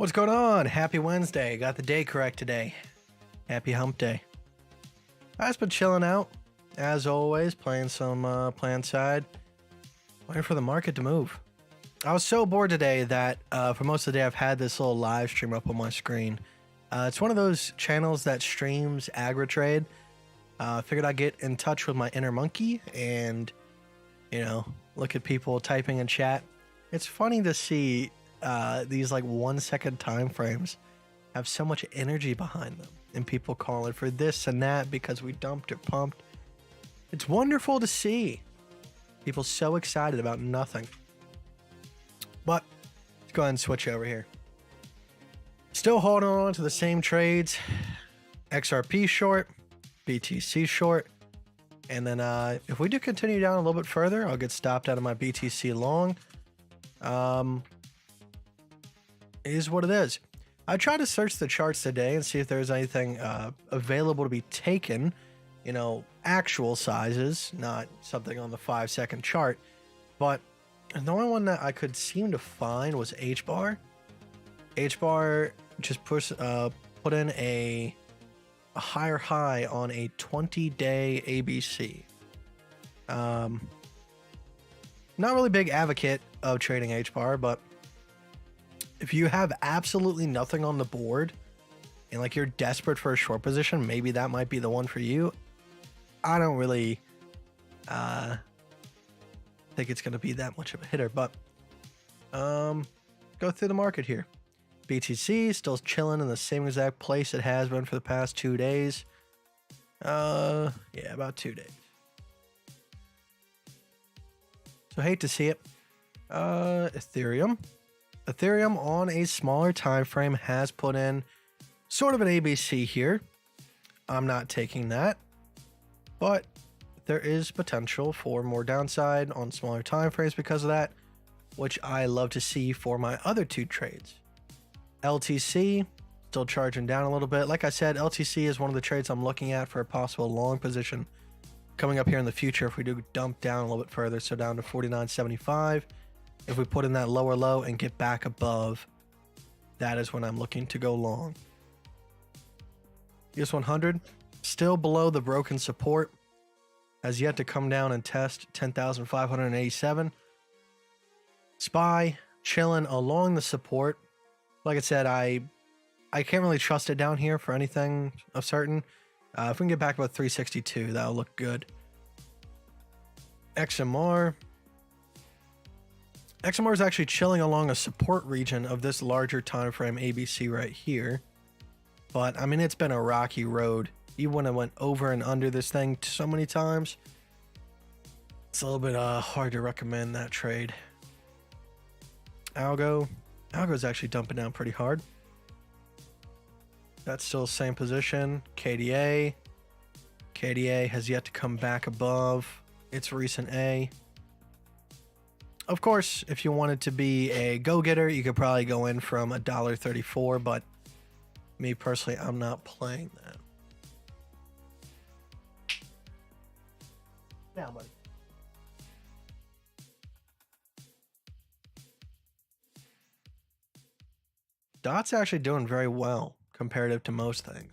What's going on? Happy Wednesday. Got the day correct today. Happy hump day. I've just been chilling out, as always, playing some plan side, waiting for the market to move. I was so bored today that for most of the day I've had this little live stream up on my screen. It's one of those channels that streams agri-trade. Figured I'd get in touch with my inner monkey and, look at people typing in chat. It's funny to see these like 1 second time frames have so much energy behind them, and people calling for this and that because we dumped or pumped. It's wonderful to see people so excited about nothing. But let's go ahead and switch over here. Still holding on to the same trades. XRP short, BTC short, and then if we do continue down a little bit further, I'll get stopped out of my BTC long. It is what it is. I tried to search the charts today and see if there's anything available to be taken, actual sizes, not something on the 5-second chart. But the only one that I could seem to find was Hbar. Hbar just put in a higher high on a 20-day ABC. Not really big advocate of trading Hbar, but if you have absolutely nothing on the board and like you're desperate for a short position, maybe that might be the one for you. I don't really think it's going to be that much of a hitter, but go through the market here. BTC still chilling in the same exact place it has been for the past 2 days. Yeah, about 2 days. So hate to see it. Ethereum on a smaller time frame has put in sort of an ABC here. I'm not taking that, but there is potential for more downside on smaller time frames because of that, which I love to see for my other two trades. LTC still charging down a little bit. Like I said, LTC is one of the trades I'm looking at for a possible long position coming up here in the future if we do dump down a little bit further, so down to 49.75. If we put in that lower low and get back above, that is when I'm looking to go long. US 100 still below the broken support, has yet to come down and test 10,587. SPY chilling along the support. Like I said, I can't really trust it down here for anything of certain. If we can get back about 362, that'll look good. XMR is actually chilling along a support region of this larger time frame ABC right here. But I mean, it's been a rocky road. Even when I went over and under this thing so many times, it's a little bit hard to recommend that trade. Algo's actually dumping down pretty hard. That's still the same position. KDA has yet to come back above its recent A. Of course, if you wanted to be a go-getter, you could probably go in from $1.34, but me personally, I'm not playing that. Now, buddy. DOT's actually doing very well comparative to most things.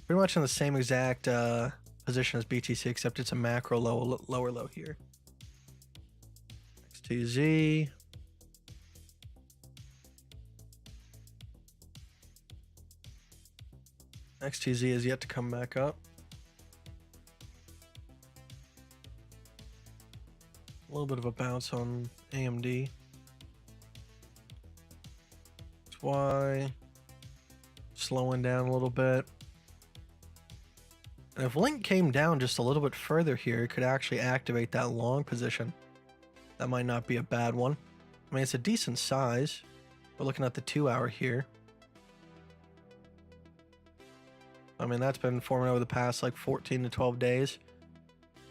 Pretty much in the same exact position as BTC, except it's a macro lower low here. XTZ. XTZ is yet to come back up. A little bit of a bounce on AMD. XY slowing down a little bit. And if Link came down just a little bit further here, it could actually activate that long position. That might not be a bad one. I mean, it's a decent size. We're looking at the 2 hour here. I mean, that's been forming over the past like 14 to 12 days.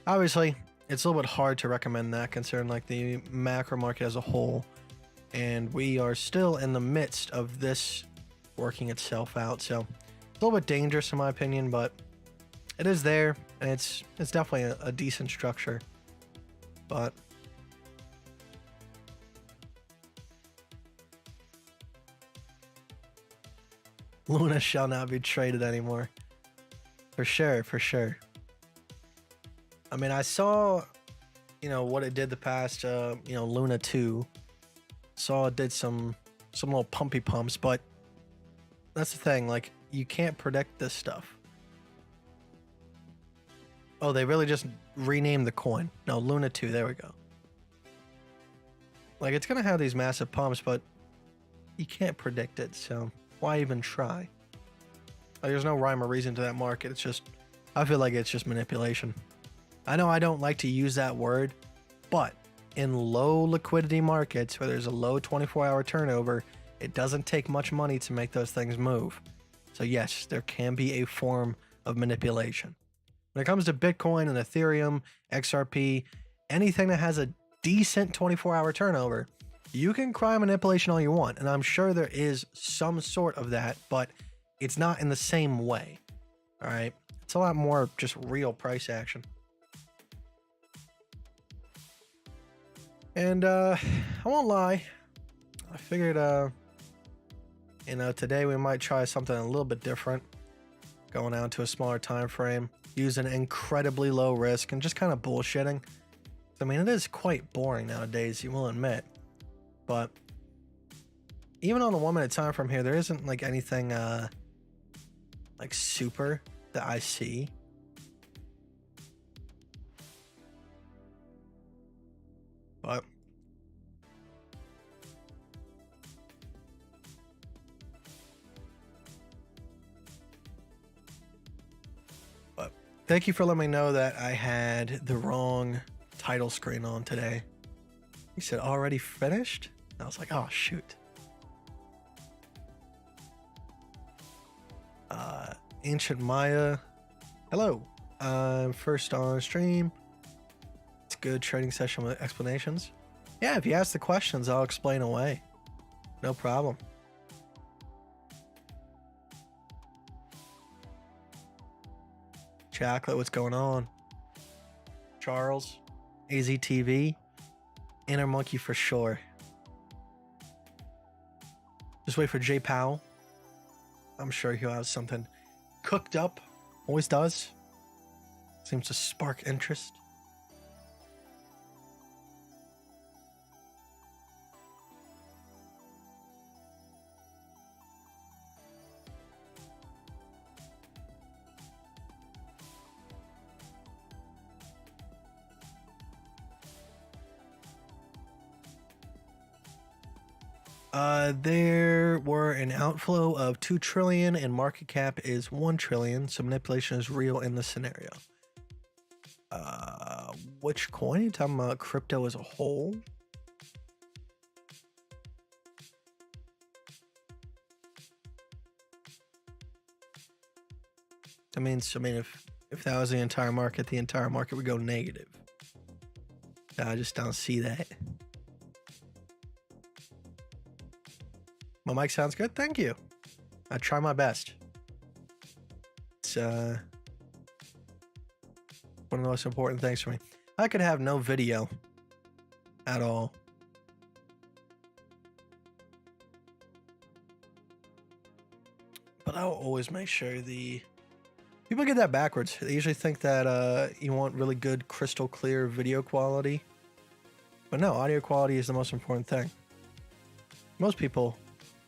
Obviously, it's a little bit hard to recommend that considering like the macro market as a whole. And we are still in the midst of this working itself out. So it's a little bit dangerous in my opinion, but it is there. And it's definitely a decent structure. But Luna shall not be traded anymore. For sure, for sure. I mean, I saw, what it did the past, Luna 2. Saw it did some little pumpy pumps, but that's the thing, like, you can't predict this stuff. Oh, they really just renamed the coin. No, Luna 2, there we go. Like, it's gonna have these massive pumps, but you can't predict it, so why even try? Like, there's no rhyme or reason to that market. It's just, I feel like it's just manipulation. I know I don't like to use that word, but in low liquidity markets where there's a low 24-hour turnover, it doesn't take much money to make those things move. So yes, there can be a form of manipulation. When it comes to Bitcoin and Ethereum, XRP, anything that has a decent 24-hour turnover, you can cry manipulation all you want, and I'm sure there is some sort of that, but it's not in the same way. All right, it's a lot more just real price action. And I won't lie, I figured today we might try something a little bit different, going out to a smaller time frame, using incredibly low risk and just kind of bullshitting. I mean, it is quite boring nowadays, you will admit. But even on a 1 minute time frame here, there isn't like anything like super that I see. But thank you for letting me know that I had the wrong title screen on today. You said already finished? I was like, oh shoot. Ancient Maya. Hello. First on stream. It's a good trading session with explanations. Yeah, if you ask the questions, I'll explain away. No problem. Chocolate, what's going on? Charles, AZTV, Inner Monkey for sure. Just wait for Jay Powell. I'm sure he'll have something cooked up. Always does. Seems to spark interest. There were an outflow of 2 trillion and market cap is 1 trillion. So manipulation is real in this scenario. Which coin? Are you talking about crypto as a whole? I mean, if that was the entire market would go negative. I just don't see that. My mic sounds good. Thank you. I try my best. It's one of the most important things for me. I could have no video at all. But I'll always make sure people get that backwards. They usually think that you want really good crystal clear video quality. But no, audio quality is the most important thing. Most people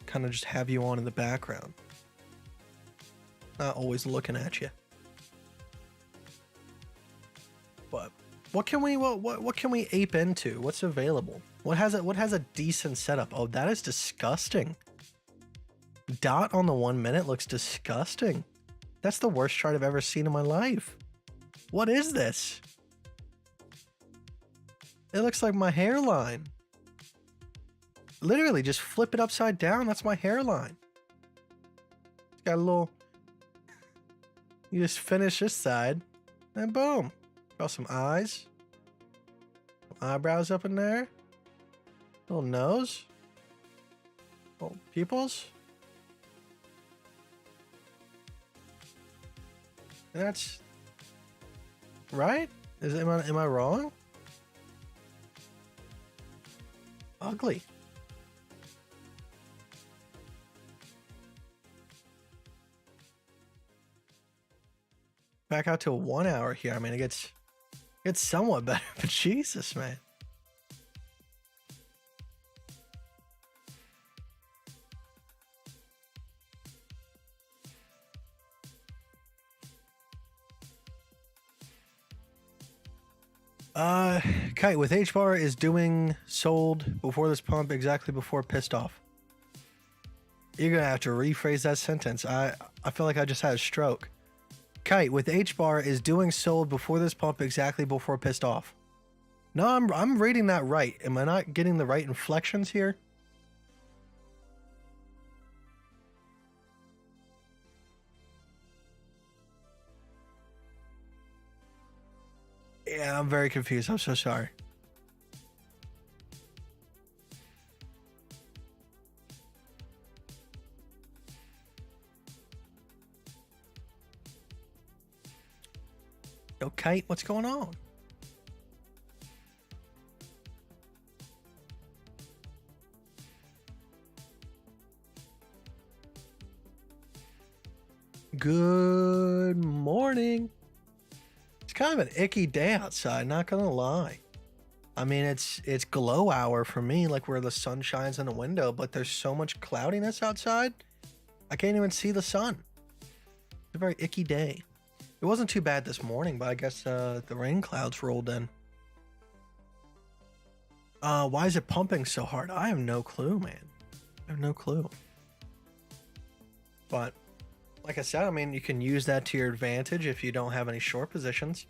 kind of just have you on in the background, not always looking at you. But what can we ape into? What's available? What has a decent setup? Oh, that is disgusting. Dot on the 1 minute looks disgusting. That's the worst chart I've ever seen in my life. What is this? It looks like my hairline. Literally, just flip it upside down. That's my hairline. It's got a little... You just finish this side, and boom. Got some eyes. Some eyebrows up in there. Little nose. Little pupils. And that's... Right? Am I wrong? Ugly. back out to a 1 hour here. I mean, it's somewhat better, but Jesus, man. Kite with Hbar is doing sold before this pump exactly before pissed off. You're gonna have to rephrase that sentence. I feel like I just had a stroke. Kite with Hbar is doing sold before this pump exactly before pissed off. No, I'm reading that right. Am I not getting the right inflections here? Yeah, I'm very confused. I'm so sorry. Yo, Kite, what's going on? Good morning. It's kind of an icky day outside, not gonna lie. I mean, it's glow hour for me, like where the sun shines in the window, but there's so much cloudiness outside, I can't even see the sun. It's a very icky day. It wasn't too bad this morning, but I guess the rain clouds rolled in. Why is it pumping so hard? I have no clue, man. I have no clue. But like I said, I mean, you can use that to your advantage if you don't have any short positions.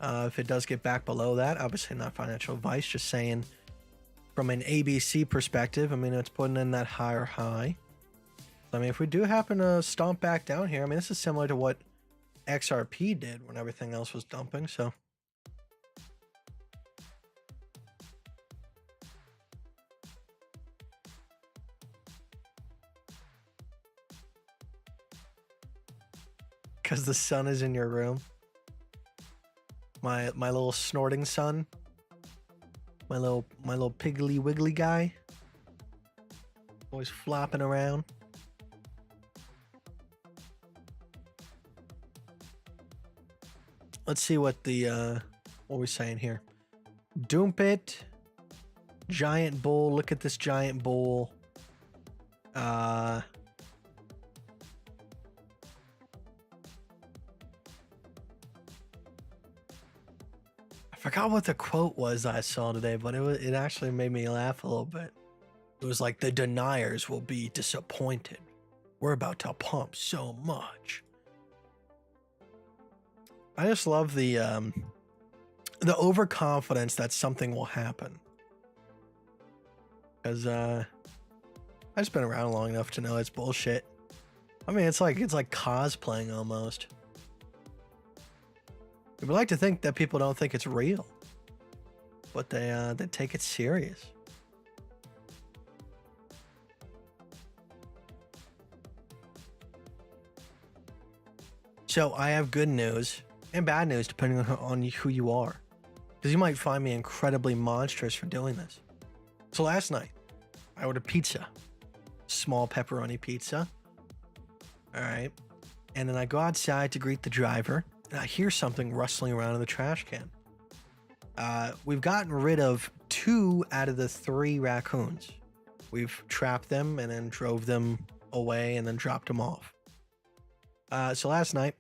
If it does get back below that, obviously not financial advice, just saying from an ABC perspective, I mean, it's putting in that higher high. I mean, if we do happen to stomp back down here, I mean, this is similar to what XRP did when everything else was dumping, so. Because the sun is in your room. My little snorting sun. My little piggly wiggly guy. Always flopping around. Let's see what the what we're saying here. Doomp it. Giant bull. Look at this giant bull. I forgot what the quote was I saw today, but it actually made me laugh a little bit. It was like, the deniers will be disappointed. We're about to pump so much. I just love the overconfidence that something will happen. Because I've just been around long enough to know it's bullshit. I mean, it's like cosplaying almost. We would like to think that people don't think it's real, but they take it serious. So I have good news and bad news depending on who you are, because you might find me incredibly monstrous for doing this. So last night, I ordered pizza, small pepperoni pizza. All right, and then I go outside to greet the driver. And I hear something rustling around in the trash can. We've gotten rid of 2 out of the 3 raccoons. We've trapped them and then drove them away and then dropped them off. So last night,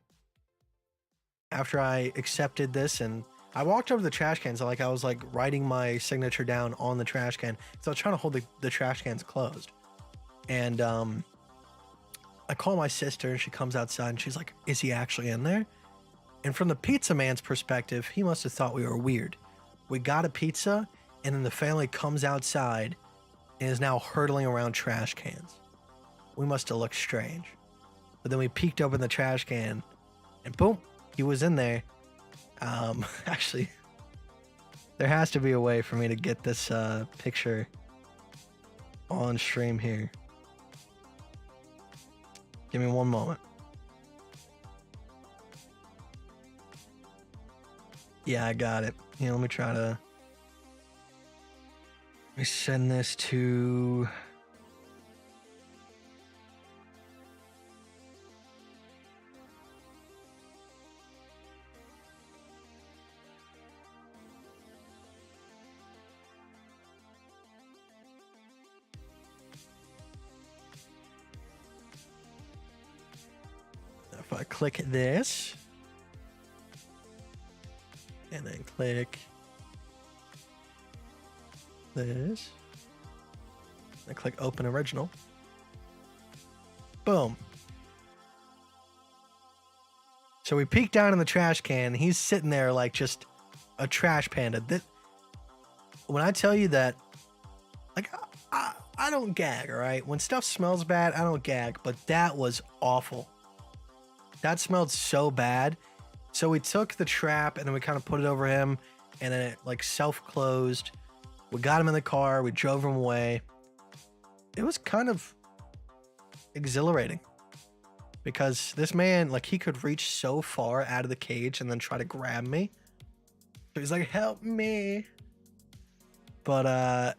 after I accepted this, and I walked over to the trash cans, like I was like writing my signature down on the trash can. So I was trying to hold the trash cans closed. And I call my sister and she comes outside and she's like, is he actually in there? And from the pizza man's perspective, he must have thought we were weird. We got a pizza, and then the family comes outside and is now hurtling around trash cans. We must have looked strange. But then we peeked open the trash can, and boom, he was in there. Actually, there has to be a way for me to get this picture on stream here. Give me one moment. Yeah, I got it. Yeah, let me try to... Let me send this to... So I click this. And then click this. And click open original. Boom. So we peek down in the trash can. He's sitting there like just a trash panda. When I tell you that, like, I don't gag, all right? When stuff smells bad, I don't gag. But that was awful. That smelled so bad. So we took the trap and then we kind of put it over him. And then it like self-closed. We got him in the car. We drove him away. It was kind of exhilarating. Because this man, like, he could reach so far out of the cage and then try to grab me. So he's like, help me. But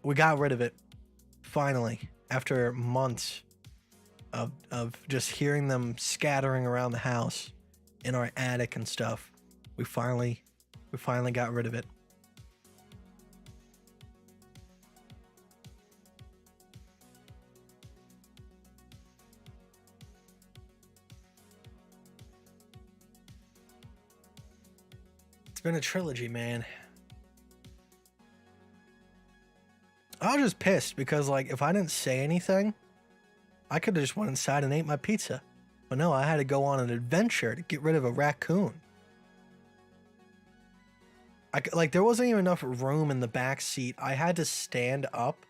we got rid of it. Finally. After months of just hearing them scattering around the house in our attic and stuff. We finally got rid of it. It's been a trilogy, man. I was just pissed because, like, if I didn't say anything, I could have just went inside and ate my pizza. But no, I had to go on an adventure to get rid of a raccoon. There wasn't even enough room in the back seat. I had to stand up,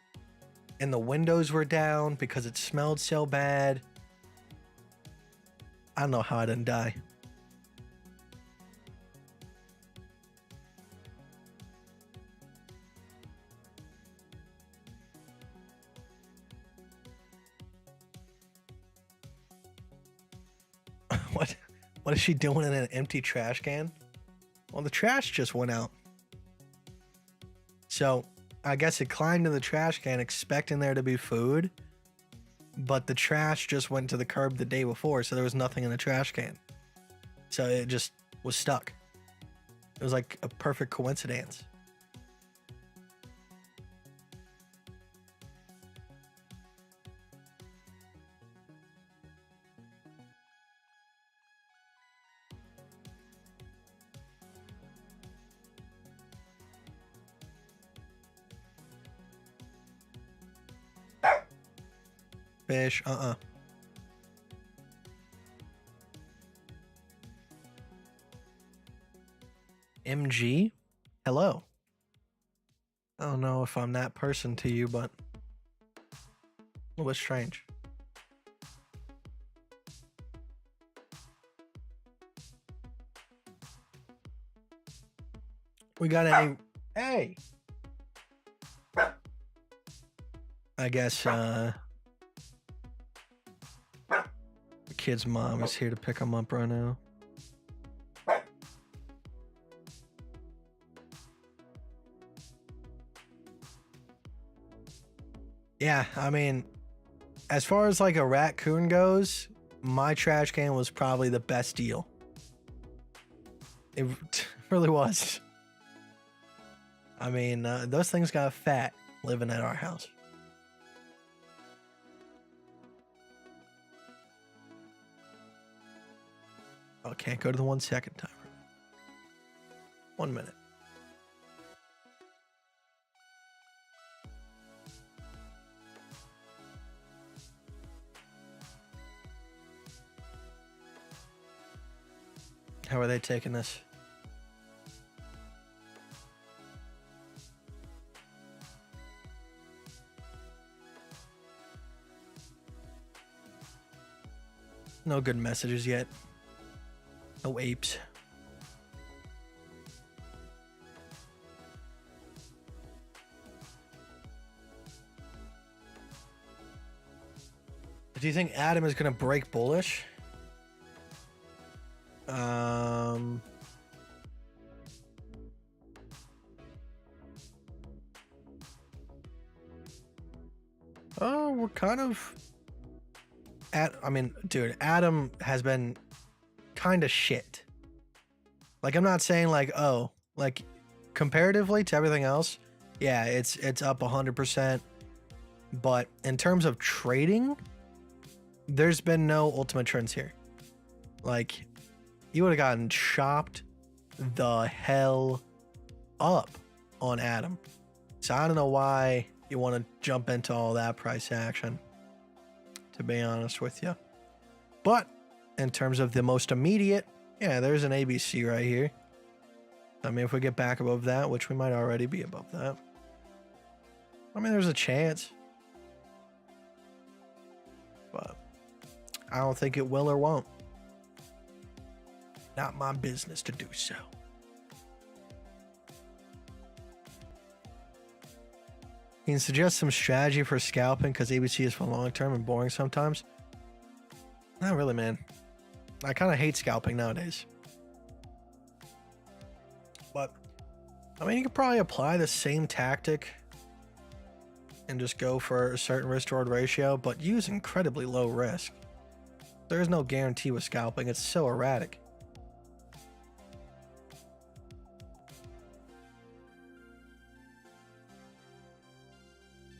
and the windows were down because it smelled so bad. I don't know how I didn't die. What is she doing in an empty trash can? Well, the trash just went out. So I guess it climbed in the trash can expecting there to be food, but the trash just went to the curb the day before, so there was nothing in the trash can. So it just was stuck. It was like a perfect coincidence. Fish, MG? Hello. I don't know if I'm that person to you, but a little bit strange. We got any... Hey! I guess, the kid's mom is here to pick him up right now. Yeah, I mean, as far as like a raccoon goes, my trash can was probably the best deal. It really was. I mean, those things got fat living at our house. Oh, can't go to the 1 second timer. 1 minute. How are they taking this? No good messages yet. No apes. Do you think Adam is going to break bullish? Oh, we're kind of I mean, dude, Adam has been kind of shit. Like, I'm not saying like, oh, like comparatively to everything else, yeah, it's up 100%. But in terms of trading, there's been no ultimate trends here. Like, you would have gotten chopped the hell up on Atom. So I don't know why you want to jump into all that price action, to be honest with you. But in terms of the most immediate, yeah, there's an ABC right here. I mean, if we get back above that, which we might already be above that, I mean, there's a chance. But I don't think it will or won't. Not my business to do so. You can suggest some strategy for scalping because ABC is for long term and boring sometimes. Not really, man. I kind of hate scalping nowadays. But, I mean, you could probably apply the same tactic and just go for a certain risk-reward ratio, but use incredibly low risk. There is no guarantee with scalping. It's so erratic.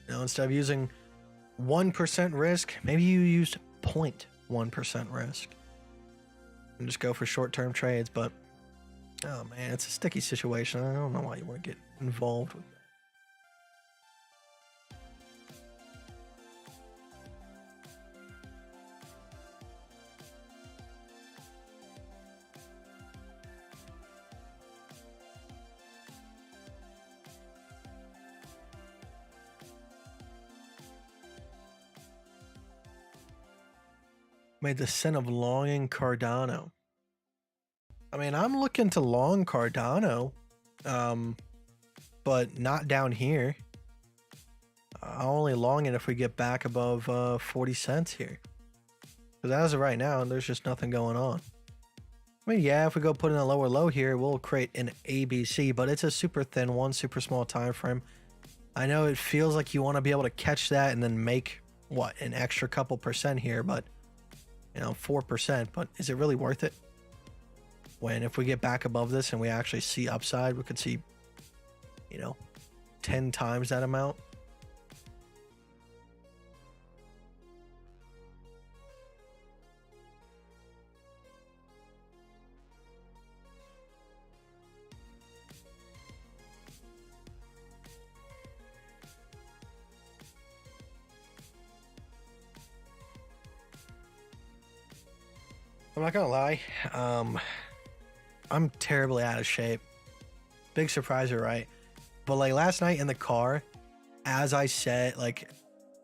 You know, instead of using 1% risk, maybe you used 0.1% risk. And just go for short-term trades, but oh man, it's a sticky situation. I don't know why you want to get involved with that. Made the sin of longing Cardano. I mean, I'm looking to long Cardano, but not down here. I'll only long it if we get back above 40 cents here. Because as of right now, there's just nothing going on. I mean, yeah, if we go put in a lower low here, we'll create an ABC, but it's a super thin one, super small time frame. I know it feels like you want to be able to catch that and then make, what, an extra couple percent here, but, you know, 4%, but is it really worth it? When if we get back above this and we actually see upside, we could see, you know, 10 times that amount. I'm not gonna lie, I'm terribly out of shape. Big surprise, you're right. But like last night in the car, as I said, like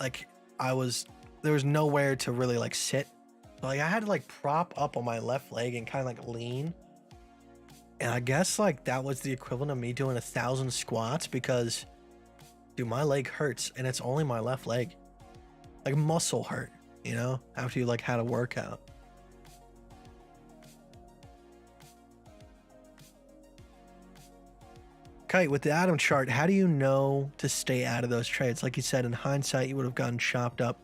there was nowhere to really like sit. Like I had to like prop up on my left leg and kind of like lean. And I guess like that was the equivalent of me doing 1,000 squats because, dude, my leg hurts and it's only my left leg. Like muscle hurt, you know, after you like had a workout. Kite, with the Atom chart, how do you know to stay out of those trades? Like you said, in hindsight, you would have gotten chopped up.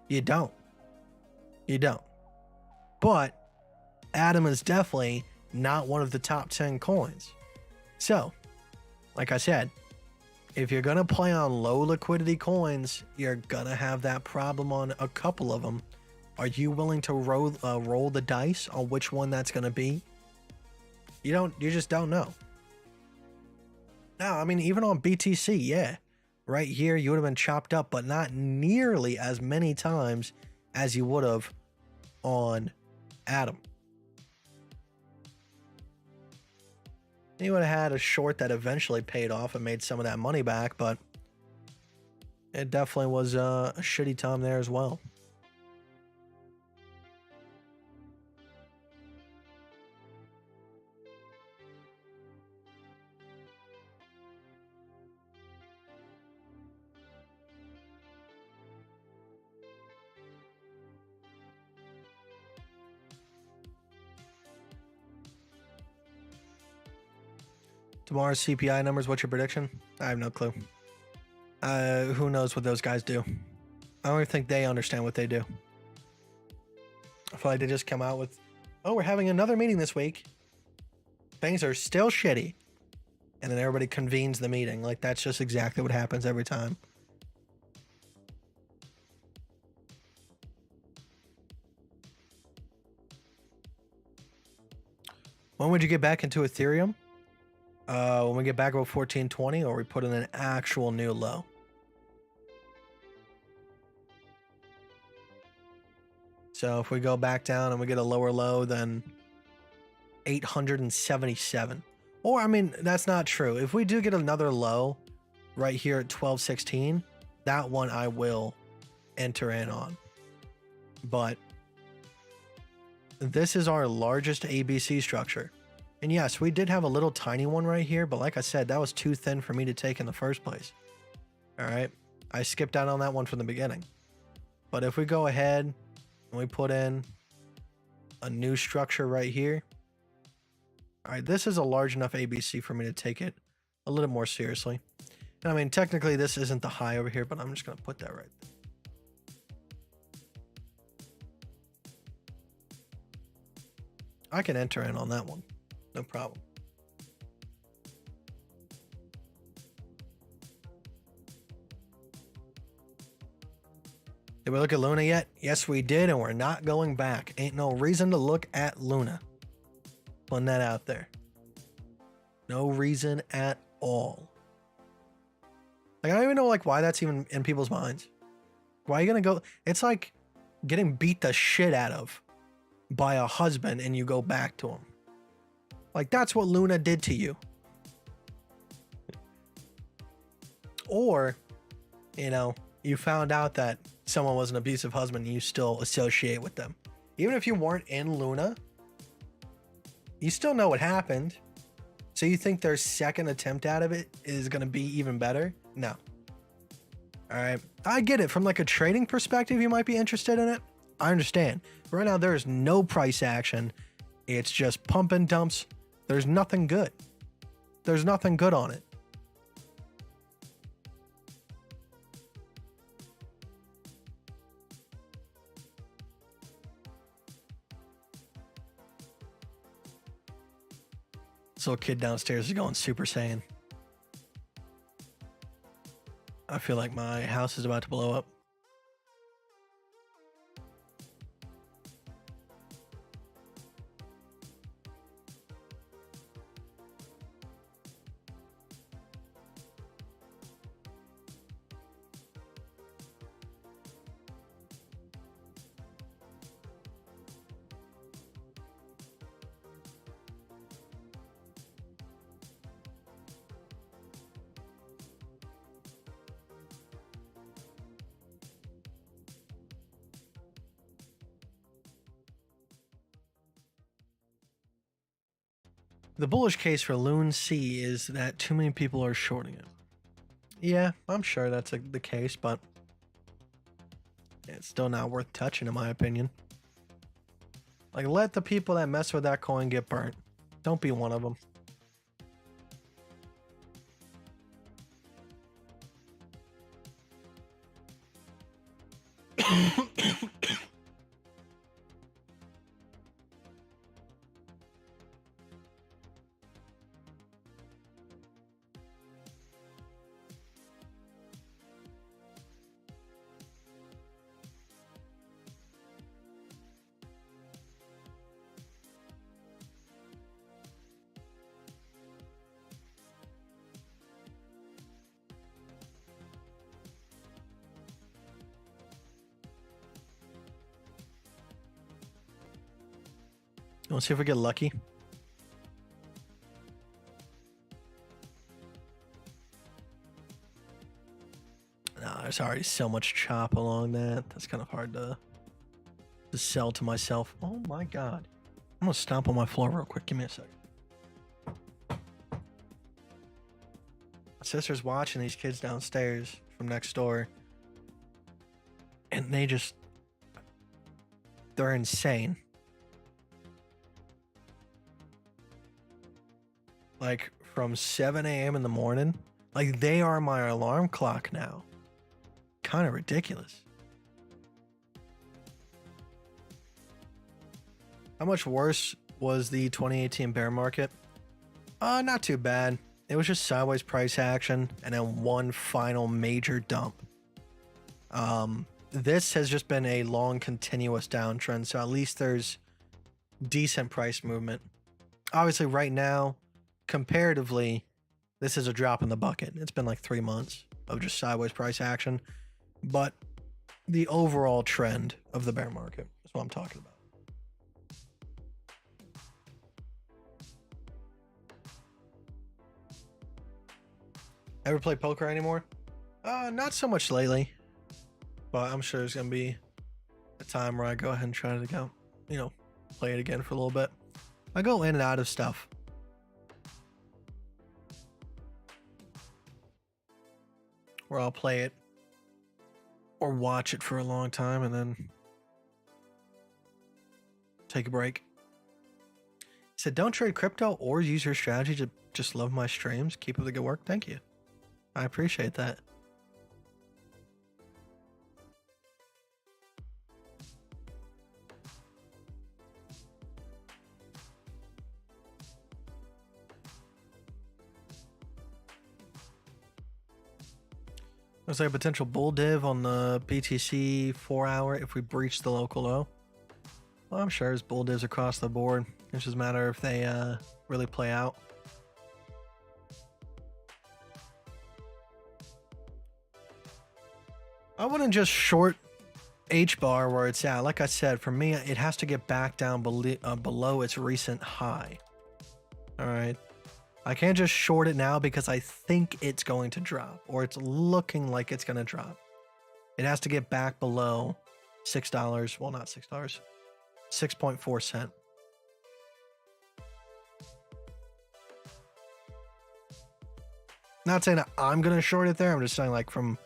You don't. You don't. But Atom is definitely not one of the top 10 coins. So, like I said, if you're going to play on low liquidity coins, you're going to have that problem on a couple of them. Are you willing to roll the dice on which one that's going to be? You just don't know. No, I mean, even on BTC, yeah. Right here, you would have been chopped up, but not nearly as many times as you would have on Atom. You would have had a short that eventually paid off and made some of that money back, but it definitely was a shitty time there as well. Tomorrow's CPI numbers, what's your prediction? I have no clue. Who knows what those guys do? I don't even think they understand what they do. I feel like they just come out with, oh, we're having another meeting this week. Things are still shitty. And then everybody convenes the meeting. Like, that's just exactly what happens every time. When would you get back into Ethereum? When we get back about 1420, or we put in an actual new low. So if we go back down and we get a lower low than 877, or I mean, that's not true. If we do get another low right here at 1216, that one I will enter in on. But this is our largest ABC structure. And yes, we did have a little tiny one right here, but like I said, that was too thin for me to take in the first place. All right. I skipped out on that one from the beginning. But if we go ahead and we put in a new structure right here. All right, this is a large enough ABC for me to take it a little more seriously. And I mean, technically this isn't the high over here, but I'm just going to put that right there. I can enter in on that one. No problem. Did we look at Luna yet? Yes, we did, and we're not going back. Ain't no reason to look at Luna. Putting that out there. No reason at all. Like, I don't even know like why that's even in people's minds. Why are you gonna go? It's like getting beat the shit out of by a husband and you go back to him. Like, that's what Luna did to you. Or, you know, you found out that someone was an abusive husband and you still associate with them. Even if you weren't in Luna, you still know what happened. So you think their second attempt out of it is going to be even better? No. All right. I get it. From like a trading perspective, you might be interested in it. I understand. Right now, there is no price action. It's just pump and dumps. There's nothing good. There's nothing good on it. This little kid downstairs is going Super Saiyan. I feel like my house is about to blow up. The bullish case for Loon C is that too many people are shorting it. Yeah, I'm sure that's the case, but it's still not worth touching in my opinion. Like, let the people that mess with that coin get burnt. Don't be one of them. Let's see if we get lucky. No, there's already so much chop along that. That's kind of hard to sell to myself. Oh my god. I'm gonna stomp on my floor real quick. Give me a sec. My sister's watching these kids downstairs from next door. And they're insane. Like, from 7 a.m. in the morning. Like, they are my alarm clock now. Kind of ridiculous. How much worse was the 2018 bear market? Not too bad. It was just sideways price action and then one final major dump. This has just been a long, continuous downtrend, so at least there's decent price movement. Obviously, right now, comparatively, this is a drop in the bucket. It's been like 3 months of just sideways price action, but the overall trend of the bear market is what I'm talking about. Ever play poker anymore? Not so much lately, but I'm sure there's gonna be a time where I go ahead and try to go, play it again for a little bit. I go in and out of stuff. Where I'll play it or watch it for a long time and then take a break. He said, don't trade crypto or use your strategy to just love my streams. Keep up the good work. Thank you. I appreciate that. Looks like a potential bull div on the BTC 4 hour if we breach the local low. Well, I'm sure there's bull divs across the board. It's just a matter if they really play out. I wouldn't just short Hbar where it's at. Like I said, for me, it has to get back down below its recent high. All right. I can't just short it now because I think it's going to drop or it's looking like it's going to drop. It has to get back below $6. Well, not $6. 6.4 cents. Not saying that I'm going to short it there. I'm just saying like from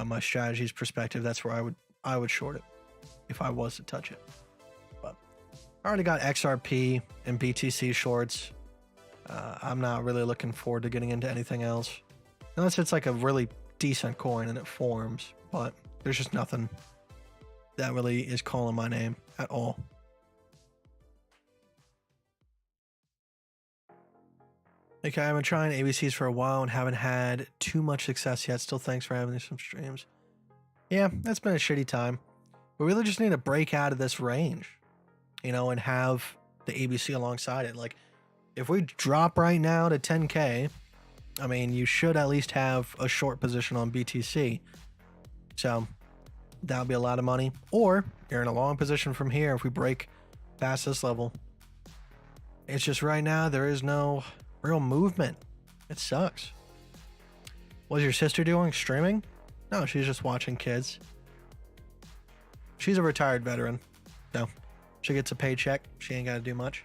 my strategy's perspective, that's where I would short it if I was to touch it. But I already got XRP and BTC shorts. I'm not really looking forward to getting into anything else. Unless it's like a really decent coin and it forms. But there's just nothing that really is calling my name at all. Okay, I've been trying ABCs for a while and haven't had too much success yet. Still thanks for having some streams. Yeah, it's been a shitty time. We really just need to break out of this range, and have the ABC alongside it. Like, if we drop right now to 10K, I mean, you should at least have a short position on BTC. So that would be a lot of money. Or you're in a long position from here if we break past this level. It's just right now, there is no real movement. It sucks. What's your sister doing? Streaming? No, she's just watching kids. She's a retired veteran. So she gets a paycheck. She ain't got to do much.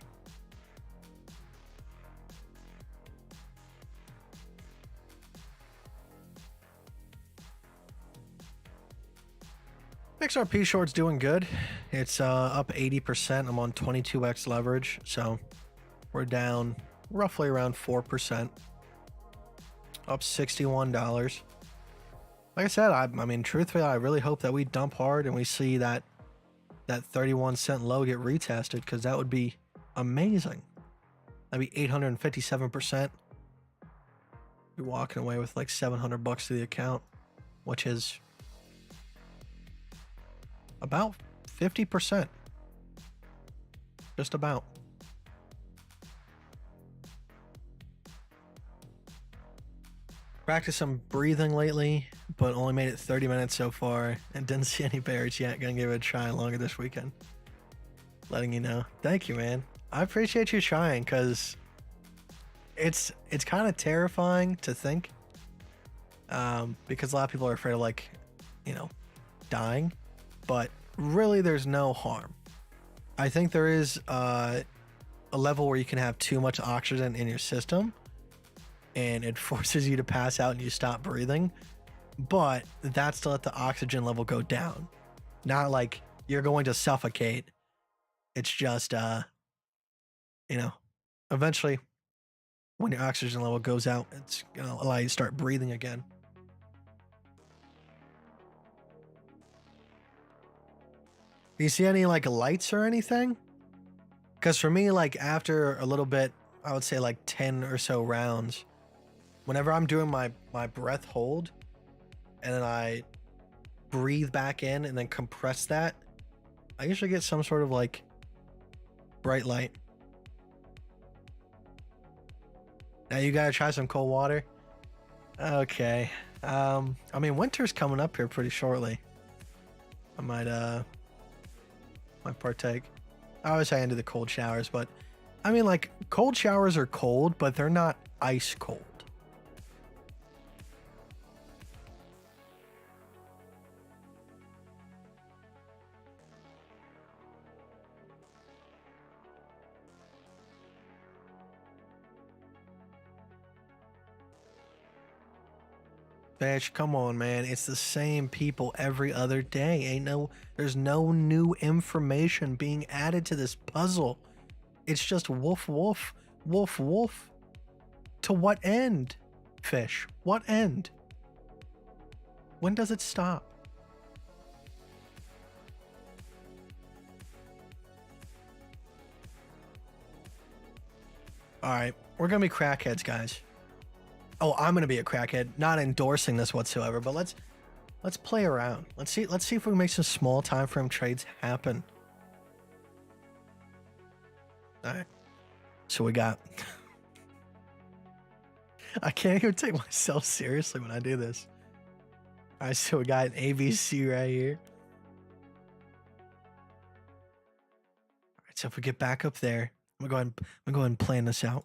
XRP short's doing good. It's up 80%. I'm on 22x leverage, so we're down roughly around 4%. Up $61. Like I said, I mean, truthfully, I really hope that we dump hard and we see that 31-cent low get retested, because that would be amazing. That'd be 857%. Be walking away with like $700 to the account, which is about 50%. Just about. Practiced some breathing lately, but only made it 30 minutes so far and didn't see any bears yet. Gonna give it a try longer this weekend. Letting you know. Thank you, man. I appreciate you trying, because it's kind of terrifying to think, because a lot of people are afraid of, like, dying, but really there's no harm. I think there is a level where you can have too much oxygen in your system and it forces you to pass out and you stop breathing, but that's to let the oxygen level go down. Not like you're going to suffocate. It's just, eventually when your oxygen level goes out, it's going to allow you to start breathing again. Do you see any like lights or anything? Because for me, like after a little bit, I would say like 10 or so rounds, whenever I'm doing my breath hold and then I breathe back in and then compress that, I usually get some sort of like bright light. Now you gotta try some cold water. Okay. I mean, winter's coming up here pretty shortly. I might partake. I always say I do the cold showers, but I mean, like, cold showers are cold, but they're not ice cold. Bitch, come on, man. It's the same people every other day. There's no new information being added to this puzzle. It's just woof, woof, woof, woof. To what end, fish? What end? When does it stop? All right, we're gonna be crackheads, guys. Oh, I'm gonna be a crackhead. Not endorsing this whatsoever, but let's play around. Let's see if we can make some small time frame trades happen. All right. So we got. I can't even take myself seriously when I do this. All right, so we got an ABC right here. All right, so if we get back up there, I'm gonna go ahead and plan this out.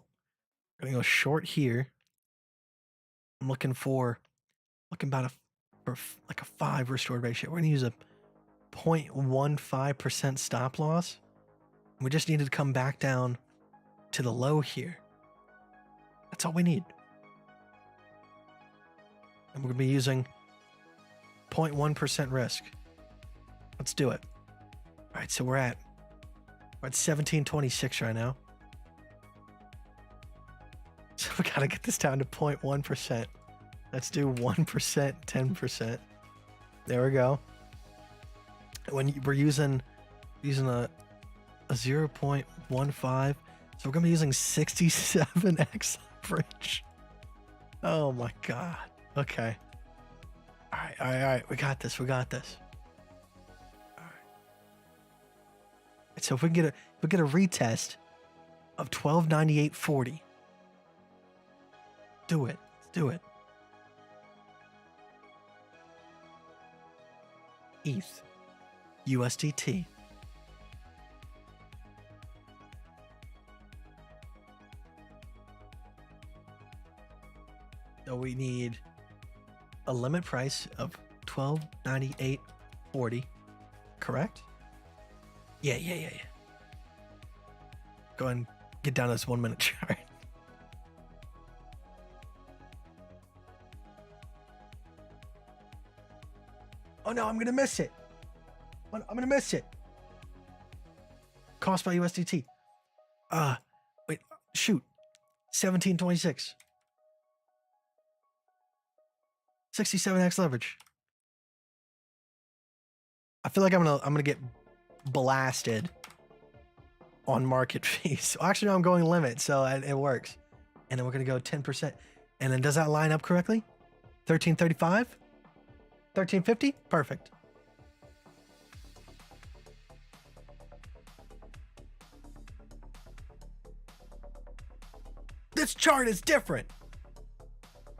I'm gonna go short here. I'm looking about like a 5 restored ratio. We're gonna use a 0.15% stop loss. We just needed to come back down to the low here. That's all we need. And we're gonna be using 0.1% risk. Let's do it. All right, so we're at 1726 right now. So we gotta get this down to 0.1%. Let's do 1%, 10%. There we go. When we're using a 0.15, so we're gonna be using 67x leverage. Oh my god. Okay. All right. We got this. All right. So if we get a retest of 1298.40. Do it. Let's do it. ETH. USDT. So we need a limit price of 1298.40. Correct? Yeah. Go ahead and get down to this 1 minute chart. Oh no, I'm gonna miss it. I'm gonna miss it. Cost by USDT. Wait, shoot. 1726. 67x leverage. I feel like I'm gonna get blasted on market fees. Actually, no, I'm going limit, so it works. And then we're gonna go 10%. And then does that line up correctly? 1335? 1350? Perfect. This chart is different.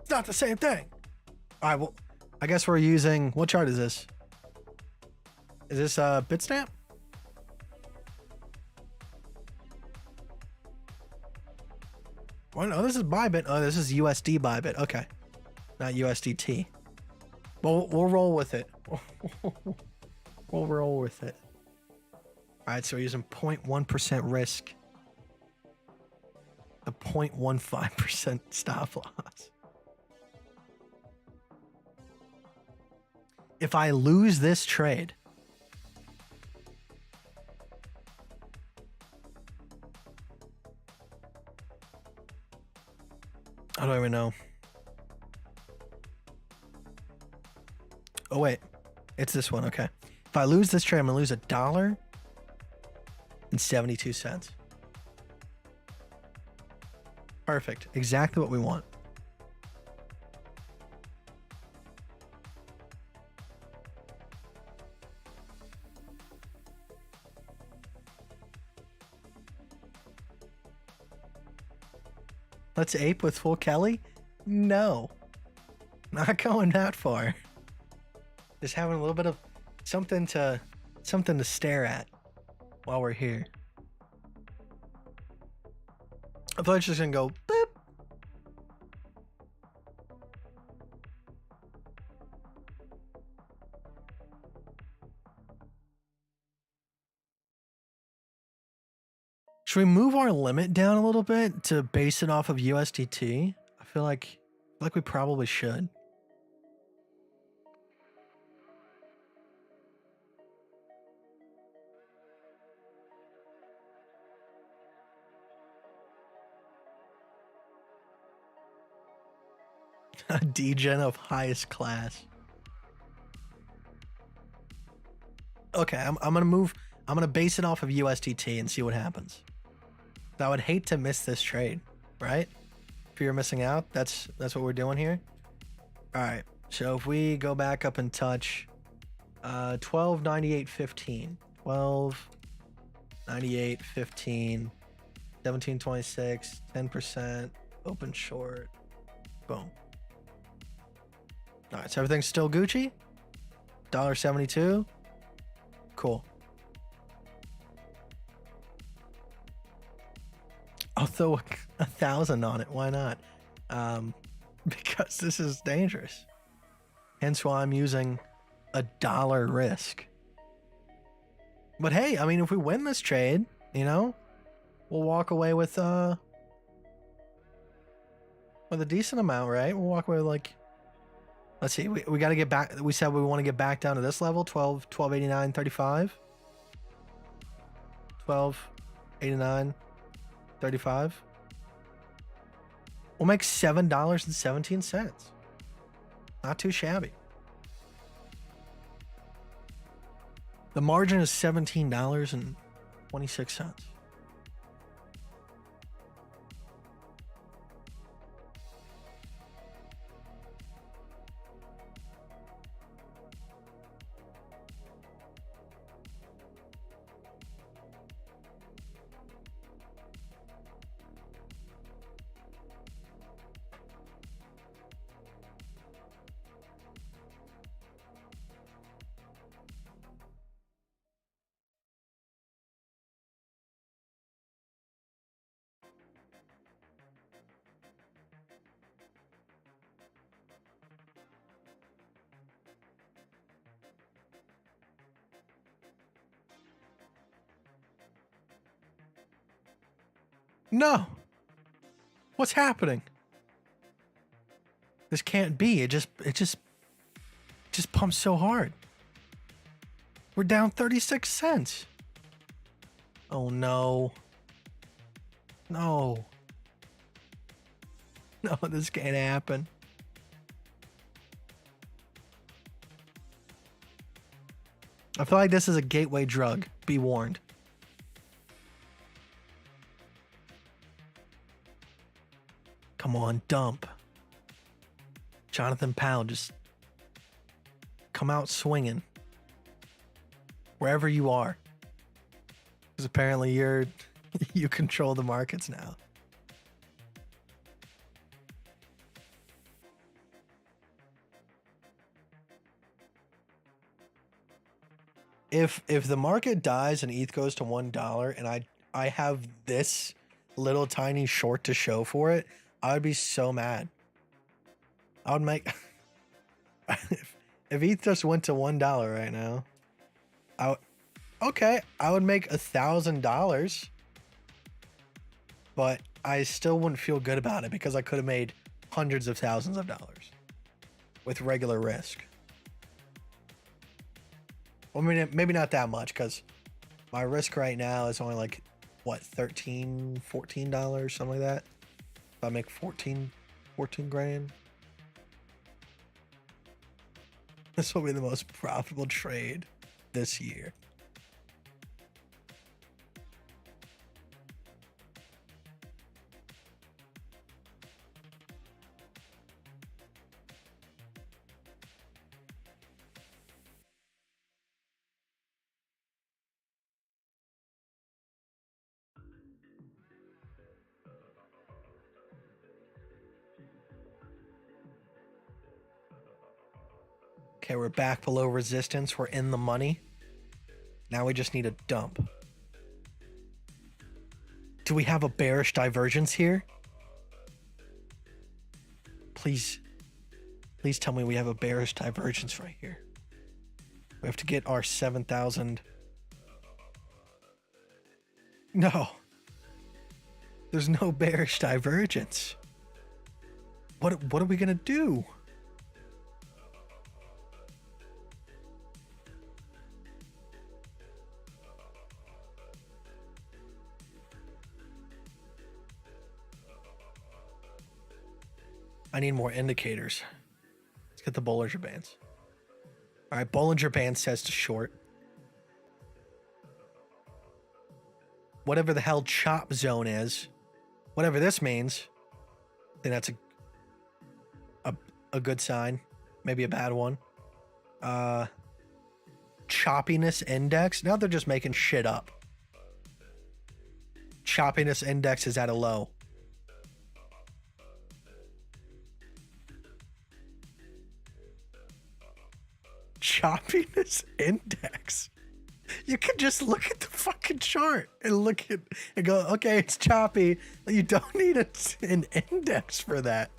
It's not the same thing. All right, well, I guess we're using, what chart is this? Is this Bitstamp? Oh, this is Bybit. Oh, this is USD Bybit. Okay. Not USDT. Well, we'll roll with it. We'll roll with it. All right, so we're using 0.1% risk. A 0.15% stop loss. If I lose this trade, I don't even know. Oh, wait. It's this one. Okay. If I lose this trade, I'm going to lose $1.72. Perfect. Exactly what we want. Let's ape with full Kelly? No. Not going that far. Just having a little bit of something to stare at while we're here. I thought it's just gonna go boop. Should we move our limit down a little bit to base it off of USDT? I feel like we probably should. A degen of highest class. Okay, I'm gonna base it off of USDT and see what happens. I would hate to miss this trade, right? If you're missing out, that's what we're doing here. All right, so if we go back up and touch 1298.15, 1298.15, 1726, 10%, open short, boom. All right, so everything's still Gucci. $1.72. Cool. I'll throw 1,000 on it. Why not? Because this is dangerous. Hence why I'm using $1 risk. But hey, I mean, if we win this trade, you know, we'll walk away with a decent amount, right? We'll walk away with like, let's see, we got to get back. We said we want to get back down to this level, 1289.35. 1289.35. We'll make $7.17. Not too shabby. The margin is $17.26. No. What's happening? This can't be. It just pumps so hard. We're down 36 cents. Oh no. No. No, this can't happen. I feel like this is a gateway drug. Be warned. Come on, dump. Jonathan Powell, just come out swinging. Wherever you are. Because apparently you control the markets now. If the market dies and ETH goes to $1 and I have this little tiny short to show for it, I would be so mad. I would make if ETH just went to $1 right now, I would make $1,000, but I still wouldn't feel good about it because I could have made hundreds of thousands of dollars with regular risk. Well, I mean, maybe not that much because my risk right now is only like what, $13, $14, something like that. If I make 14 grand, this will be the most profitable trade this year. Okay, we're back below resistance. We're in the money. Now we just need a dump. Do we have a bearish divergence here? Please tell me we have a bearish divergence right here. We have to get our 7,000. No. There's no bearish divergence. What are we gonna do? I need more indicators. Let's get the Bollinger Bands. All right, Bollinger Band says to short. Whatever the hell chop zone is, whatever this means, I think that's a good sign. Maybe a bad one. Choppiness index. Now they're just making shit up. Choppiness index is at a low. Choppiness index. You can just look at the fucking chart and look at and go, okay, it's choppy. You don't need an index for that.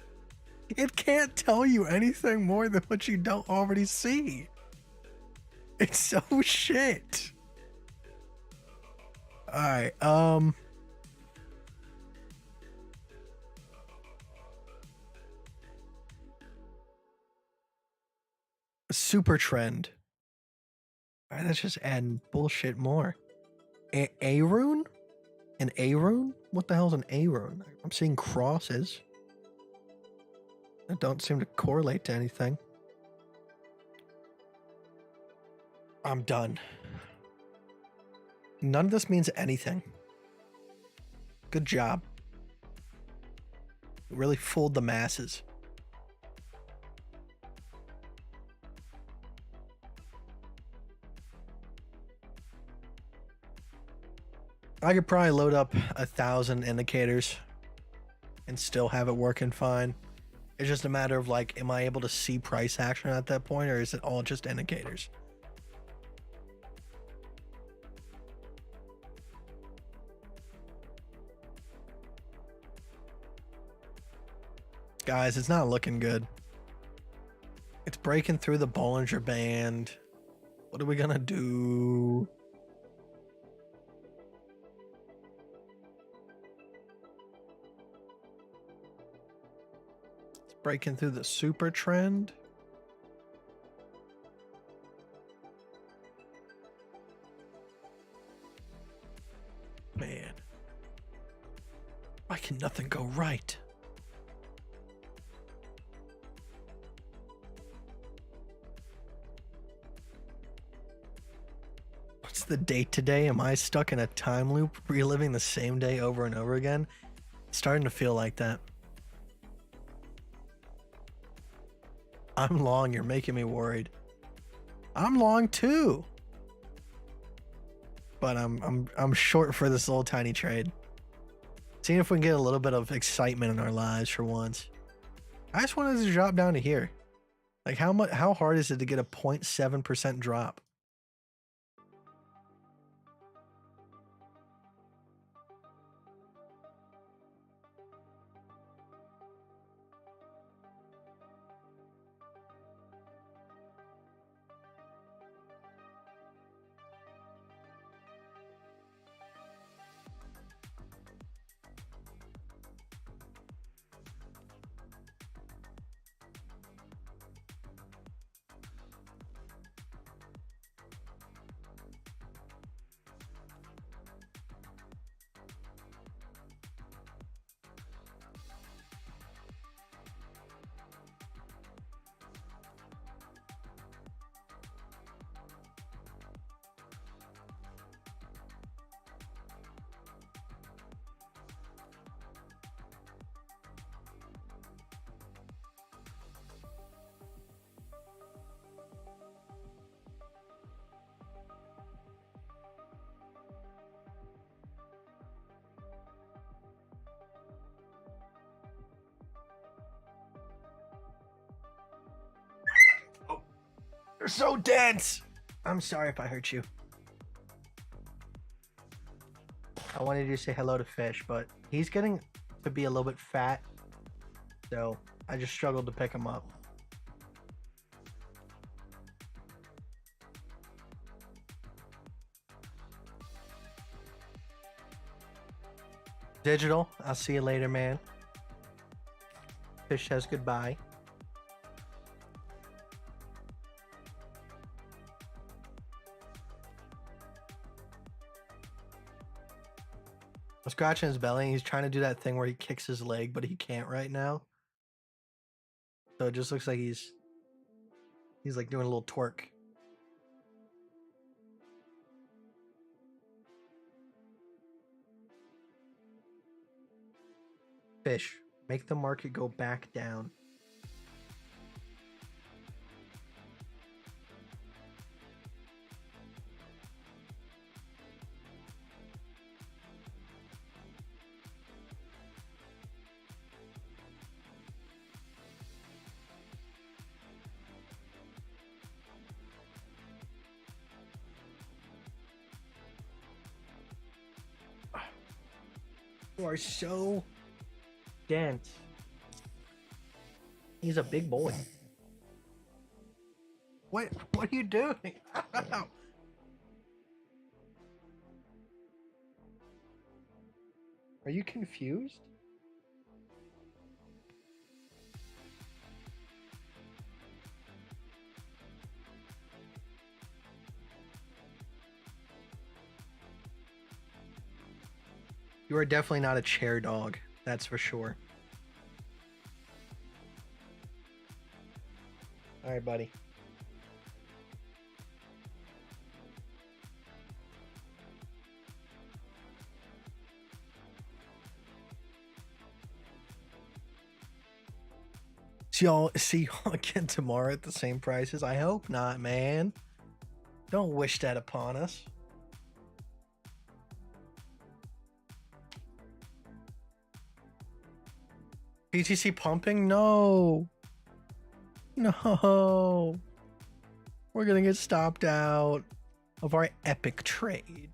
It can't tell you anything more than what you don't already see. It's so shit. All right, super trend. All right, let's just add bullshit more. A rune? An A rune? What the hell's an A rune? I'm seeing crosses. That don't seem to correlate to anything. I'm done. None of this means anything. Good job. You really fooled the masses. I could probably load up 1,000 indicators and still have it working fine. It's just a matter of like, am I able to see price action at that point, or is it all just indicators? Guys, it's not looking good. It's breaking through the Bollinger Band. What are we gonna do? It's breaking through the super trend. Man. Why can nothing go right? What's the date today? Am I stuck in a time loop, reliving the same day over and over again? It's starting to feel like that. I'm long, you're making me worried. I'm long too. But I'm short for this little tiny trade. Seeing if we can get a little bit of excitement in our lives for once. I just wanted to drop down to here. Like how hard is it to get a 0.7% drop? They're so dense. I'm sorry if I hurt you. I wanted you to say hello to Fish, but he's getting to be a little bit fat, so I just struggled to pick him up. Digital, I'll see you later, man. Fish says goodbye. I'm scratching his belly, and he's trying to do that thing where he kicks his leg, but he can't right now. So it just looks like he's like doing a little twerk. Fish, make the market go back down. You are so dense. He's a big boy. What are you doing? Are you confused? You are definitely not a chair dog, that's for sure. All right, buddy. See y'all again tomorrow at the same prices. I hope not, man. Don't wish that upon us. BTC pumping? No. No. We're gonna get stopped out of our epic trade.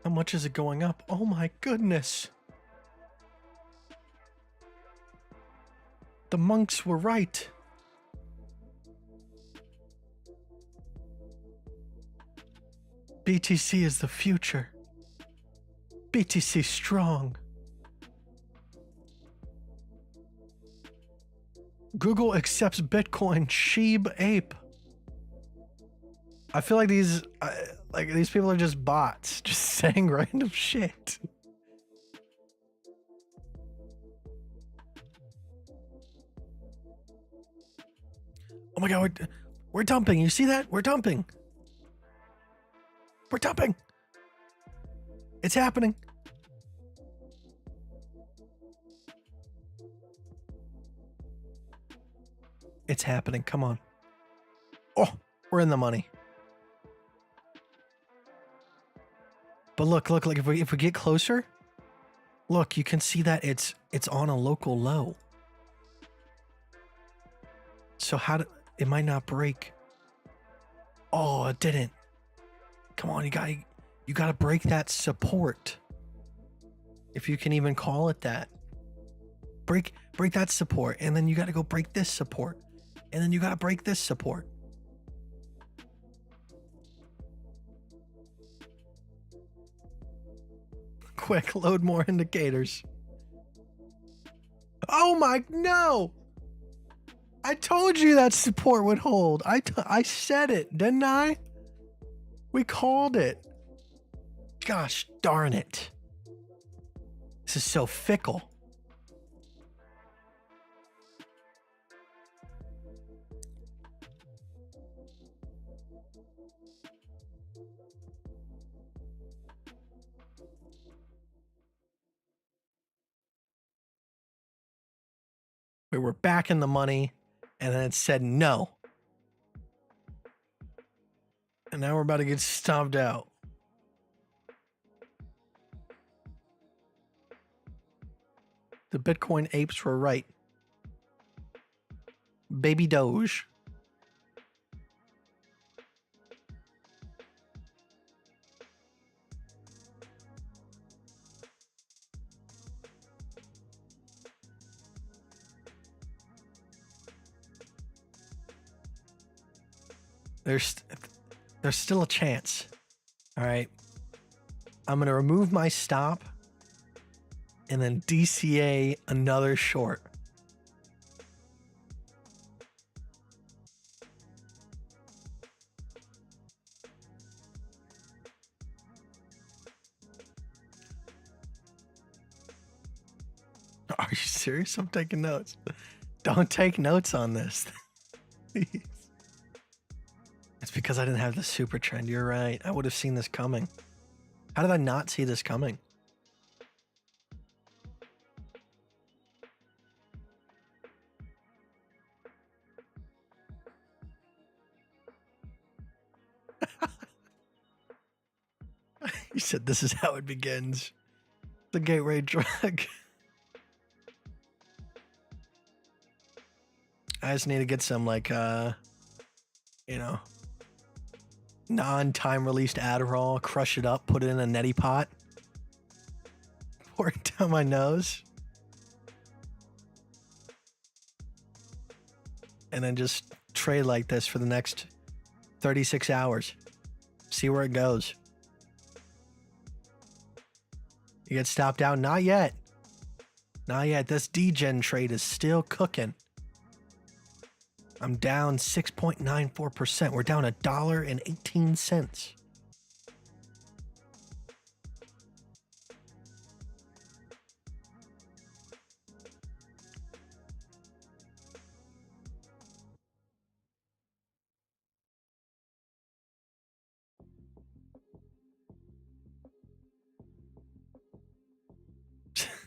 How much is it going up? Oh my goodness. The monks were right. BTC is the future. BTC strong. Google accepts Bitcoin. Sheeb ape. I feel like these people are just bots, just saying random shit. Oh my god, we're dumping. You see that? We're dumping. We're dumping. It's happening. It's happening. Come on. Oh, we're in the money. But look, like if we get closer, look, you can see that it's on a local low. So it might not break. Oh, it didn't. Come on, you gotta break that support. If you can even call it that. Break that support, and then you gotta go break this support. And then you gotta break this support. Quick, load more indicators. Oh my, no! I told you that support would hold. I said it, didn't I? We called it. Gosh darn it. This is so fickle. We were back in the money, and then it said no. And now we're about to get stomped out. The Bitcoin apes were right. Baby Doge. There's still a chance. All right. I'm going to remove my stop and then DCA another short. Are you serious? I'm taking notes. Don't take notes on this. Please. It's because I didn't have the super trend. You're right. I would have seen this coming. How did I not see this coming? You said this is how it begins. The gateway drug. I just need to get some like non-time released Adderall, crush it up, put it in a neti pot, pour it down my nose, and then just trade like this for the next 36 hours. See where it goes. You get stopped out? Not yet. Not yet. This degen trade is still cooking. I'm down 6.94%. We're down $1.18.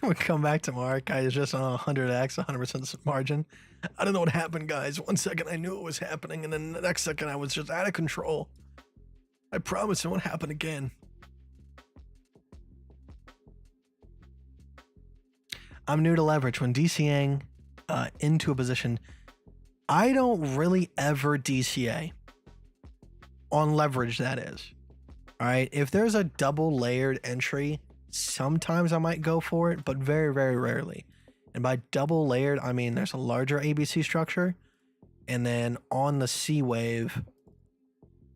We come back tomorrow. Guy is just on 100x, 100% margin. I don't know what happened, guys. 1 second I knew it was happening, and then the next second I was just out of control. I promise it won't happen again. I'm new to leverage. When DCAing into a position, I don't really ever DCA. On leverage, that is. All right. If there's a double layered entry, sometimes I might go for it, but very, very rarely. And by double layered, I mean there's a larger ABC structure, and then on the C wave,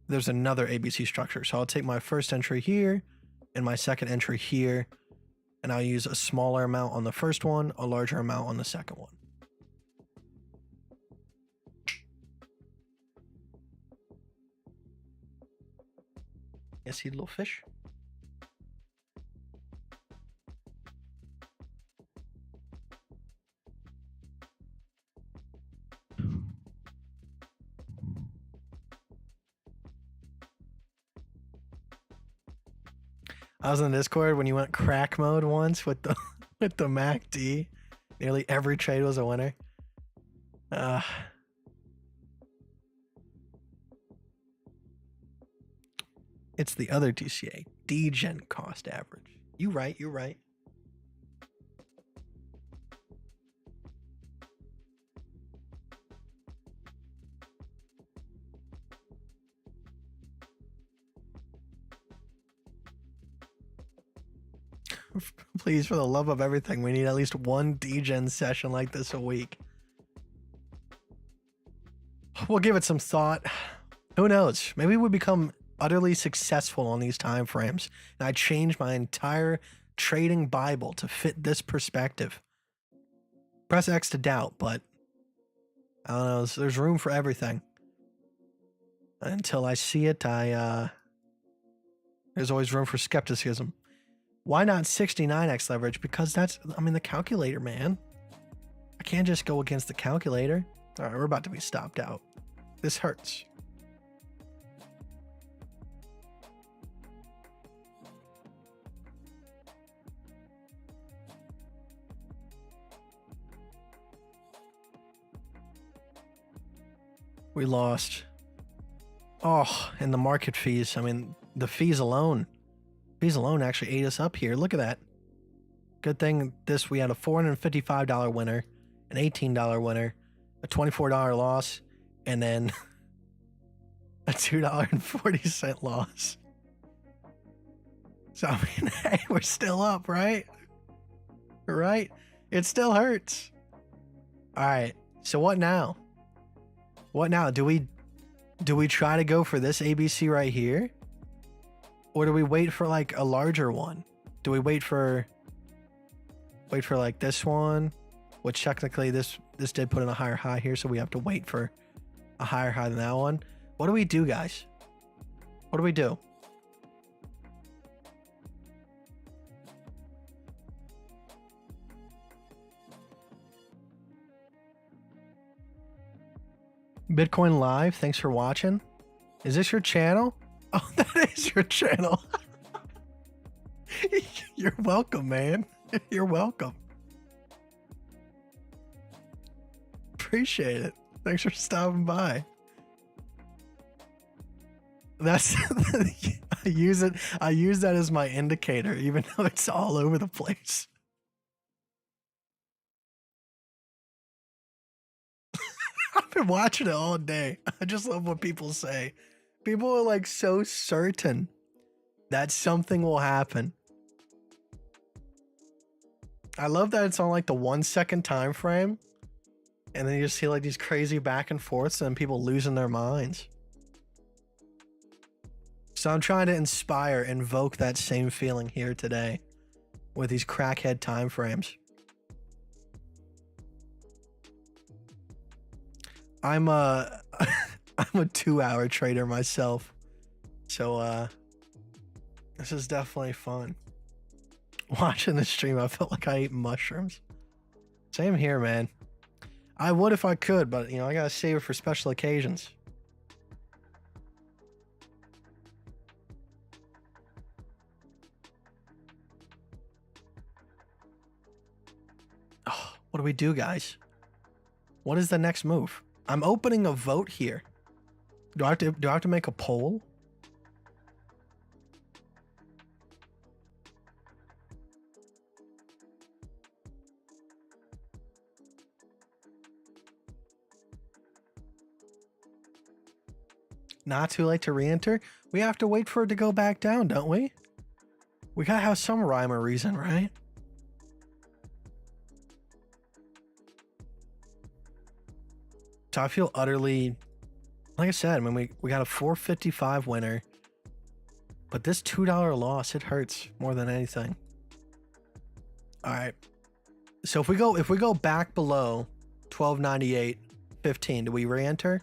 there's another ABC structure. So I'll take my first entry here and my second entry here, and I'll use a smaller amount on the first one, a larger amount on the second one. You see little fish? I was in Discord when you went crack mode once with the MACD. Nearly every trade was a winner. It's the other DCA, degen cost average. You're right. Please, for the love of everything, we need at least one degen session like this a week. We'll give it some thought. Who knows? Maybe we become utterly successful on these time frames, and I change my entire trading Bible to fit this perspective. Press X to doubt, but I don't know. There's room for everything. Until I see it, there's always room for skepticism. Why not 69x leverage? Because that's, the calculator, man. I can't just go against the calculator. All right, we're about to be stopped out. This hurts. We lost. Oh, and the market fees. I mean, the fees alone actually ate us up here. Look at that. Good thing we had a $455 winner, an $18 winner, a $24 loss, and then a $2.40 loss. So, I mean, hey, we're still up, right? Right? It still hurts. All right. So what now? What now? Do we try to go for this ABC right here? Or do we wait for like a larger one? Do we wait for like this one? Which technically this did put in a higher high here, so we have to wait for a higher high than that one. What do we do, guys? What do we do? Bitcoin Live, thanks for watching. Is this your channel? Oh, that is your channel. You're welcome, man. You're welcome. Appreciate it. Thanks for stopping by. That's I use that as my indicator, even though it's all over the place. I've been watching it all day. I just love what people say. People are like so certain that something will happen. I love that it's on like the 1 second time frame. And then you just see like these crazy back and forths and people losing their minds. So I'm trying to invoke that same feeling here today with these crackhead time frames. I'm a 2-hour trader myself. So this is definitely fun. Watching the stream, I felt like I ate mushrooms. Same here, man. I would if I could, but you know, I gotta save it for special occasions. Oh, what do we do, guys? What is the next move? I'm opening a vote here. Do I have to make a poll? Not too late to re-enter? We have to wait for it to go back down, don't we? We gotta have some rhyme or reason, right? So I feel utterly, like I said, I mean, we got a 455 winner, but this $2 loss, it hurts more than anything. All right. So if we go back below 1298.15, do we re-enter?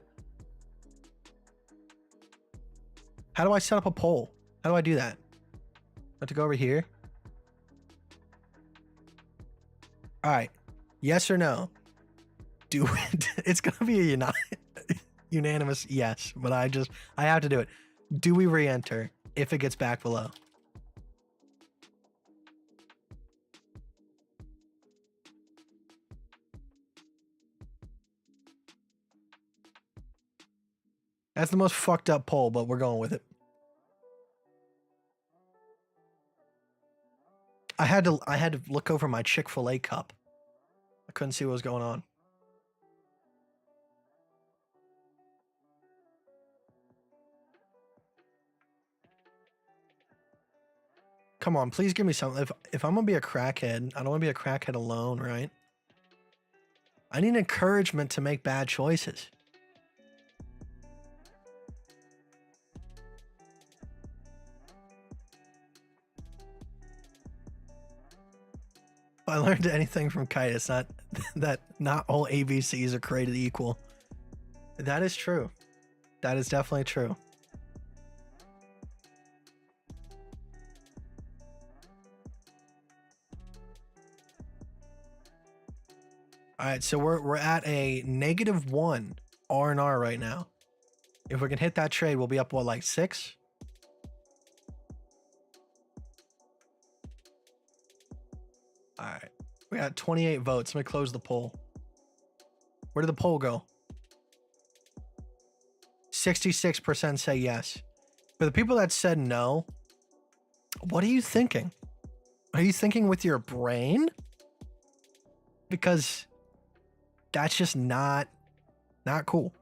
How do I set up a poll? How do I do that? I have to go over here. All right. Yes or no? Do it. It's gonna be a unanimous yes, but I have to do it. Do we re-enter if it gets back below? That's the most fucked up poll, but we're going with it. I had to look over my Chick-fil-A cup. I couldn't see what was going on. Come on, please give me something. If I'm gonna be a crackhead, I don't want to be a crackhead alone, right? I need encouragement to make bad choices. If I learned anything from Kite, it's not that not all ABCs are created equal. That is true. That is definitely true. All right, so we're at a -1 R&R right now. If we can hit that trade, we'll be up, what, like 6? All right, we got 28 votes. Let me close the poll. Where did the poll go? 66% say yes. For the people that said no, what are you thinking? Are you thinking with your brain? Because that's just not cool.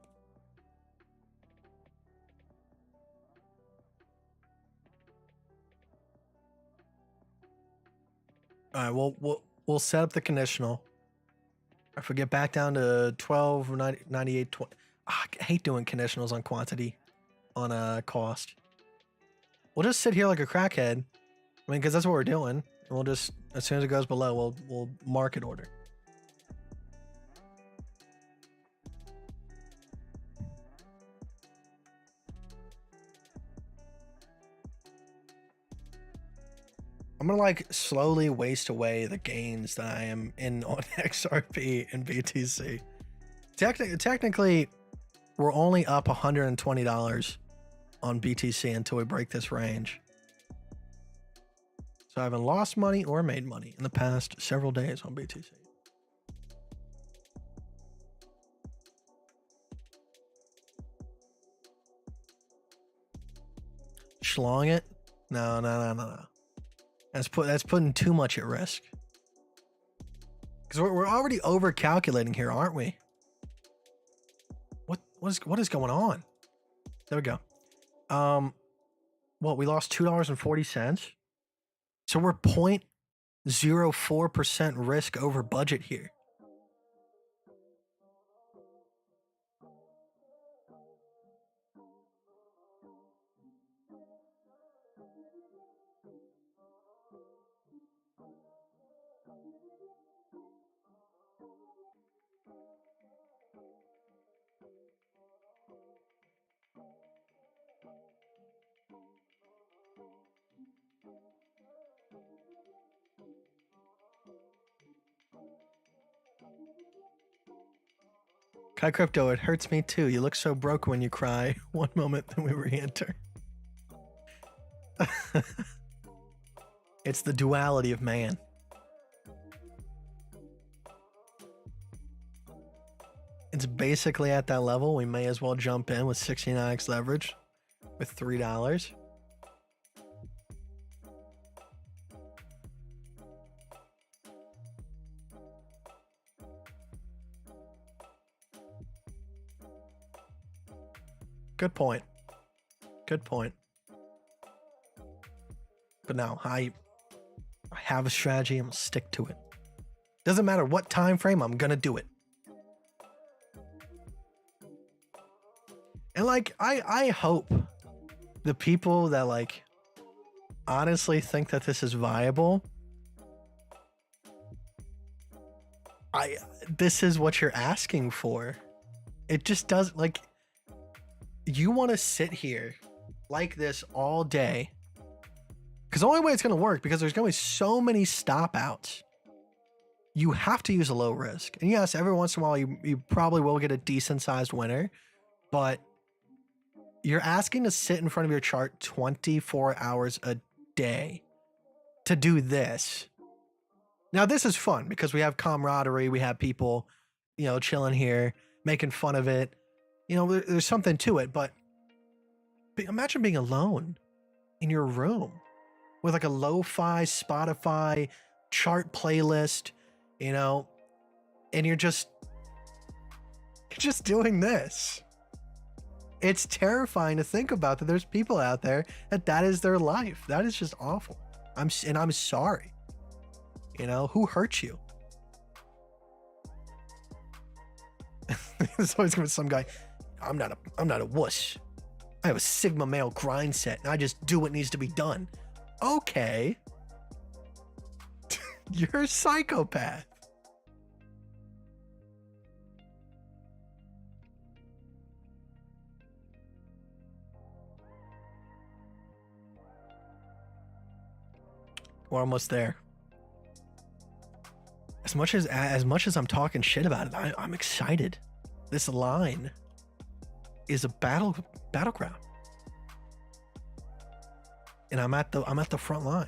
All right, we'll set up the conditional. If we get back down to 12, 98, 20. I hate doing conditionals on quantity, on cost. We'll just sit here like a crackhead. I mean, because that's what we're doing. And we'll just, as soon as it goes below, we'll market order. I'm gonna like slowly waste away the gains that I am in on XRP and BTC. Technically, we're only up $120 on BTC until we break this range. So I haven't lost money or made money in the past several days on BTC. Schlong it? No. That's putting too much at risk. Because we're already over calculating here, aren't we? What is going on? There we go. Well, we lost $2.40. So we're 0.04% risk over budget here. Kai Crypto, it hurts me too. You look so broke when you cry. One moment, then we re-enter. It's the duality of man. It's basically at that level. We may as well jump in with 69x leverage with $3. Good point. Good point. But now I have a strategy. I'm gonna stick to it. Doesn't matter what time frame, I'm gonna do it. And like I hope the people that like honestly think that this is viable, this is what you're asking for. It just does, like, you want to sit here like this all day, because the only way it's going to work, because there's going to be so many stop outs, you have to use a low risk. And yes, every once in a while you probably will get a decent sized winner, but you're asking to sit in front of your chart 24 hours a day to do this. Now this is fun because we have camaraderie, we have people, you know, chilling here, making fun of it. You know, there's something to it, but imagine being alone in your room with like a lo-fi Spotify chart playlist, you know, and you're just doing this. It's terrifying to think about that there's people out there that is their life. That is just awful. I'm sorry. You know, who hurt you? There's always gonna be some guy. I'm not a wuss. I have a Sigma male grind set and I just do what needs to be done. Okay. You're a psychopath. We're almost there. As much as I'm talking shit about it, I'm excited. This line is a battleground, and I'm at the front line.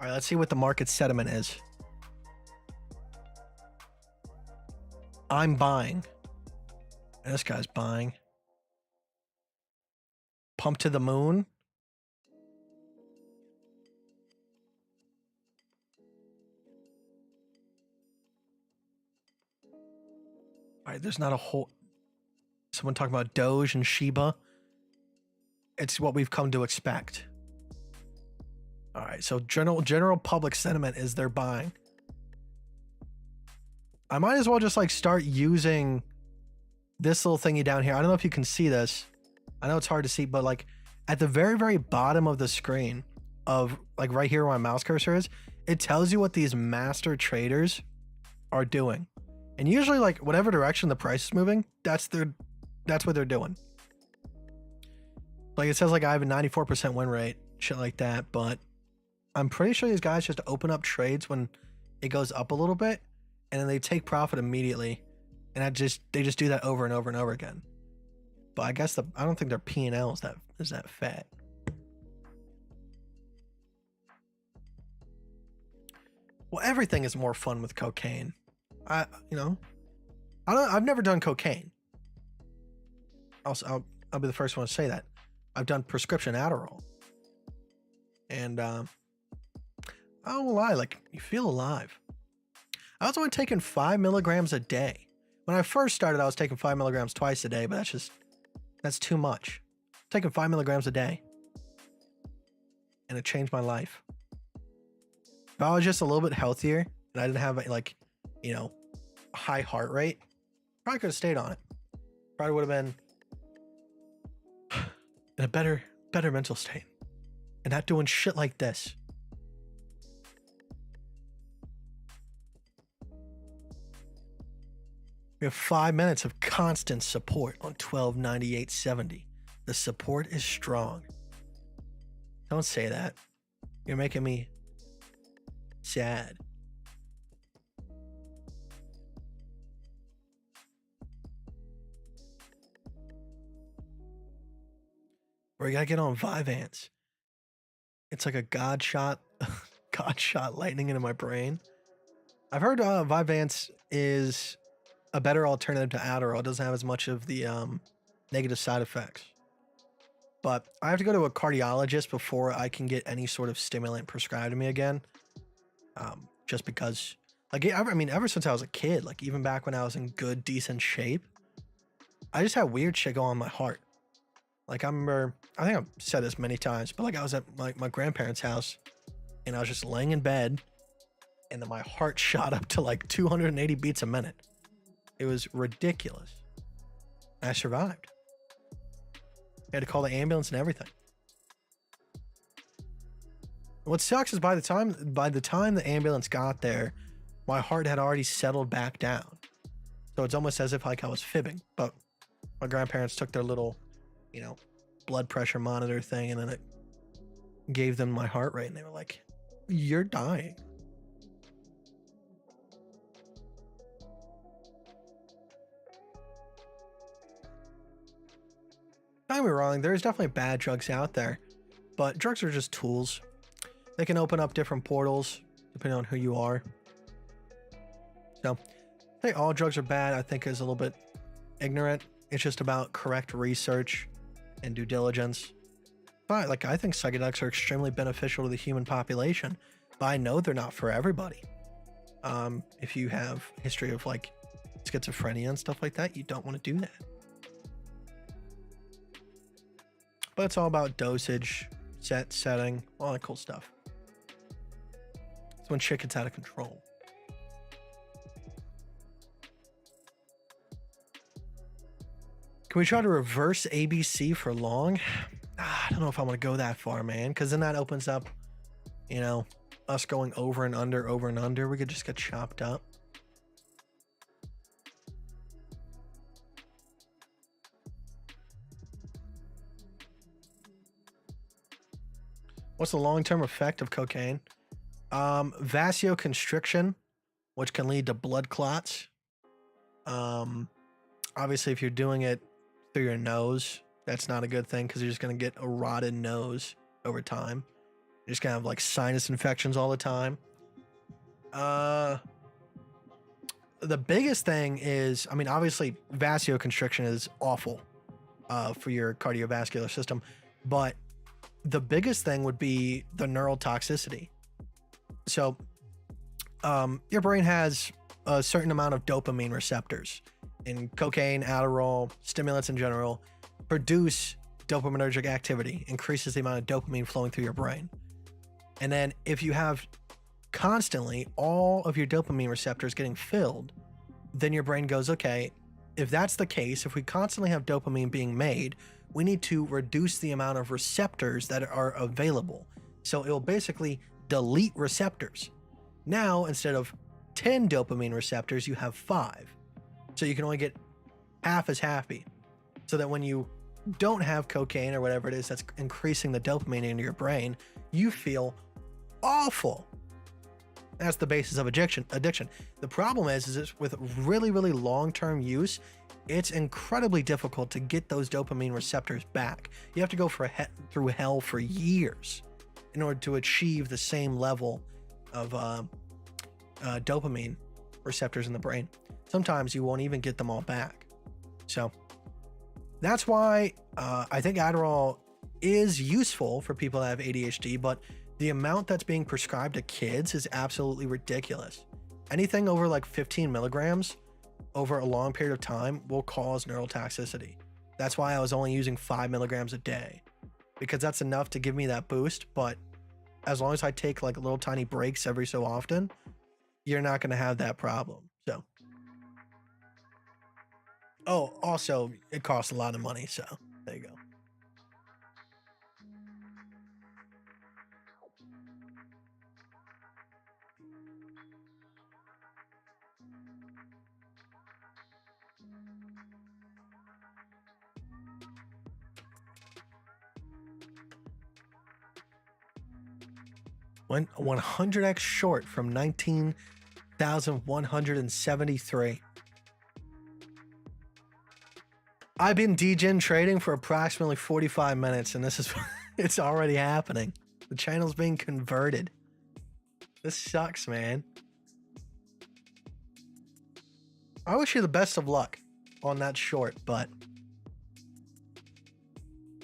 All right, let's see what the market sentiment is. I'm buying. And this guy's buying. Pump to the moon. All right, there's not a whole... Someone talking about Doge and Shiba. It's what we've come to expect. All right, so general public sentiment is they're buying. I might as well just like start using this little thingy down here. I don't know if you can see this. I know it's hard to see, but like at the very, very bottom of the screen of like right here where my mouse cursor is, it tells you what these master traders are doing. And usually like whatever direction the price is moving, that's what they're doing. Like it says like I have a 94% win rate, shit like that, but I'm pretty sure these guys just open up trades when it goes up a little bit and then they take profit immediately. And they just do that over and over and over again. But I guess I don't think their P&L is that fat. Well, everything is more fun with cocaine. I've never done cocaine. I'll be the first one to say that. I've done prescription Adderall. And I won't lie, like you feel alive. I was only taking 5 milligrams a day. When I first started, I was taking 5 milligrams twice a day, but that's too much. Taking 5 milligrams a day. And it changed my life. If I was just a little bit healthier and I didn't have like, you know, a high heart rate, probably could have stayed on it. Probably would have been in a better mental state. And not doing shit like this. We have 5 minutes of constant support on 1298.70. The support is strong. Don't say that. You're making me sad. We gotta get on Vyvanse. It's like a god shot lightning into my brain. I've heard Vyvanse is a better alternative to Adderall. It doesn't have as much of the negative side effects. But I have to go to a cardiologist before I can get any sort of stimulant prescribed to me again. Just because, like, ever since I was a kid, like even back when I was in good, decent shape, I just had weird shit go on in my heart. Like I remember, I think I've said this many times, but like I was at my grandparents' house and I was just laying in bed and then my heart shot up to like 280 beats a minute. It was ridiculous. I survived. I had to call the ambulance and everything. What sucks is by the time the ambulance got there, my heart had already settled back down. So it's almost as if like I was fibbing. But my grandparents took their little, you know, blood pressure monitor thing and then it gave them my heart rate and they were like, "You're dying." Don't get me wrong, there's definitely bad drugs out there, but drugs are just tools. They can open up different portals depending on who you are. So, I think all drugs are bad, I think is a little bit ignorant. It's just about correct research and due diligence. But like I think psychedelics are extremely beneficial to the human population, but I know they're not for everybody. If you have a history of like schizophrenia and stuff like that, you don't want to do that. But it's all about dosage, setting, all that cool stuff. It's when shit gets out of control. Can we try to reverse ABC for long? I don't know if I want to go that far, man, because then that opens up, you know, us going over and under. We could just get chopped up. What's the long-term effect of cocaine? Vasoconstriction, which can lead to blood clots. Obviously, if you're doing it through your nose, that's not a good thing because you're just going to get a rotted nose over time. You're just gonna have like sinus infections all the time. The biggest thing is, I mean, obviously vasoconstriction is awful for your cardiovascular system, but the biggest thing would be the neural toxicity. So your brain has a certain amount of dopamine receptors, and cocaine, Adderall, stimulants in general produce dopaminergic activity, increases the amount of dopamine flowing through your brain. And then if you have constantly all of your dopamine receptors getting filled, then your brain goes, okay, if that's the case, if we constantly have dopamine being made, we need to reduce the amount of receptors that are available. So it'll basically delete receptors. Now, instead of 10 dopamine receptors, you have 5. So you can only get half as happy. So that when you don't have cocaine or whatever it is that's increasing the dopamine into your brain, you feel awful. That's the basis of addiction. The problem is it's with really, really long-term use, it's incredibly difficult to get those dopamine receptors back. You have to go through hell for years in order to achieve the same level of dopamine receptors in the brain. Sometimes you won't even get them all back. So that's why I think Adderall is useful for people that have ADHD, but the amount that's being prescribed to kids is absolutely ridiculous. Anything over like 15 milligrams over a long period of time will cause neurotoxicity. That's why I was only using 5 milligrams a day, because that's enough to give me that boost. But as long as I take like little tiny breaks every so often, you're not going to have that problem. So, oh, also it costs a lot of money. So there you go. Went 100x short from 19,173. I've been DGen trading for approximately 45 minutes, and this is it's already happening. The channel's being converted. This sucks, man. I wish you the best of luck on that short, but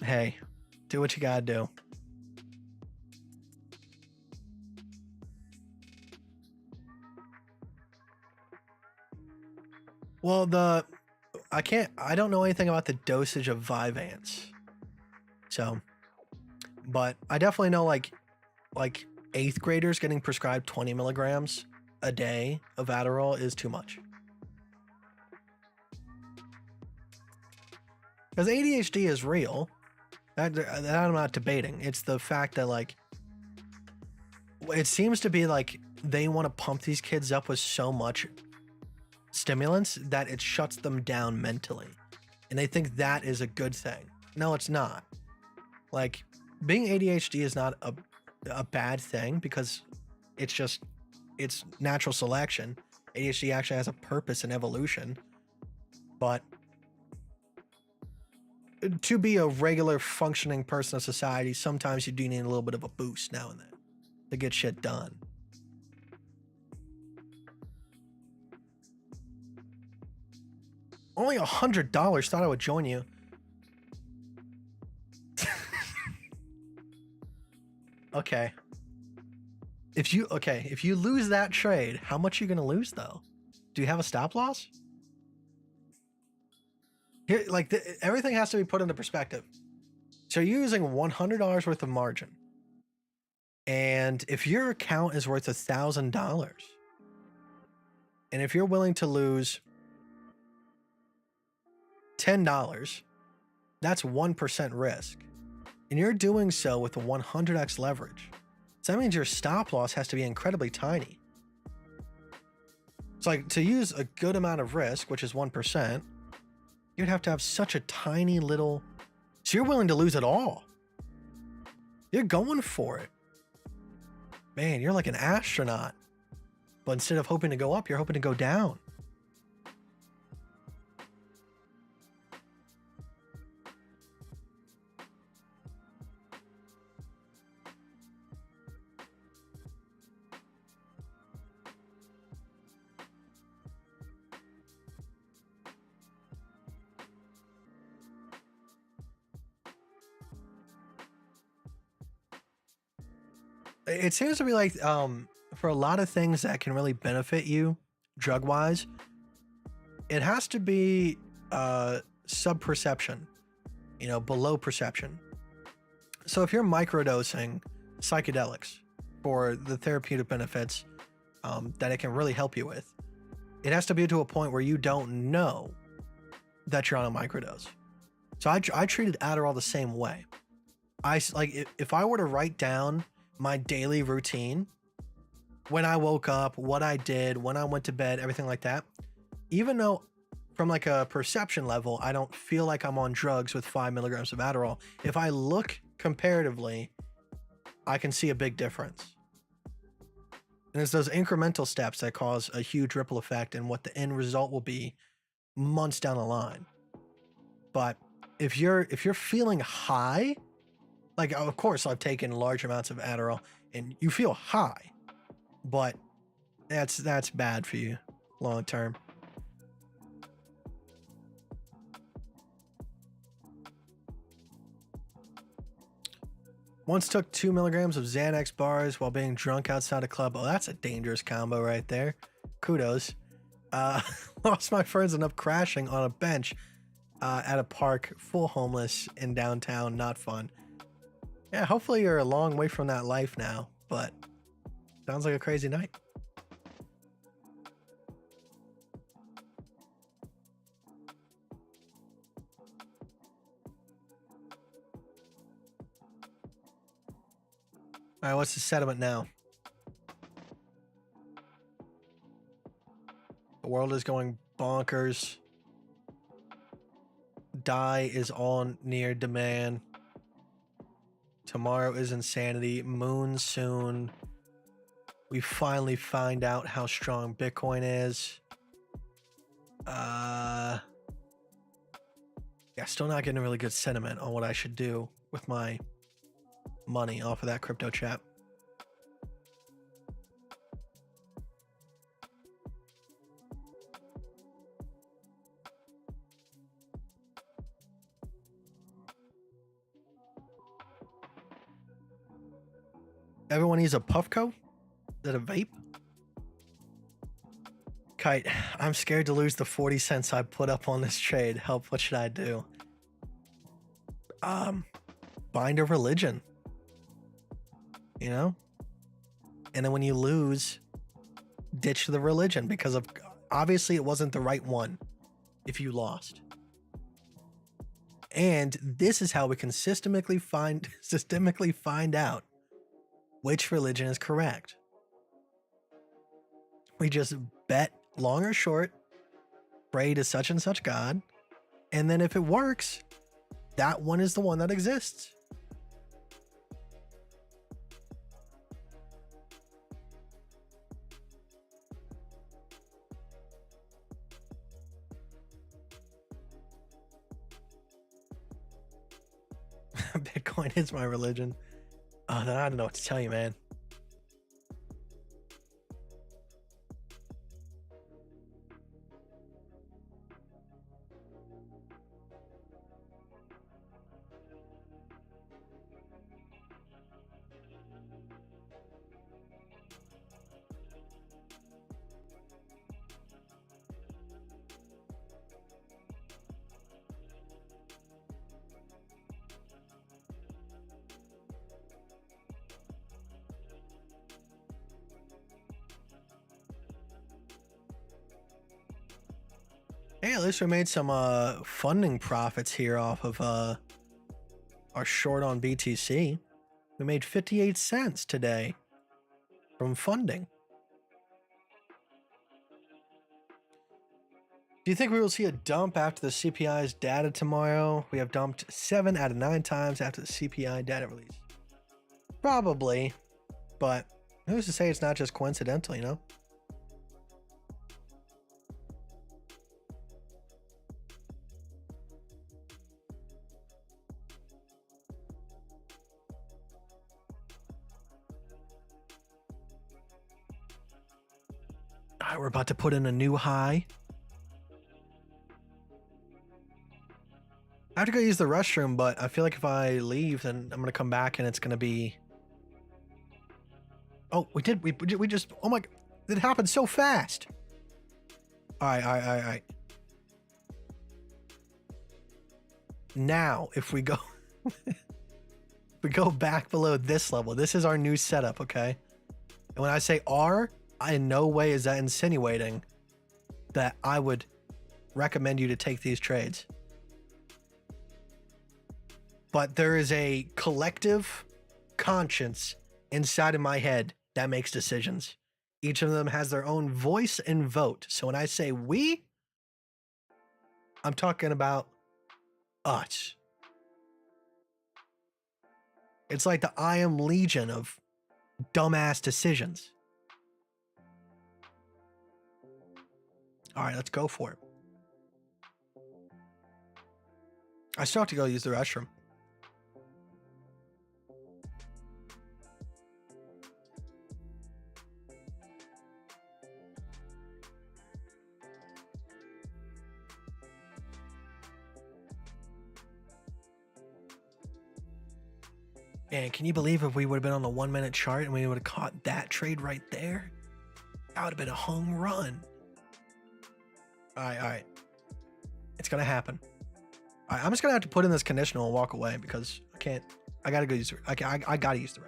hey, do what you gotta do. Well, I don't know anything about the dosage of Vyvanse. So, but I definitely know like 8th graders getting prescribed 20 milligrams a day of Adderall is too much. Because ADHD is real. That I'm not debating. It's the fact that like, it seems to be like they want to pump these kids up with so much stimulants that it shuts them down mentally, and they think that is a good thing. No, it's not. Like, being ADHD is not a bad thing, because it's natural selection. ADHD actually has a purpose in evolution, but to be a regular functioning person of society, sometimes you do need a little bit of a boost now and then to get shit done. Only $100. Thought I would join you. Okay. If you lose that trade, how much are you gonna lose though? Do you have a stop loss? Here, like everything has to be put into perspective. So you're using $100 worth of margin, and if your account is worth $1,000, and if you're willing to lose $10, that's 1% risk. And you're doing so with a 100x leverage. So that means your stop loss has to be incredibly tiny. It's like, to use a good amount of risk, which is 1%, you'd have to have such a tiny little... So you're willing to lose it all. You're going for it. Man, you're like an astronaut. But instead of hoping to go up, you're hoping to go down. It seems to be like for a lot of things that can really benefit you drug wise, it has to be sub perception, below perception. So if you're microdosing psychedelics for the therapeutic benefits that it can really help you with, it has to be to a point where you don't know that you're on a microdose. So I treated Adderall the same way. If I were to write down my daily routine, when I woke up, what I did, when I went to bed, everything like that, even though from like a perception level, I don't feel like I'm on drugs with 5 milligrams of Adderall, if I look comparatively, I can see a big difference. And it's those incremental steps that cause a huge ripple effect and what the end result will be months down the line. But if you're feeling high, like of course I've taken large amounts of Adderall and you feel high, but that's bad for you long term. Once took 2 milligrams of Xanax bars while being drunk outside a club. Oh, that's a dangerous combo right there. Kudos. Lost my friends and up crashing on a bench at a park, full homeless in downtown. Not fun. Yeah, hopefully you're a long way from that life now, but sounds like a crazy night. All right, what's the sentiment now? The world is going bonkers. Dye is on near demand. Tomorrow is insanity. Moon soon. We finally find out how strong Bitcoin is. Yeah, still not getting a really good sentiment on what I should do with my money off of that crypto chat. Everyone needs a Puffco? Is that a vape? Kite, I'm scared to lose the 40 cents I put up on this trade. Help, what should I do? Bind a religion. And then when you lose, ditch the religion because of obviously it wasn't the right one if you lost. And this is how we can systemically find out which religion is correct. We just bet long or short, pray to such and such God, and then if it works, that one is the one that exists. Bitcoin is my religion. Oh, no, I don't know what to tell you, man. Hey, at least we made some funding profits here off of our short on BTC. We made 58 cents today from funding. Do you think we will see a dump after the CPI's data tomorrow? We have dumped 7 out of 9 times after the CPI data release. Probably, but who's to say it's not just coincidental, All right, we're about to put in a new high. I have to go use the restroom, but I feel like if I leave, then I'm going to come back and it's going to be Oh, we did. We just. Oh my! It happened so fast. All right, all right, all right, all right. Now, if we go, we go back below this level. This is our new setup, okay? And when I say R, in no way is that insinuating that I would recommend you to take these trades. But there is a collective conscience inside of my head that makes decisions. Each of them has their own voice and vote. So when I say we, I'm talking about us. It's like the I Am Legion of dumbass decisions. All right, let's go for it. I still have to go use the restroom. And can you believe if we would have been on the 1 minute chart and we would have caught that trade right there? That would have been a home run. All right. It's going to happen. All right, I'm just going to have to put in this conditional and walk away because I can't. I got to go use the I got to use the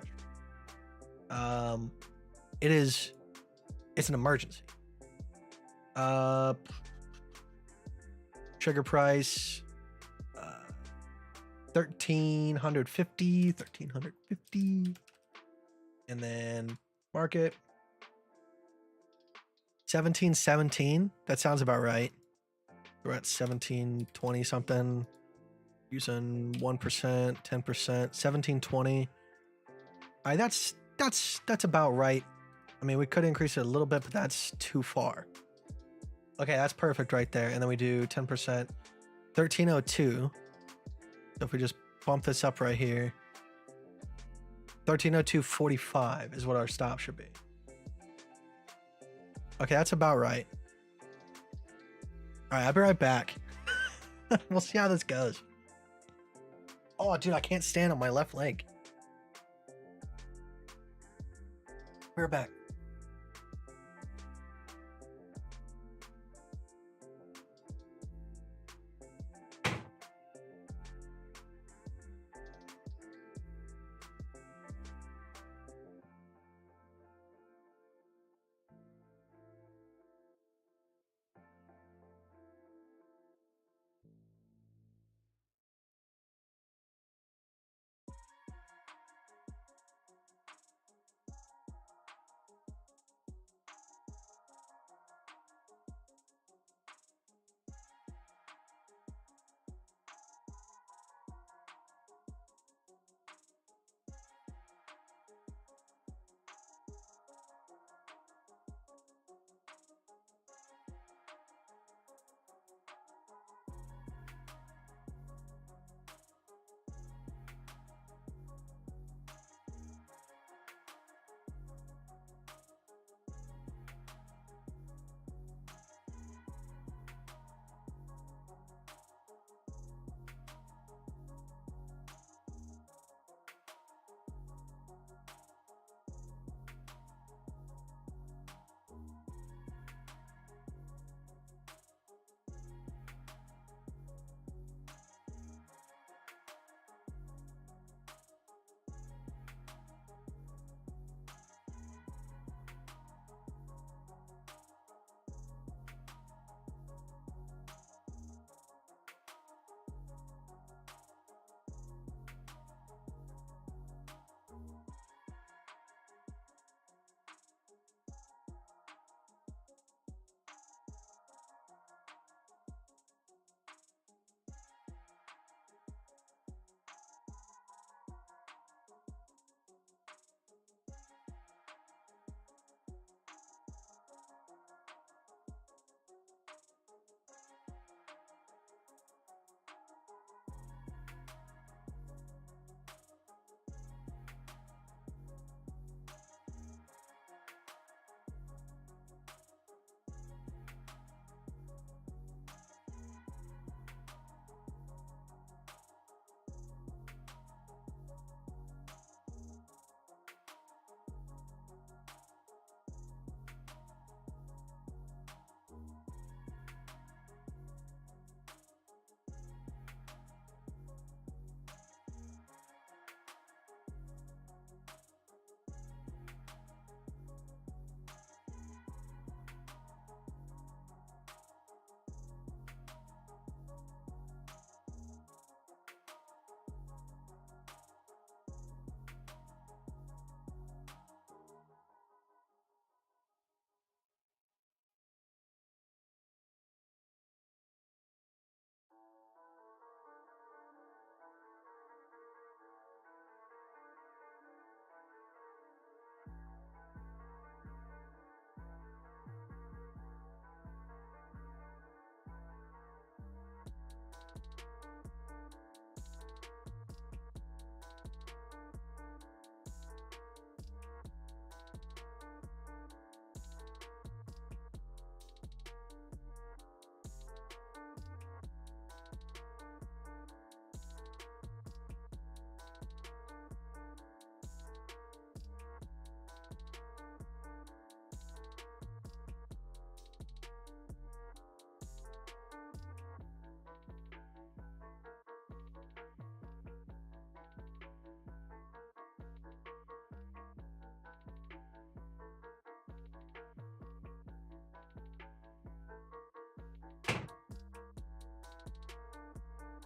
restroom. It's an emergency. Trigger price 1350, and then market 1717. That sounds about right. We're at 1720 something, using 1%, 10%, 1720. All right, that's about right. I mean, we could increase it a little bit, but that's too far. Okay, that's perfect right there. And then we do 10%, 1302. So if we just bump this up right here, 1302.45 is what our stop should be. Okay, that's about right. All right, I'll be right back. We'll see how this goes. Oh, dude, I can't stand on my left leg. We're back.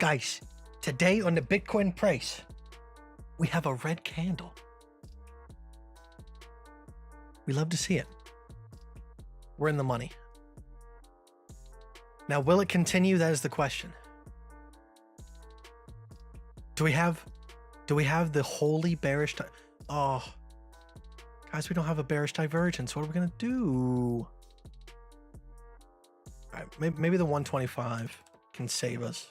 Guys, today on the Bitcoin price, we have a red candle. We love to see it. We're in the money. Now, will it continue? That is the question. Do we have the holy bearish? Oh, guys, we don't have a bearish divergence. What are we gonna do? All right, maybe the 125 can save us.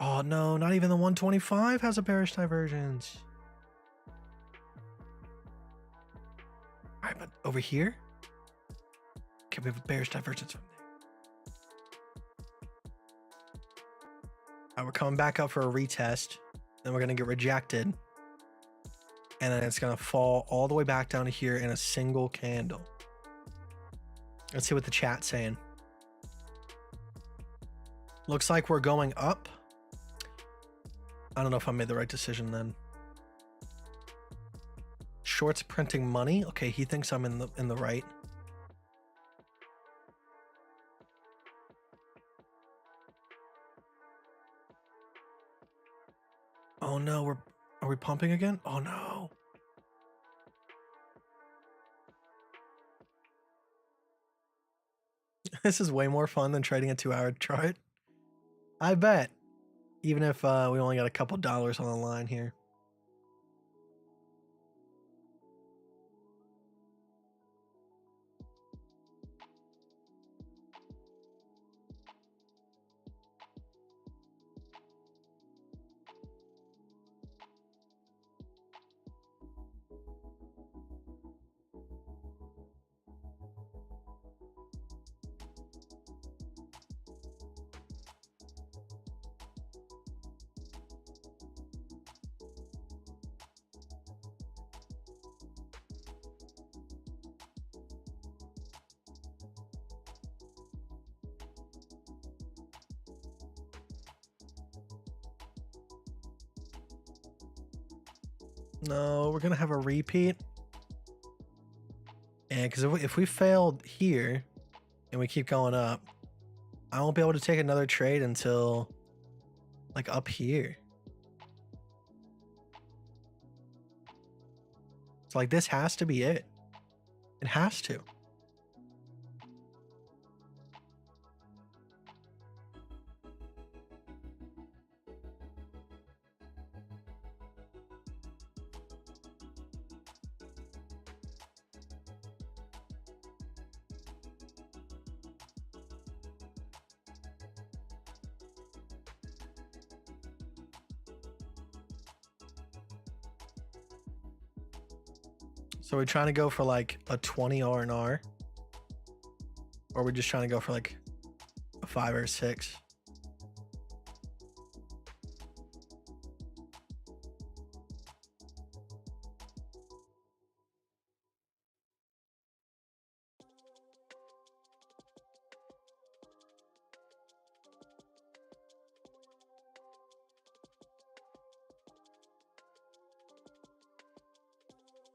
Oh no, not even the 125 has a bearish divergence. All right, but over here, okay, we have a bearish divergence from there. All right, we're coming back up for a retest. Then we're gonna get rejected, and then it's gonna fall all the way back down to here in a single candle. Let's see what the chat's saying. Looks like we're going up. I don't know if I made the right decision then. Shorts printing money. Okay, he thinks I'm in the right. Oh no, are we pumping again? Oh no. This is way more fun than trading a 2-hour chart. I bet. Even if we only got a couple dollars on the line here. No, we're gonna have a repeat. And because if we failed here and we keep going up, I won't be able to take another trade until like up here. So like this has to be it. It has to. So we're trying to go for like a 20 R&R, or we're just trying to go for like a 5 or 6.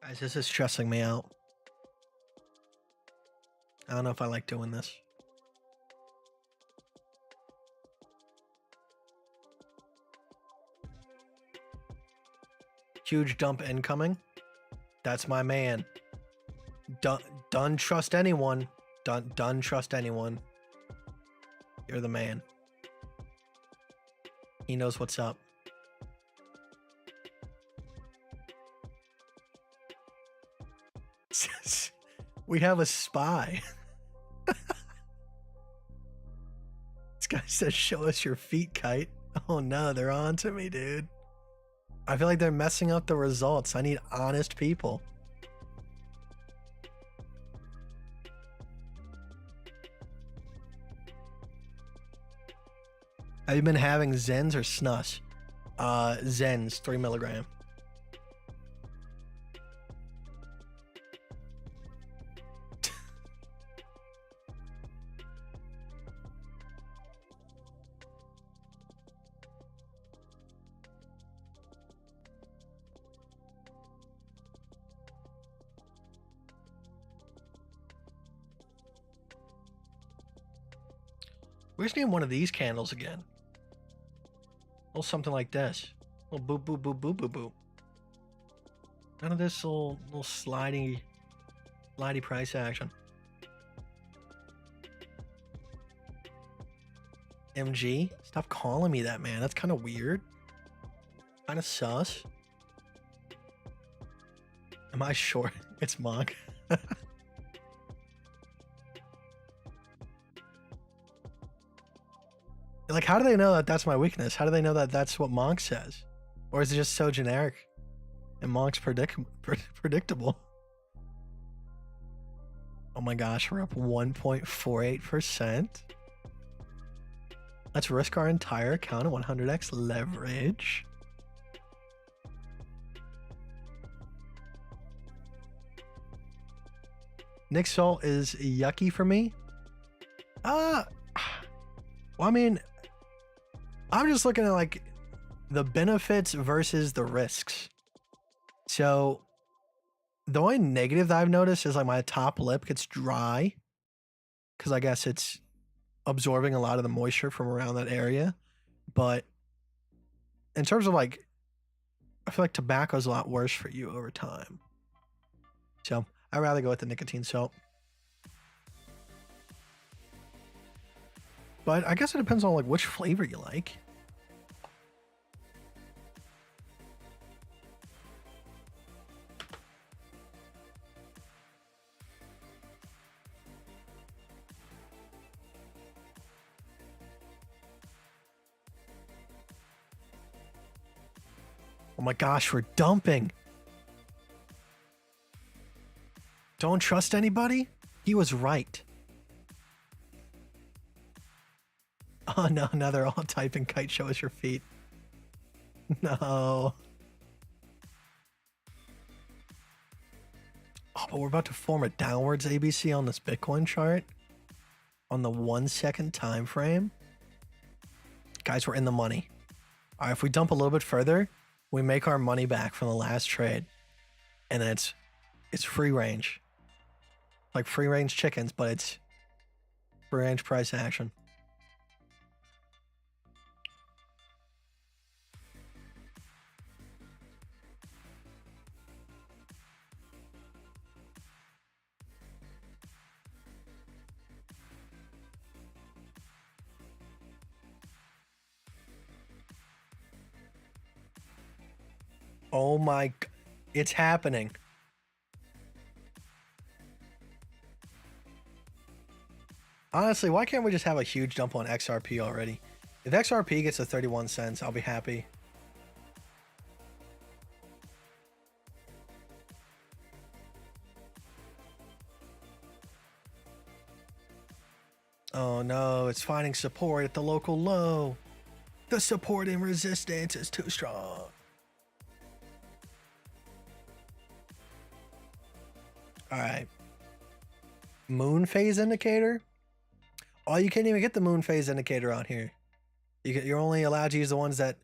Guys, this is stressing me out. I don't know if I like doing this. Huge dump incoming. That's my man. Done trust anyone. Done trust anyone. You're the man. He knows what's up. We have a spy. This guy says, show us your feet, Kite. Oh no, they're on to me, dude. I feel like they're messing up the results. I need honest people. Have you been having Zens or Snus? Zens, 3 milligram. We just need one of these candles again. A little something like this. A little boop, boop, boop, boop, boop, boop. None of this little slidey price action. MG? Stop calling me that, man. That's kind of weird. Kind of sus. Am I short? It's Monk. Like, how do they know that that's my weakness? How do they know that that's what Monk says? Or is it just so generic and Monk's predictable? Oh my gosh, we're up 1.48%. Let's risk our entire account at 100x leverage. Nick Salt is yucky for me. Well, I mean, I'm just looking at like the benefits versus the risks. So the only negative that I've noticed is like my top lip gets dry because I guess it's absorbing a lot of the moisture from around that area. But in terms of like, I feel like tobacco is a lot worse for you over time. So I'd rather go with the nicotine salt. But I guess it depends on like which flavor you like. Oh my gosh, we're dumping. Don't trust anybody? He was right. Oh no, now they're all typing Kite, show us your feet. No. Oh, but we're about to form a downwards ABC on this Bitcoin chart on the 1 second time frame. Guys, we're in the money. All right, if we dump a little bit further, we make our money back from the last trade. And then it's free range. Like free range chickens, but it's free range price action. Oh my, it's happening. Honestly, why can't we just have a huge dump on XRP already? If XRP gets to 31 cents, I'll be happy. Oh no, it's finding support at the local low. The support and resistance is too strong. All right. Moon phase indicator? Oh, you can't even get the moon phase indicator on here. You're only allowed to use the ones that...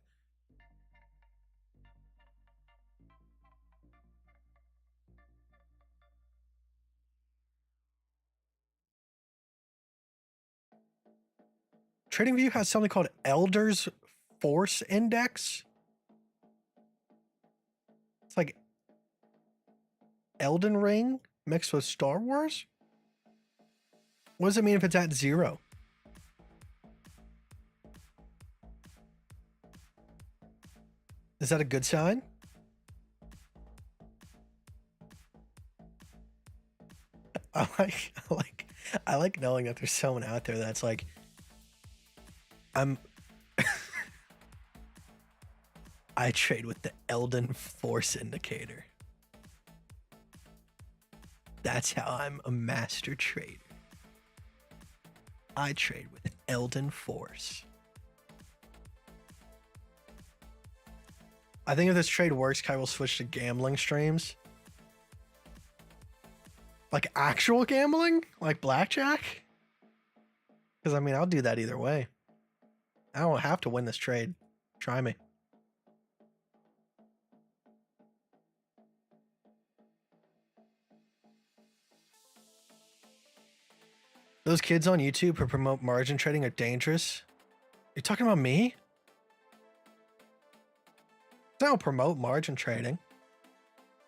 TradingView has something called Elder's Force Index. It's like Elden Ring mixed with Star Wars? What does it mean if it's at 0? Is that a good sign? I like knowing that there's someone out there that's like, I trade with the Elden Force indicator. That's how I'm a master trader. I trade with Elden Force. I think if this trade works, Kai will switch to gambling streams. Like actual gambling? Like blackjack? Because I mean, I'll do that either way. I don't have to win this trade. Try me. Those kids on YouTube who promote margin trading are dangerous. You talking about me? I don't promote margin trading.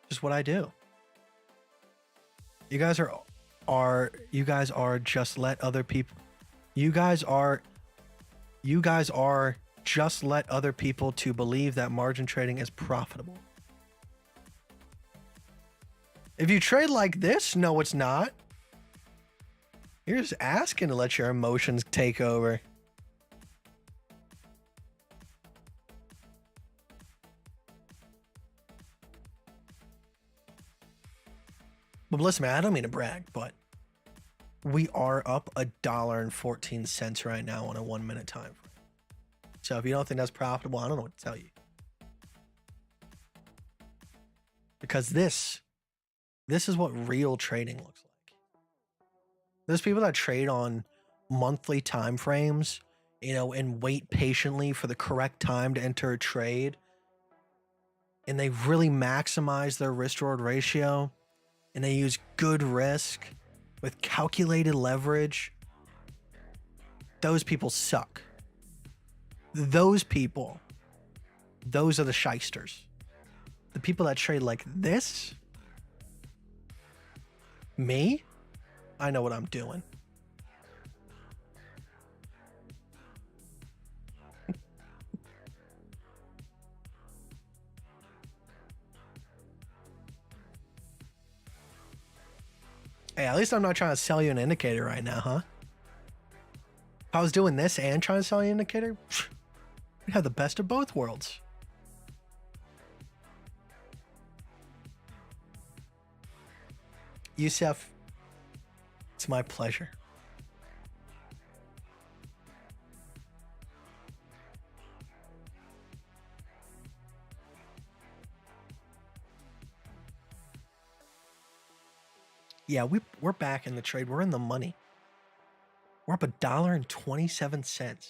Just what I do. You guys are just let other people. You guys are just let other people to believe that margin trading is profitable. If you trade like this, no, it's not. You're just asking to let your emotions take over. But listen, man, I don't mean to brag, but we are up $1.14 right now on a 1 minute time frame. So if you don't think that's profitable, I don't know what to tell you. Because this is what real trading looks like. There's people that trade on monthly time frames, you know, and wait patiently for the correct time to enter a trade. And they really maximize their risk reward ratio. And they use good risk with calculated leverage. Those people suck. Those people, those are the shysters. The people that trade like this, me, I know what I'm doing. Hey, at least I'm not trying to sell you an indicator right now, huh? If I was doing this and trying to sell you an indicator, we'd have the best of both worlds. Yusef, it's my pleasure. Yeah, we're back in the trade. We're in the money. We're up $1.27.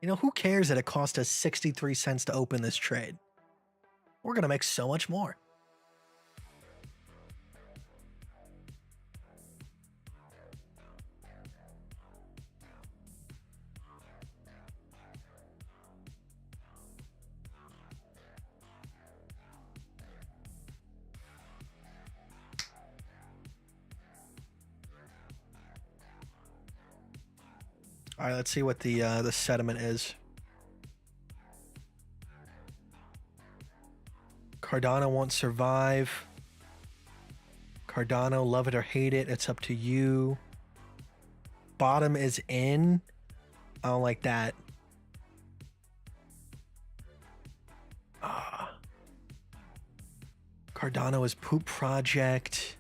You know, who cares that it cost us 63 cents to open this trade? We're going to make so much more. All right, let's see what the sentiment is. Cardano won't survive. Cardano, love it or hate it. It's up to you. Bottom is in. I don't like that. Cardano is poop project.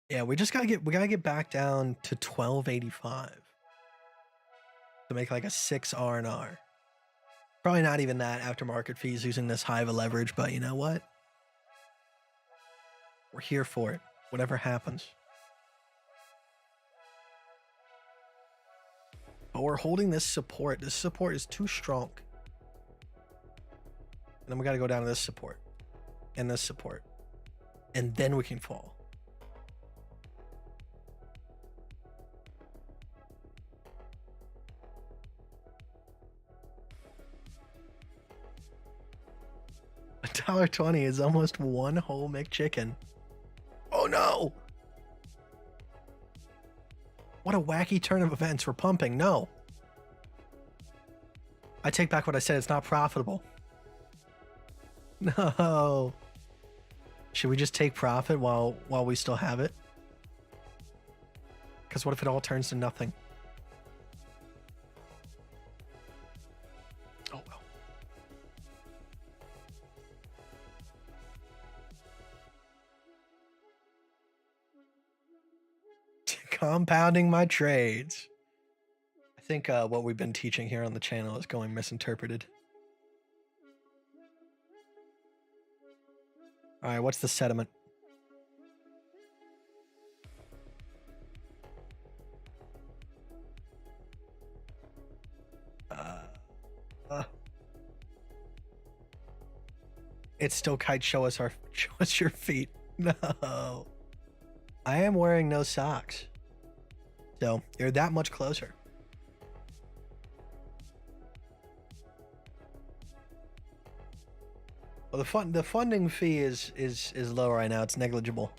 Yeah, we gotta get back down to 1285 to make like a 6 R&R. Probably not even that after market fees using this high of a leverage, but you know what? We're here for it. Whatever happens. But we're holding this support. This support is too strong. And then we gotta go down to this support. And this support. And then we can fall. $1.20 is almost one whole McChicken. Oh no! What a wacky turn of events. We're pumping. No. I take back what I said. It's not profitable. No. Should we just take profit while we still have it? Because what if it all turns to nothing? Oh well. Compounding my trades. I think what we've been teaching here on the channel is going misinterpreted. All right, what's the sediment? It's still Kite. Show us your feet. No. I am wearing no socks. So you're that much closer. Well, the funding fee is low right now. It's negligible.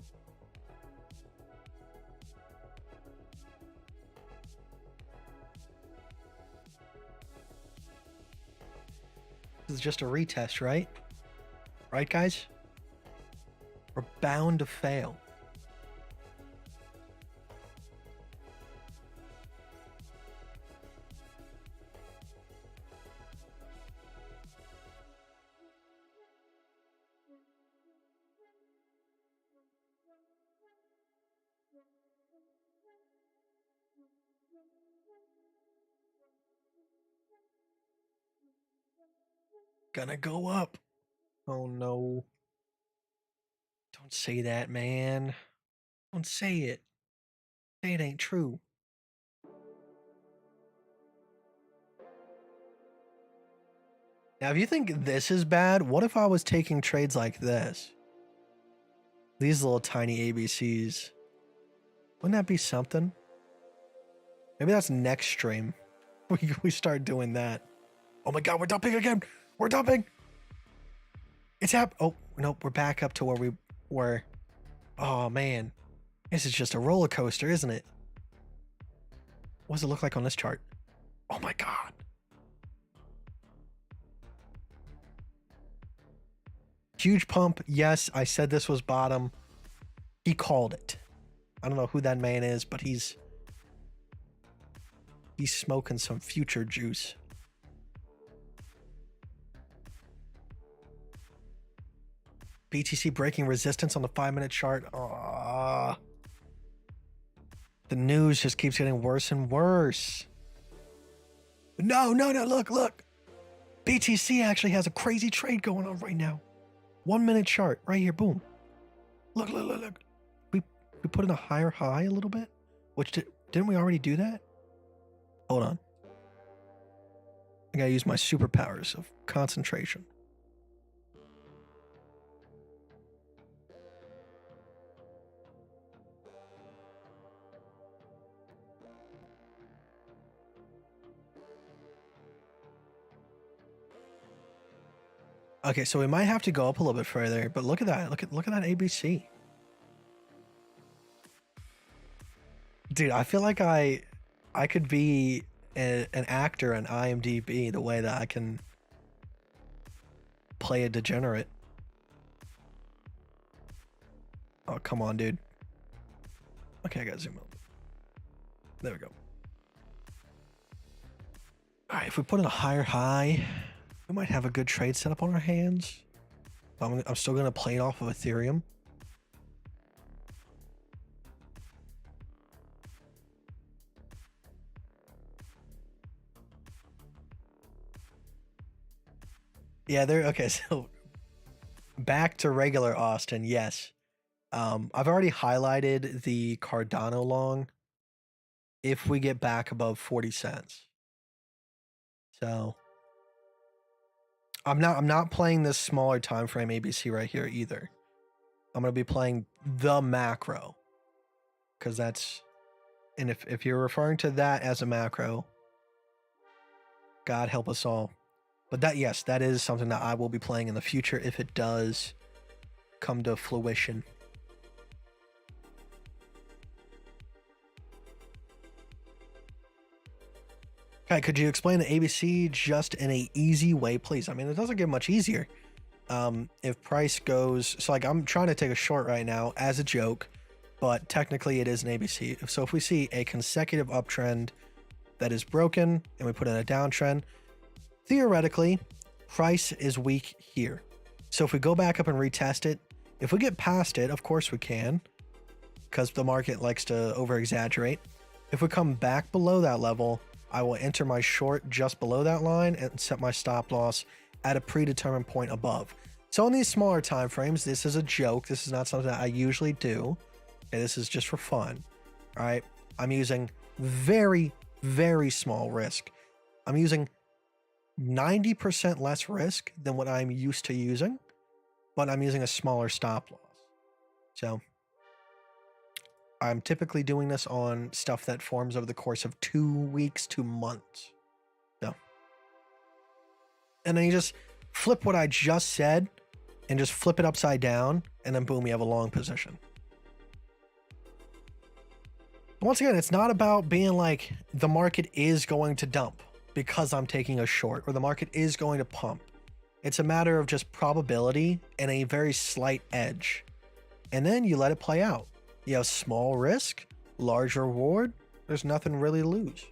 This is just a retest, right? Right, guys? We're bound to fail. Gonna go up. Oh no. Don't say that, man. Don't say it. Say it ain't true. Now, if you think this is bad, what if I was taking trades like this? These little tiny ABCs. Wouldn't that be something? Maybe that's next stream. We start doing that. Oh my god, we're dumping again. We're dumping. It's oh, nope, we're back up to where we were. Oh man. This is just a roller coaster, isn't it? What does it look like on this chart? Oh my god. Huge pump. Yes, I said this was bottom. He called it. I don't know who that man is, but he's smoking some future juice. BTC breaking resistance on the 5-minute chart. The news just keeps getting worse and worse. No, look. BTC actually has a crazy trade going on right now. 1-minute chart right here, boom. Look. We put in a higher high a little bit, which didn't we already do that? Hold on. I gotta use my superpowers of concentration. Okay, so we might have to go up a little bit further, but look at that. Look at that ABC. Dude, I feel like I could be an actor on IMDb the way that I can play a degenerate. Oh, come on, dude. Okay, I gotta zoom up. There we go. All right, if we put in a higher high, we might have a good trade set up on our hands. I'm still gonna play it off of Ethereum. Yeah, okay, so back to regular Austin, yes. I've already highlighted the Cardano long if we get back above 40 cents. So I'm not playing this smaller time frame ABC right here either. I'm gonna be playing the macro. Because that's, and if you're referring to that as a macro, God help us all. But that, yes, that is something that I will be playing in the future if it does come to fruition. Okay, could you explain the ABC just in a easy way, please? I mean, it doesn't get much easier. If price goes, so like I'm trying to take a short right now as a joke, but technically it is an ABC. So if we see a consecutive uptrend that is broken and we put in a downtrend, theoretically, price is weak here. So if we go back up and retest it, if we get past it, of course we can, because the market likes to over exaggerate. If we come back below that level, I will enter my short just below that line and set my stop loss at a predetermined point above. So in these smaller time frames, this is a joke. This is not something that I usually do. Okay, this is just for fun. All right. I'm using very, very small risk. I'm using 90% less risk than what I'm used to using, but I'm using a smaller stop loss. So I'm typically doing this on stuff that forms over the course of 2 weeks to months. So, and then you just flip what I just said and just flip it upside down, and then boom, you have a long position. Once again, it's not about being like the market is going to dump because I'm taking a short, or the market is going to pump. It's a matter of just probability and a very slight edge. And then you let it play out. You have small risk, large reward. There's nothing really to lose.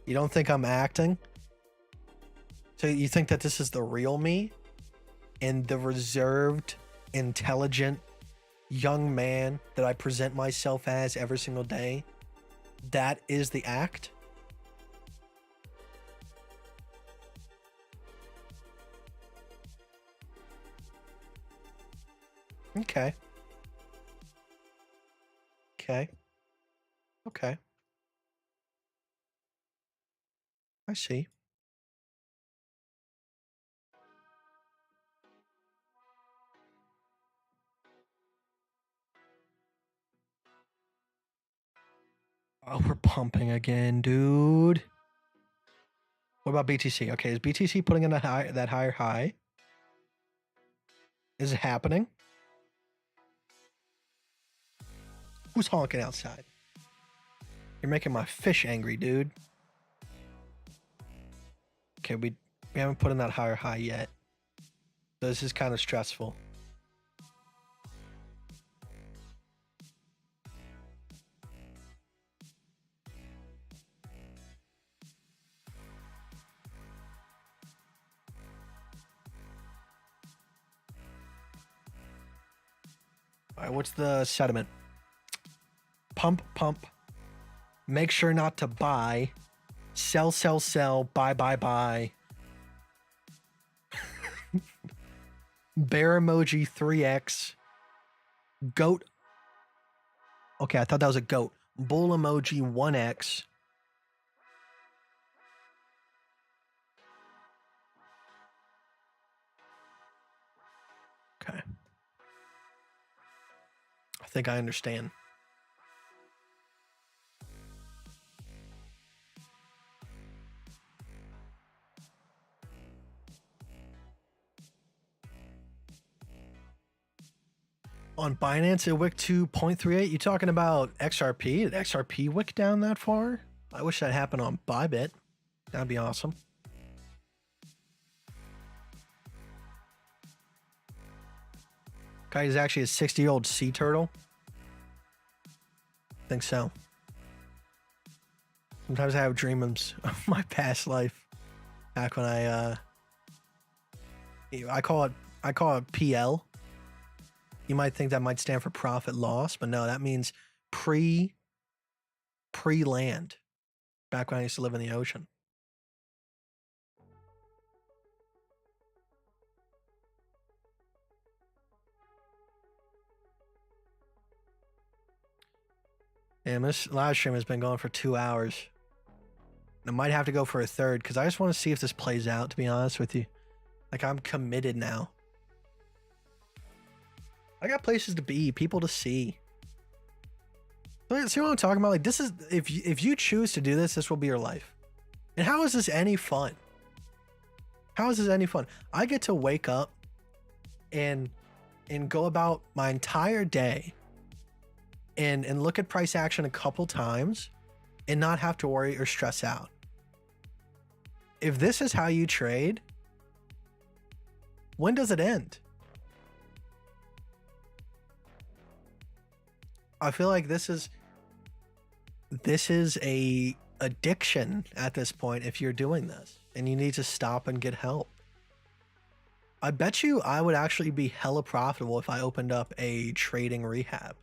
You don't think I'm acting? So you think that this is the real me? And the reserved, intelligent, young man that I present myself as every single day? That is the act? Okay. Okay. Okay. I see. Oh, we're pumping again, dude. What about BTC? Okay, is BTC putting in that higher high? Is it happening? Who's honking outside? You're making my fish angry, dude. Okay, we haven't put in that higher high yet. So this is kind of stressful. All right, what's the sentiment? Pump, pump. Make sure not to buy. Sell, sell, sell. Buy, buy, buy. Bear emoji 3x. Goat. Okay, I thought that was a goat. Bull emoji 1x. Okay. I think I understand. On Binance, it wicked to 0.38. You talking about XRP? Did XRP wick down that far? I wish that happened on Bybit. That'd be awesome. Guy is actually a 60-year-old sea turtle. I think so. Sometimes I have dreams of my past life. Back when I call it PL. You might think that might stand for profit loss, but no, that means pre-land. Back when I used to live in the ocean. And this live stream has been going for 2 hours. I might have to go for a third because I just want to see if this plays out, to be honest with you. Like, I'm committed now. I got places to be, people to see. See what I'm talking about? Like, this is, if you choose to do this, this will be your life. And how is this any fun? How is this any fun? I get to wake up and go about my entire day and look at price action a couple times and not have to worry or stress out. If this is how you trade, when does it end? I feel like this is a addiction at this point if you're doing this, and you need to stop and get help. I bet you I would actually be hella profitable if I opened up a trading rehab.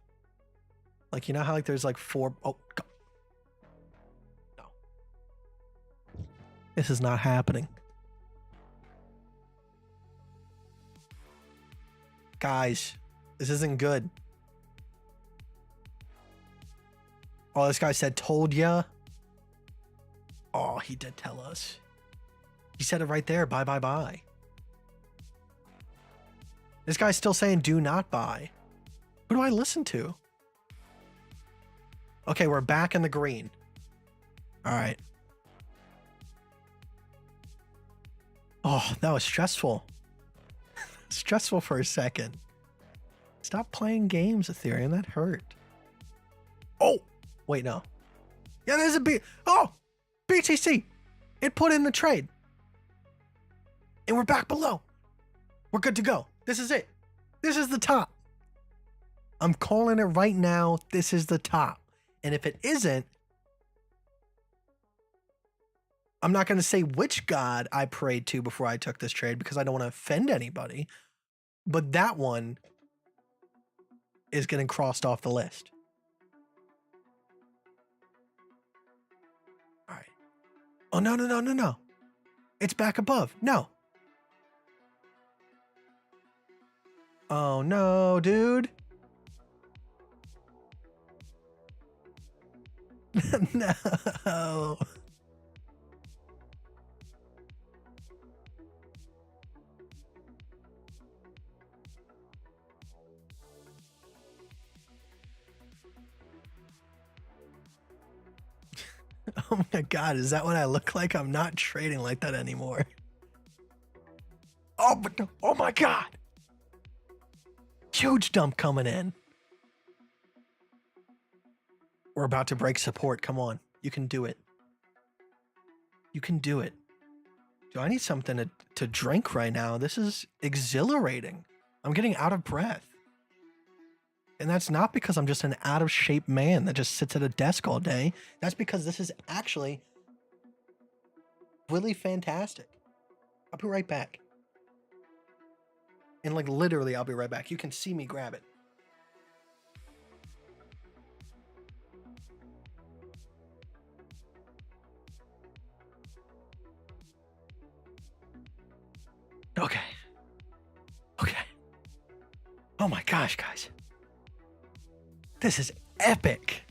Like, you know how like there's like 4 oh God. No. This is not happening. Guys, this isn't good. Oh, this guy said, told ya. Oh, he did tell us. He said it right there. Buy, buy, buy. This guy's still saying do not buy. Who do I listen to? Okay, we're back in the green. All right. Oh, that was stressful. Stressful for a second. Stop playing games, Ethereum. That hurt. Oh, wait, no. Yeah, there's a B. Oh, BTC. It put in the trade. And we're back below. We're good to go. This is it. This is the top. I'm calling it right now. This is the top. And if it isn't, I'm not going to say which god I prayed to before I took this trade because I don't want to offend anybody. But that one is getting crossed off the list. All right. Oh, no, no, no, no, no. It's back above. No. Oh, no, dude. No. Oh my God, is that what I look like? I'm not trading like that anymore. Oh, but oh my God. Huge dump coming in. We're about to break support. Come on. You can do it. You can do it. Do I need something to drink right now? This is exhilarating. I'm getting out of breath. And that's not because I'm just an out of shape man that just sits at a desk all day. That's because this is actually really fantastic. I'll be right back. And like literally, I'll be right back. You can see me grab it. Okay. Okay. Oh my gosh, guys. This is epic.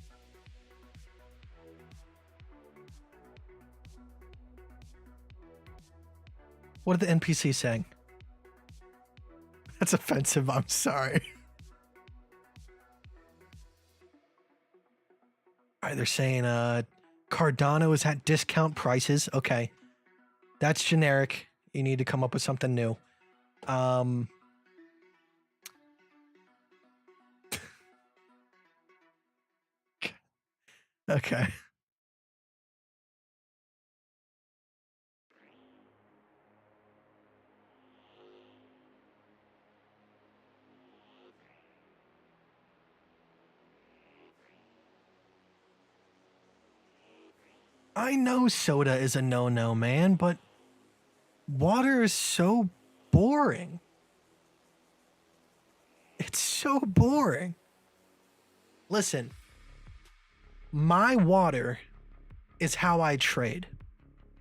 What are the NPCs saying? That's offensive. I'm sorry. All right, they're saying Cardano is at discount prices. Okay. That's generic. You need to come up with something new. Okay. I know soda is a no-no, man, but water is so boring. It's so boring. Listen, my water is how I trade.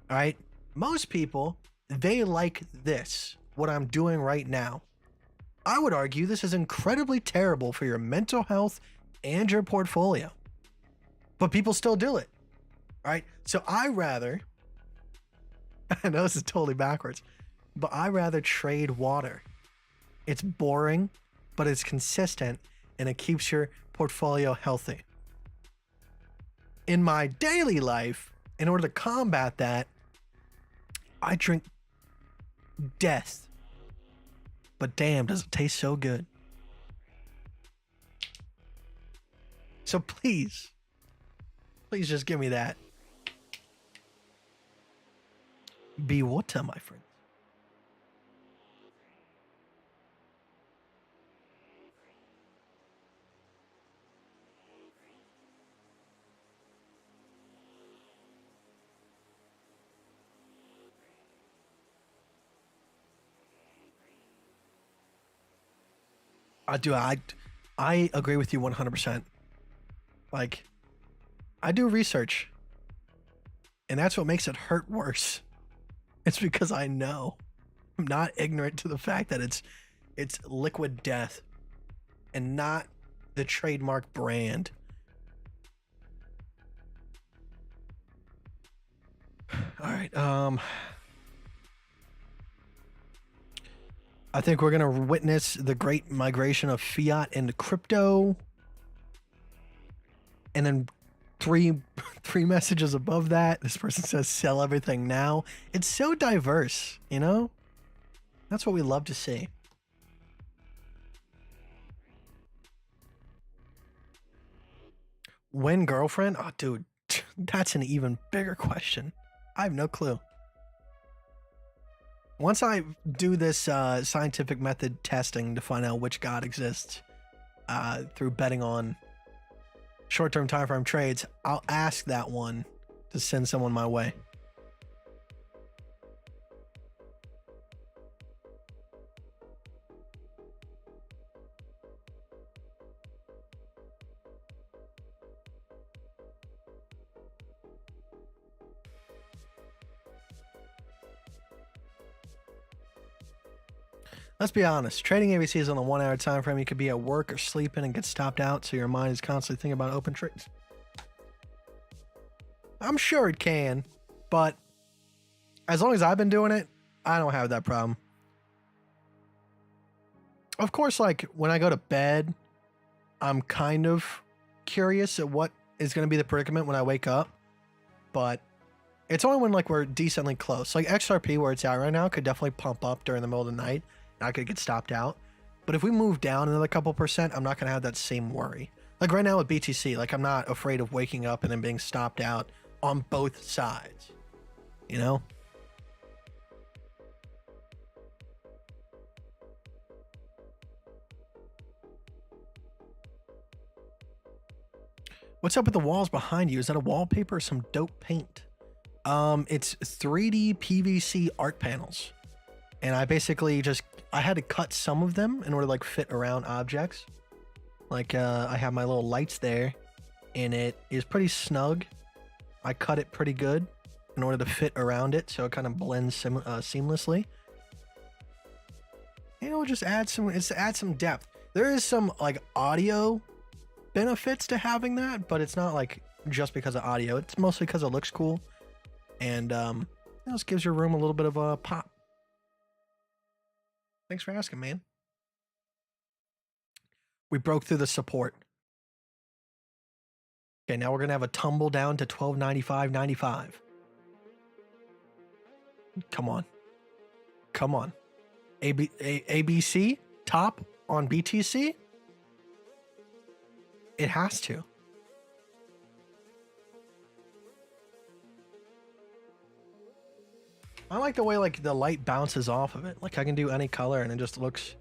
All right? Most people, they like this, what I'm doing right now. I would argue this is incredibly terrible for your mental health and your portfolio. But people still do it. All right? So I rather, I know this is totally backwards, but I rather trade water. It's boring, but it's consistent and it keeps your portfolio healthy. In my daily life, in order to combat that, I drink death. But damn, does it taste so good. So please just give me that. Be water, my friend. I agree with you 100%. Like, I do research. And that's what makes it hurt worse. It's because I know. I'm not ignorant to the fact that It's Liquid Death and not the trademark brand. All right. I think we're going to witness the great migration of fiat into crypto. And then three messages above that, this person says sell everything now. It's so diverse, you know? That's what we love to see. When girlfriend? Oh, dude, that's an even bigger question. I have no clue. Once I do this scientific method testing to find out which god exists through betting on short-term time frame trades, I'll ask that one to send someone my way. Let's be honest, trading ABCs on the 1 hour time frame, you could be at work or sleeping and get stopped out, so your mind is constantly thinking about open trades. I'm sure it can, but as long as I've been doing it, I don't have that problem. Of course, like when I go to bed, I'm kind of curious at what is going to be the predicament when I wake up, but it's only when like we're decently close. Like XRP, where it's at right now, could definitely pump up during the middle of the night. I could get stopped out. But if we move down another couple percent, I'm not going to have that same worry. Like right now with BTC, like I'm not afraid of waking up and then being stopped out on both sides. You know? What's up with the walls behind you? Is that a wallpaper or some dope paint? It's 3D PVC art panels. And I basically I had to cut some of them in order to like fit around objects. Like I have my little lights there and it is pretty snug. I cut it pretty good in order to fit around it so it kind of blends seamlessly. You know, just add some depth. There is some like audio benefits to having that, but it's not like just because of audio. It's mostly because it looks cool and it just gives your room a little bit of a pop. Thanks for asking, man. We broke through the support. Okay, now we're gonna have a tumble down to $12.95.95. Come on. Come on. ABC top on BTC? It has to. I like the way like the light bounces off of it. Like I can do any color and it just looks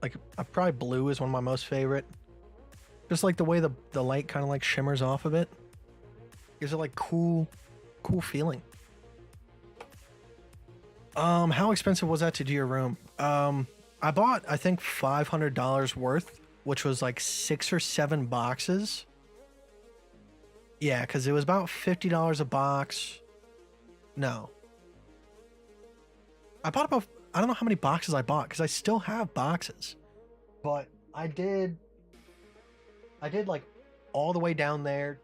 like probably blue is one of my most favorite. Just like the way the light kind of like shimmers off of it. Gives it like cool feeling. How expensive was that to do your room? I bought I think $500 worth, which was like 6 or 7 boxes. Yeah, because it was about $50 a box. No. I don't know how many boxes I bought because I still have boxes. But I did like all the way down there,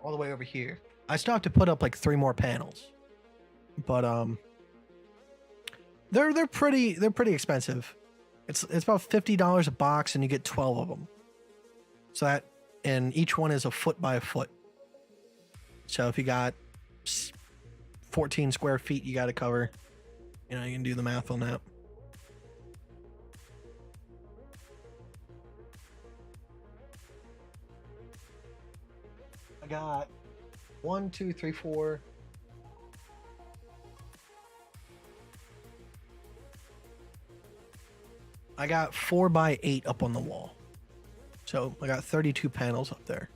all the way over here. I still have to put up like 3 more panels. But they're pretty expensive. It's about $50 a box and you get 12 of them. So that, and each one is a foot by a foot. So if you got 14 square feet you got to cover, you know, you can do the math on that. I got 1, 2, 3, 4. I got 4 by 8 up on the wall. So I got 32 panels up there.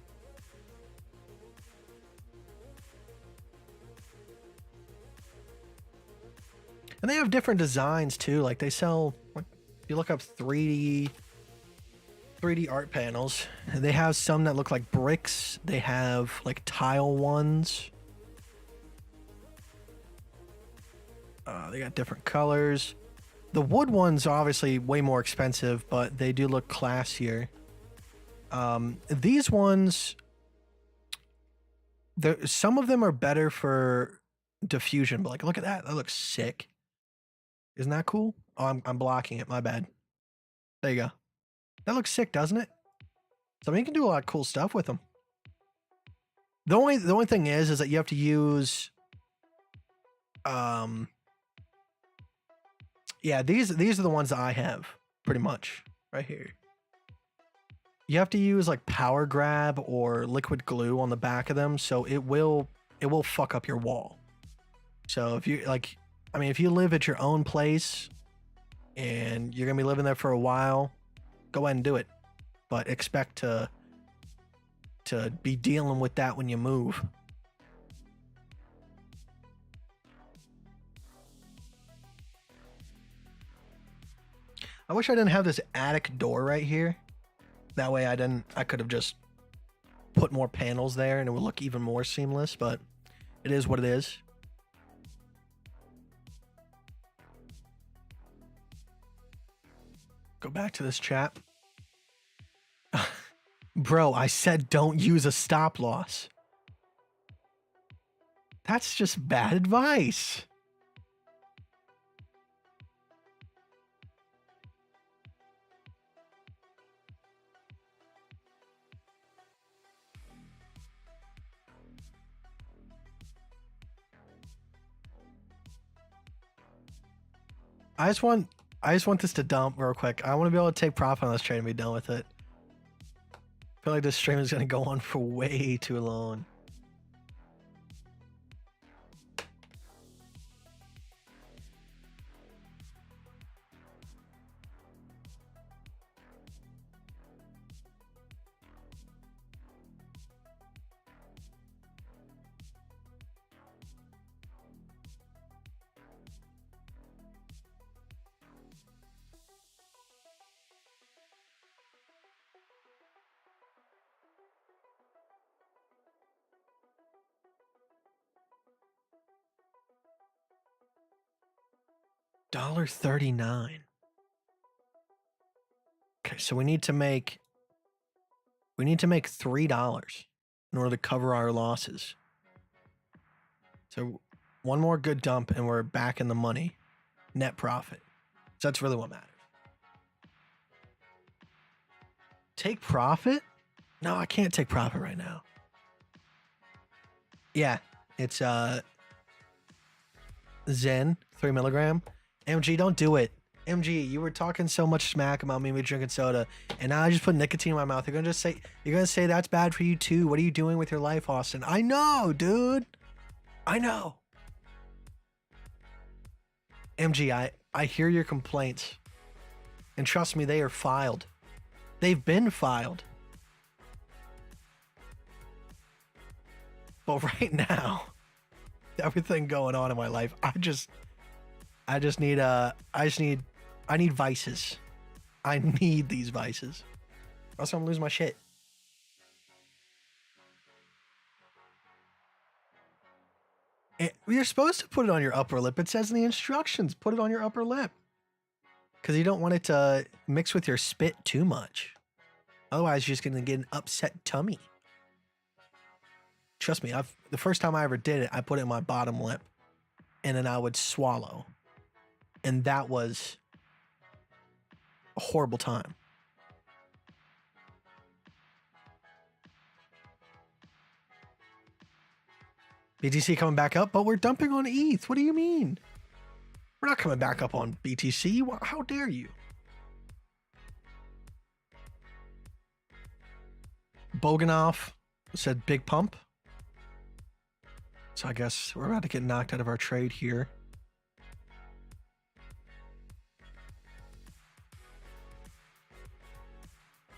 And they have different designs too. Like they sell, like, if you look up 3D art panels, they have some that look like bricks. They have like tile ones. They got different colors. The wood ones are obviously way more expensive, but they do look classier. These ones, some of them are better for diffusion, but like, look at that. That looks sick. Isn't that cool? Oh, I'm blocking it. My bad. There you go. That looks sick, doesn't it? So I mean, you can do a lot of cool stuff with them. The only thing is that you have to use, yeah, these are the ones that I have pretty much right here. You have to use like power grab or liquid glue on the back of them, so it will fuck up your wall. So if you like, I mean, if you live at your own place and you're gonna be living there for a while, go ahead and do it, but expect to be dealing with that when you move. I wish I didn't have this attic door right here. That way I could have just put more panels there and it would look even more seamless, but it is what it is. Go back to this chat. Bro, I said don't use a stop loss. That's just bad advice. I just want this to dump real quick. I want to be able to take profit on this trade and be done with it. I feel like this stream is going to go on for way too long. $1.39. Okay, so we need to make $3 in order to cover our losses. So one more good dump and we're back in the money. Net profit. So that's really what matters. Take profit? No, I can't take profit right now. Yeah, it's Zen 3 milligram. MG, don't do it. MG, you were talking so much smack about me drinking soda, and now I just put nicotine in my mouth. You're gonna say that's bad for you too. What are you doing with your life, Austin? I know, dude. I know. MG, I hear your complaints, and trust me, they are filed. They've been filed. But right now, everything going on in my life, I need vices. I need these vices. Or else I'm gonna lose my shit. You're supposed to put it on your upper lip. It says in the instructions, put it on your upper lip. Because you don't want it to mix with your spit too much. Otherwise, you're just gonna get an upset tummy. Trust me, the first time I ever did it, I put it in my bottom lip. And then I would swallow. And that was a horrible time. BTC coming back up, but we're dumping on ETH. What do you mean? We're not coming back up on BTC. How dare you? Boganoff said big pump. So I guess we're about to get knocked out of our trade here.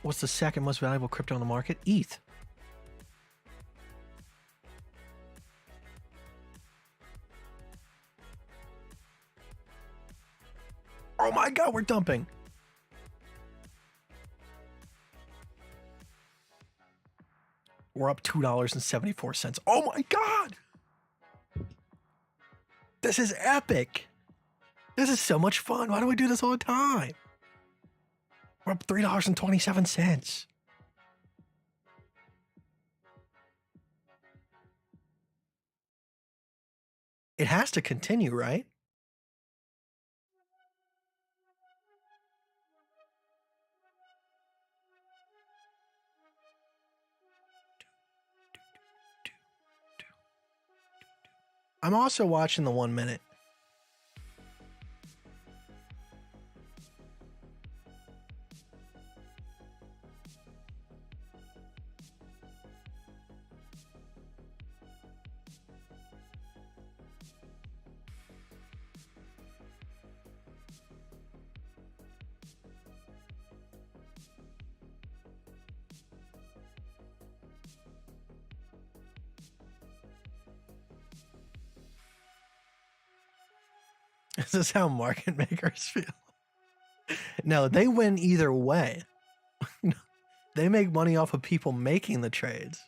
What's the second most valuable crypto on the market? ETH. Oh my God, we're dumping. We're up $2.74. Oh my God. This is epic. This is so much fun. Why do we do this all the time? We're up $3.27. It has to continue, right? I'm also watching the 1 minute. This is how market makers feel. No, they win either way. They make money off of people making the trades.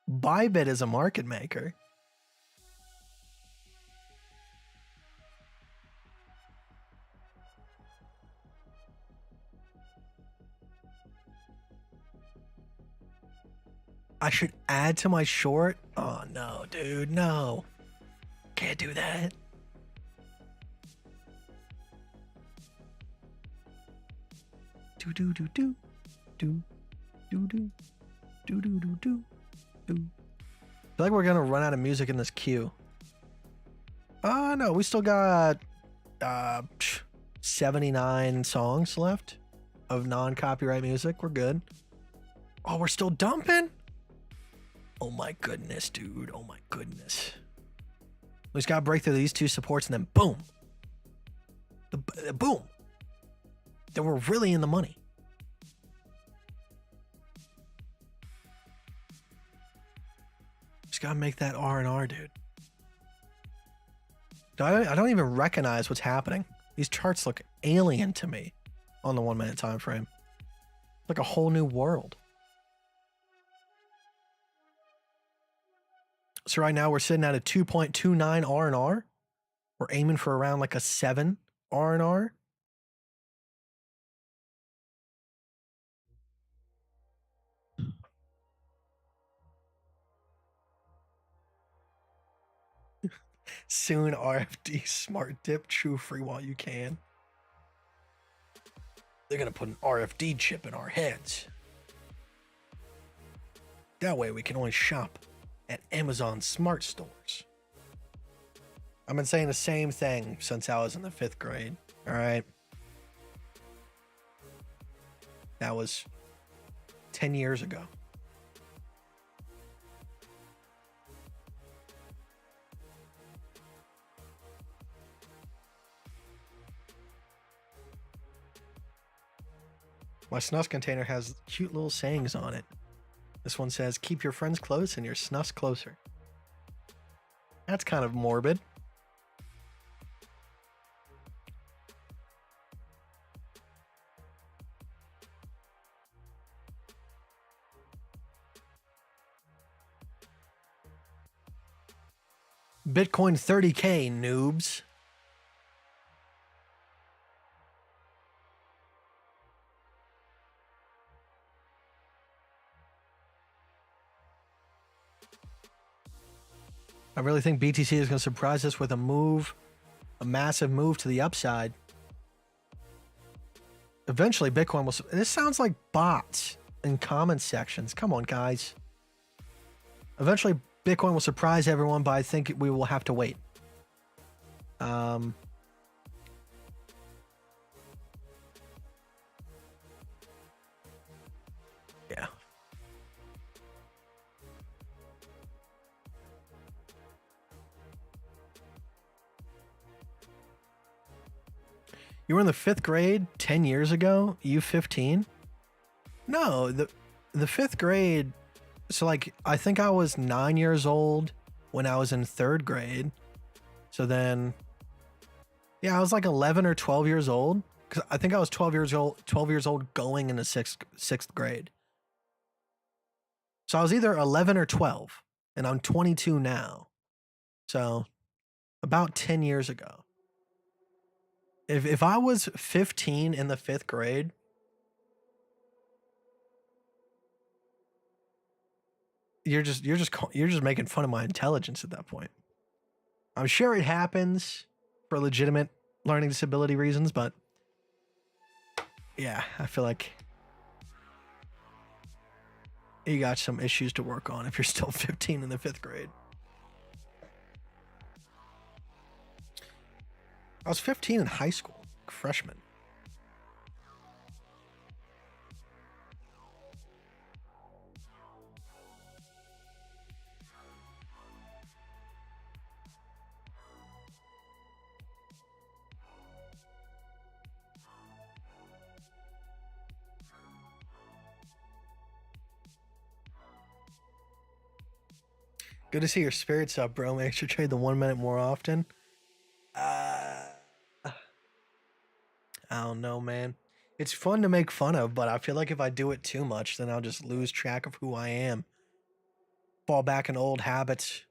Bybit is a market maker. I should add to my short? Oh no, dude, no. Can't do that. Do do do do do do do do do do do do. I feel like we're gonna run out of music in this queue. Oh no, we still got 79 songs left of non-copyright music. We're good. Oh, we're still dumping? Oh my goodness, dude. Oh my goodness. We just gotta break through these two supports and then boom. Boom. Then we're really in the money. Just gotta make that R&R, dude. I don't even recognize what's happening. These charts look alien to me on the 1 minute time frame. Like a whole new world. So right now we're sitting at a 2.29 R&R. We're aiming for around like a 7 R&R. Soon RFD smart dip true free while you can. They're gonna put an RFD chip in our heads. That way we can only shop at Amazon smart stores. I've been saying the same thing since I was in the 5th grade. All right. That was 10 years ago. My snus container has cute little sayings on it. This one says, keep your friends close and your snus closer. That's kind of morbid. Bitcoin 30K, noobs. I really think BTC is going to surprise us with a massive move to the upside. Eventually, Bitcoin will... This sounds like bots in comment sections. Come on, guys. Eventually, Bitcoin will surprise everyone, but I think we will have to wait. Yeah. You were in the 5th grade 10 years ago? You 15? No, the 5th grade... So, like, I think I was 9 years old when I was in 3rd grade. So then... Yeah, I was like 11 or 12 years old. Because I think I was 12 years old going into 6th grade. So I was either 11 or 12. And I'm 22 now. So, about 10 years ago. If I was 15 in the 5th grade, you're just making fun of my intelligence at that point. I'm sure it happens for legitimate learning disability reasons, but yeah, I feel like you got some issues to work on if you're still 15 in the 5th grade. I was 15 in high school, freshman. Good to see your spirits up, bro. Make sure to trade the 1 minute more often. I don't know, man. It's fun to make fun of, but I feel like if I do it too much, then I'll just lose track of who I am. Fall back in old habits.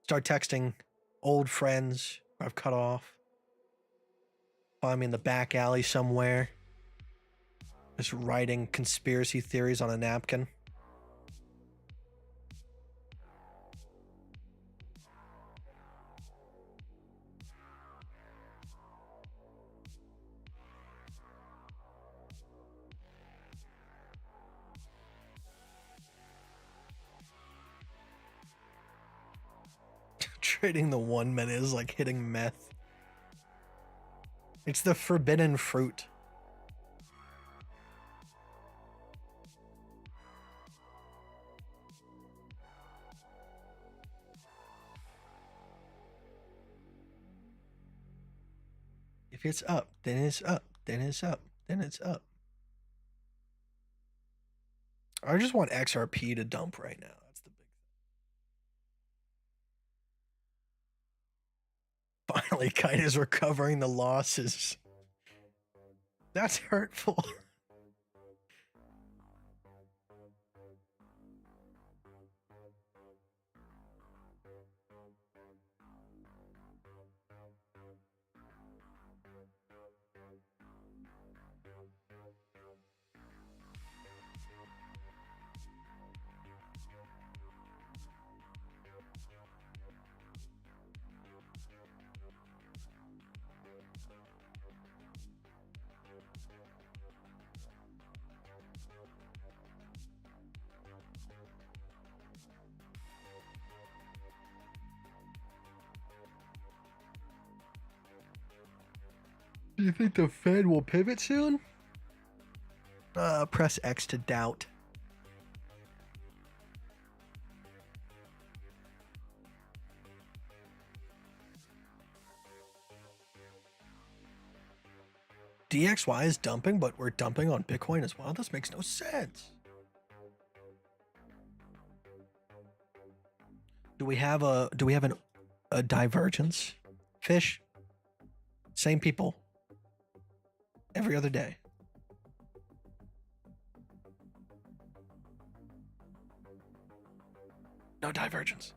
Start texting old friends I've cut off. Find me in the back alley somewhere. Just writing conspiracy theories on a napkin. Trading the 1 minute is like hitting meth. It's the forbidden fruit. If it's up, then it's up, then it's up, then it's up. I just want XRP to dump right now. That's the big. Finally, Kite is recovering the losses. That's hurtful. Do you think the Fed will pivot soon? Press X to doubt. DXY is dumping, but we're dumping on Bitcoin as well? This makes no sense. Do we have a divergence? Fish? Same people. Every other day. No divergence.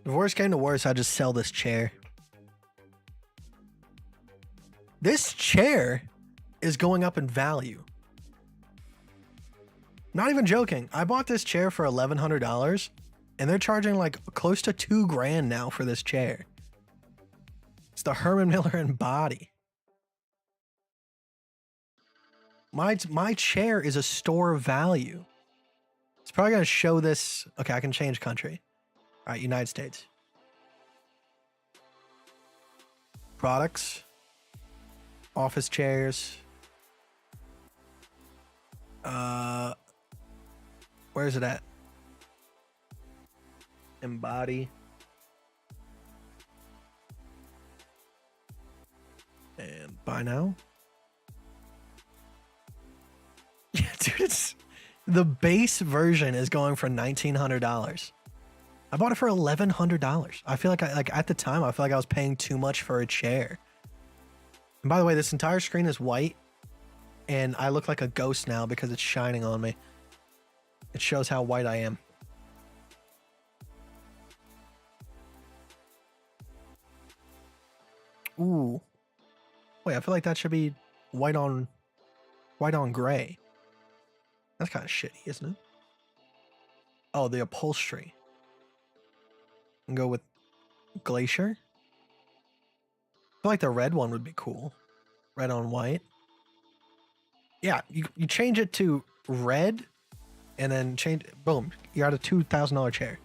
If worst came to worst, I'd just sell this chair. This chair is going up in value. Not even joking. I bought this chair for $1,100 and they're charging like close to $2,000 now for this chair. It's the Herman Miller and body. My chair is a store of value. It's probably going to show this. Okay, I can change country. All right, United States. Products. Office chairs. Where is it at? Embody. And buy now. Yeah, dude, it's the base version is going for $1,900. I bought it for $1,100. I feel like at the time I feel like I was paying too much for a chair. And by the way, this entire screen is white, and I look like a ghost now because it's shining on me. It shows how white I am. Ooh. Wait, I feel like that should be white on gray. That's kind of shitty, isn't it? Oh, the upholstery. And go with glacier. I feel like the red one would be cool. Red on white. Yeah, you change it to red and then change, boom, you're at a $2,000 chair.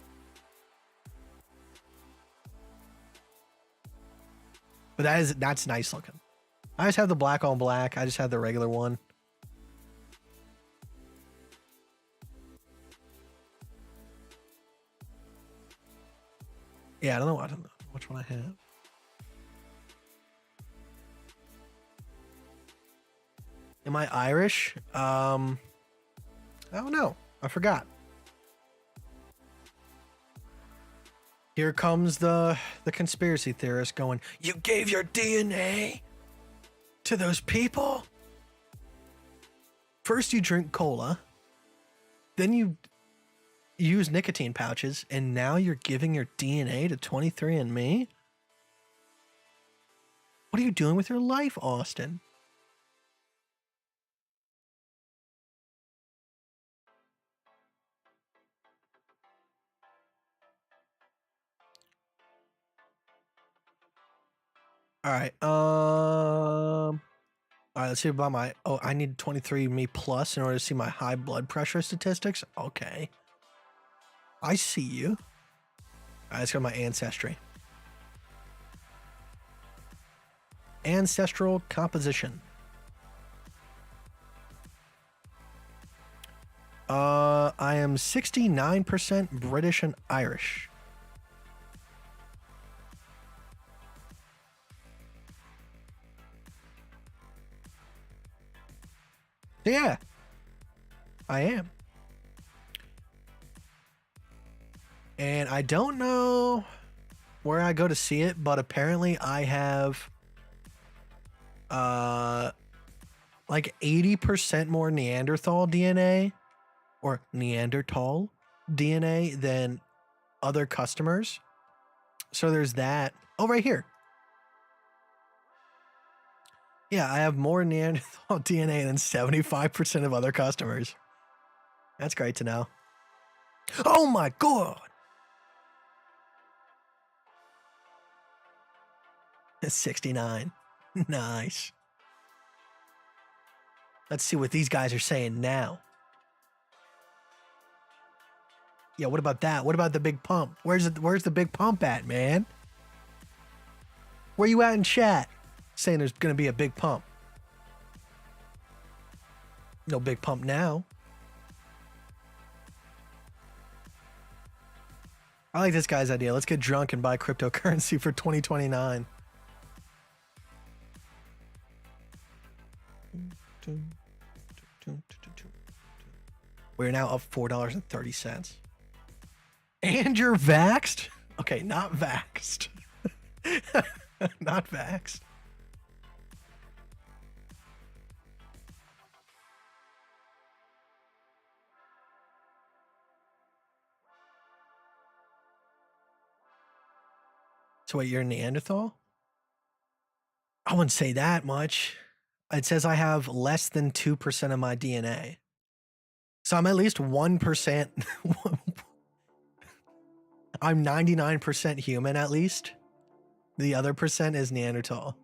But that's nice looking. I just have the black on black. I just have the regular one. Yeah, I don't know which one I have. Am I Irish? I don't know. I forgot. Here comes the conspiracy theorist going, "You gave your DNA to those people? First you drink cola, then you use nicotine pouches, and now you're giving your DNA to 23andMe? What are you doing with your life, Austin?" All right. All right, let's see about my, oh, I need 23andMe Plus in order to see my high blood pressure statistics. Okay. I see you. All right, let's go to my ancestry. Ancestral composition. I am 69% British and Irish. Yeah, I am. And I don't know where I go to see it, but apparently I have like 80% more Neanderthal DNA or Neanderthal DNA than other customers. So there's that. Oh, right here. Yeah, I have more Neanderthal DNA than 75% of other customers. That's great to know. Oh my God. It's 69. Nice. Let's see what these guys are saying now. Yeah, what about that? What about the big pump? Where's the big pump at, man? Where you at in chat? Saying there's gonna be a big pump. No big pump now. I like this guy's idea. Let's get drunk and buy cryptocurrency for 2029. We're now up $4.30. And you're vaxxed? Okay, not vaxxed. Not vaxxed. So wait, you're a Neanderthal? I wouldn't say that much. It says I have less than 2% of my DNA. So I'm at least 1%. I'm 99% human at least. The other percent is Neanderthal.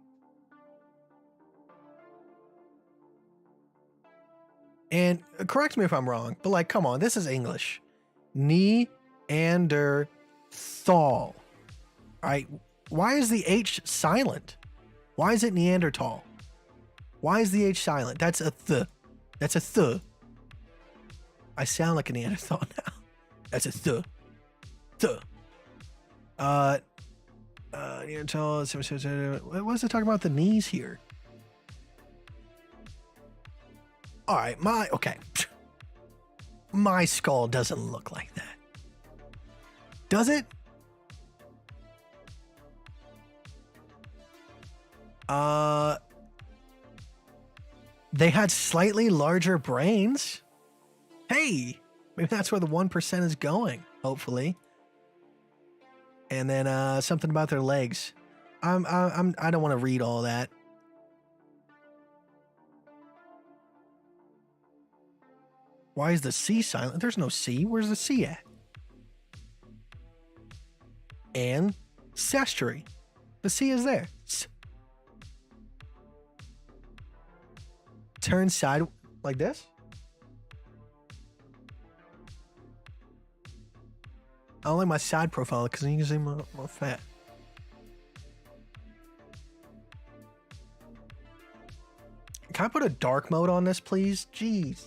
And correct me if I'm wrong, but like, come on, this is English. Neanderthal. All right. Why is the H silent? Why is it Neanderthal? Why is the H silent? That's a th. That's a th. I sound like a Neanderthal now. That's a th. Th. Neanderthal. What was it talking about the knees here? All right, okay. My skull doesn't look like that. Does it? They had slightly larger brains. Hey, maybe that's where the 1% is going, hopefully. And then something about their legs. I don't want to read all that. Why is the C silent? There's no C. Where's the C at? Ancestry. The C is there. Turn side like this. I don't like my side profile because you can see my fat. Can I put a dark mode on this, please? Jeez.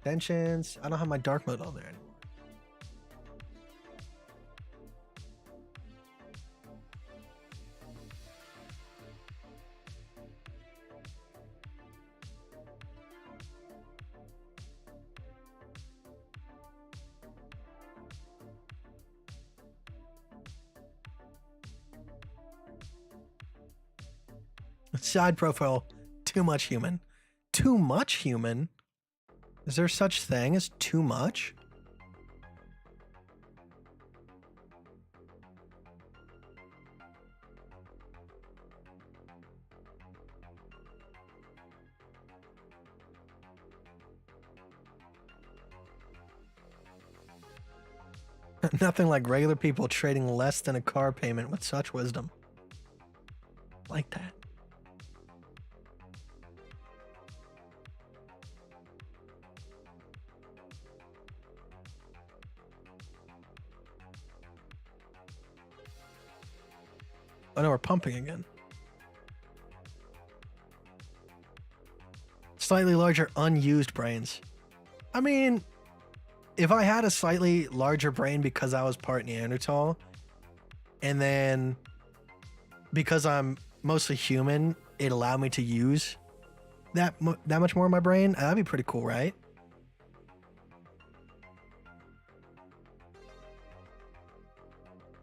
Tensions. I don't have my dark mode on there anymore. Side profile, too much human. Too much human? Is there such thing as too much? Nothing like regular people trading less than a car payment with such wisdom. Like that. Oh no, we're pumping again. Slightly larger unused brains. I mean, if I had a slightly larger brain because I was part Neanderthal, and then because I'm mostly human, it allowed me to use that much more of my brain, that'd be pretty cool, right?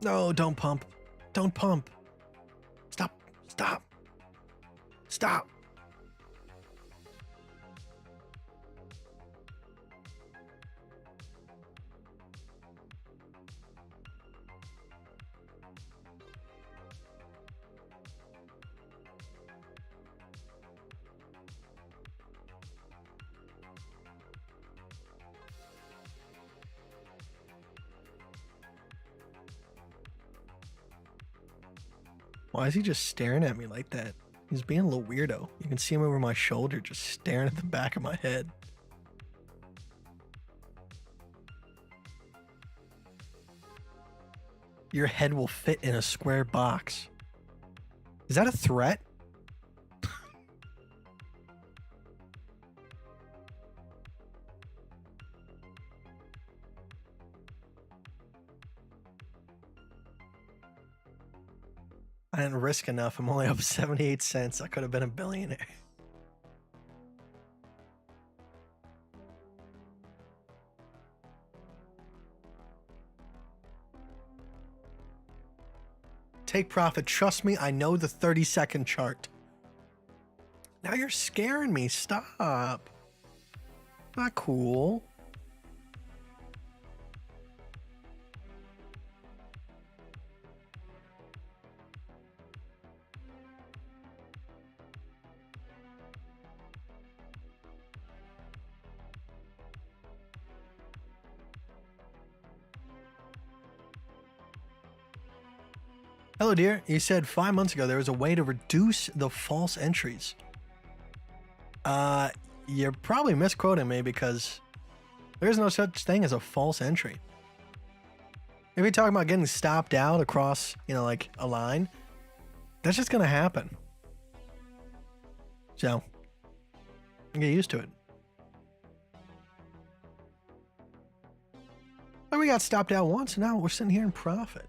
No, don't pump. Don't pump. Stop. Stop. Stop. Why is he just staring at me like that? He's being a little weirdo. You can see him over my shoulder just staring at the back of my head. Your head will fit in a square box. Is that a threat? I didn't risk enough. I'm only up 78 cents. I could have been a billionaire. Take profit. Trust me, I know the 30-second chart. Now you're scaring me. Stop. Not cool. Hello, dear. You said 5 months ago there was a way to reduce the false entries. You're probably misquoting me because there's no such thing as a false entry. If you're talking about getting stopped out across, like a line, that's just going to happen. So, get used to it. But we got stopped out once, and now we're sitting here in profit.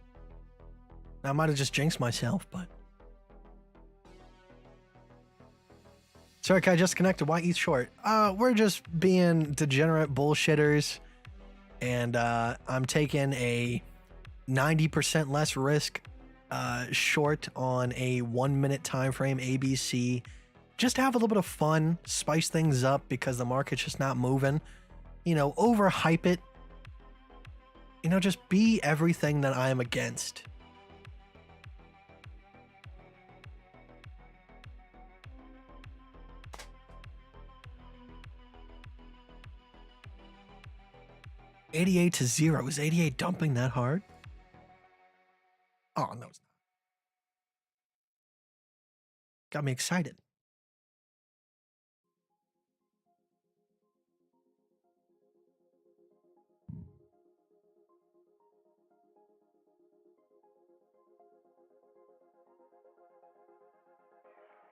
I might have just jinxed myself, but... Sorry, I just connected. Why eat short? We're just being degenerate bullshitters. and I'm taking a 90% less risk short on a 1 minute time frame ABC. Just to have a little bit of fun, spice things up because the market's just not moving. You know, overhype it. You know, just be everything that I am against. $88 to 0. Is 88 dumping that hard? Oh, no, it's not. Got me excited.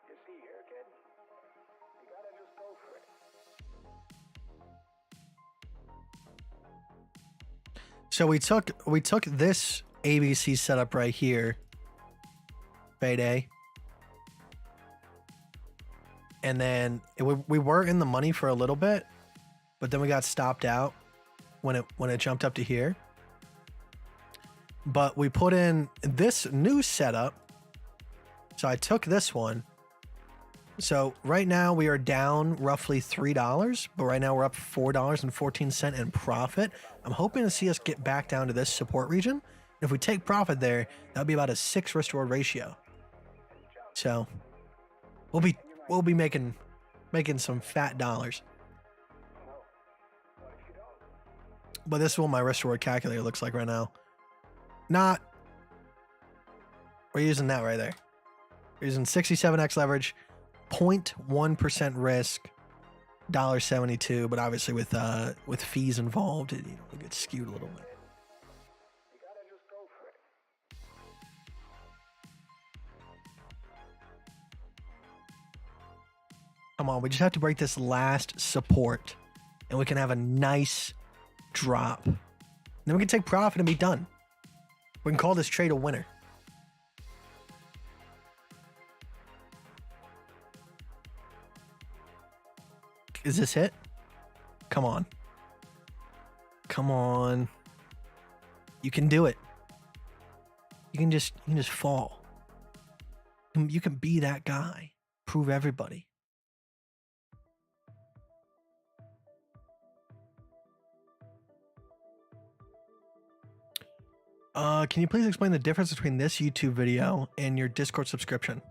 You see here, kid? You gotta just go for it. So we took this ABC setup right here, payday, and then we were in the money for a little bit, but then we got stopped out when it jumped up to here. But we put in this new setup. So I took this one. So right now we are down roughly $3, but right now we're up $4.14 in profit. I'm hoping to see us get back down to this support region. If we take profit there, that'll be about a 6 restore ratio. So we'll be making some fat dollars. But this is what my restore calculator looks like right now. We're using that right there. We're using 67x leverage, 0.1% risk, $1.72, but obviously with fees involved, it gets skewed a little bit. You gotta just go for it. Come on, we just have to break this last support, and we can have a nice drop. Then we can take profit and be done. We can call this trade a winner. Is this it? Come on. Come on. You can do it. You can just fall. You can be that guy. Prove everybody. Can you please explain the difference between this YouTube video and your Discord subscription?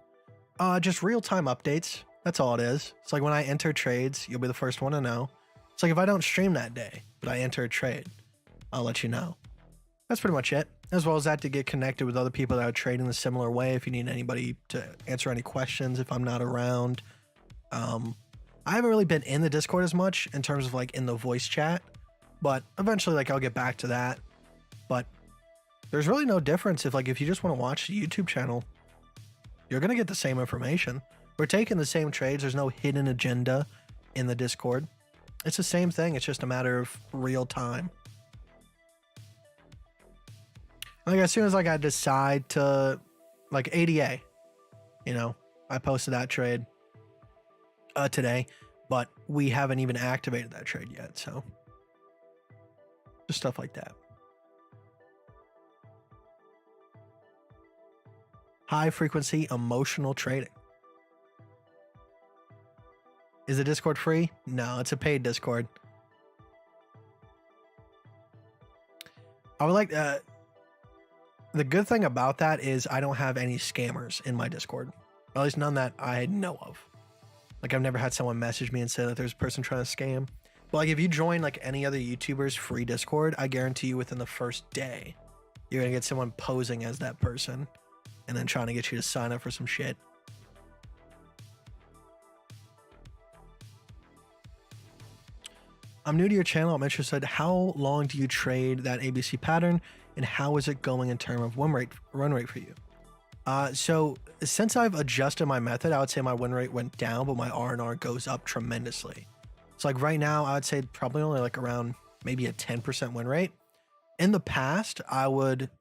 Just real-time updates. That's all it is. It's like when I enter trades, you'll be the first one to know. It's like if I don't stream that day, but I enter a trade, I'll let you know. That's pretty much it. As well as that to get connected with other people that are trading the similar way. If you need anybody to answer any questions, if I'm not around. I haven't really been in the Discord as much in terms of like in the voice chat, but eventually like I'll get back to that. But there's really no difference if you just want to watch the YouTube channel, you're going to get the same information. We're taking the same trades. There's no hidden agenda in the Discord. It's the same thing. It's just a matter of real time. Like as soon as I decide to like ADA, I posted that trade today, but we haven't even activated that trade yet. So just stuff like that. High frequency emotional trading. Is the Discord free? No, it's a paid Discord. I would like the good thing about that is I don't have any scammers in my Discord. Or at least none that I know of. Like I've never had someone message me and say that there's a person trying to scam. But like if you join like any other YouTuber's free Discord, I guarantee you within the first day, you're gonna get someone posing as that person and then trying to get you to sign up for some shit. I'm new to your channel. I'm interested. How long do you trade that ABC pattern, and how is it going in terms of run rate for you? So since I've adjusted my method, I would say my win rate went down, but my R&R goes up tremendously. So like right now, I would say probably only like around maybe a 10% win rate. In the past, I would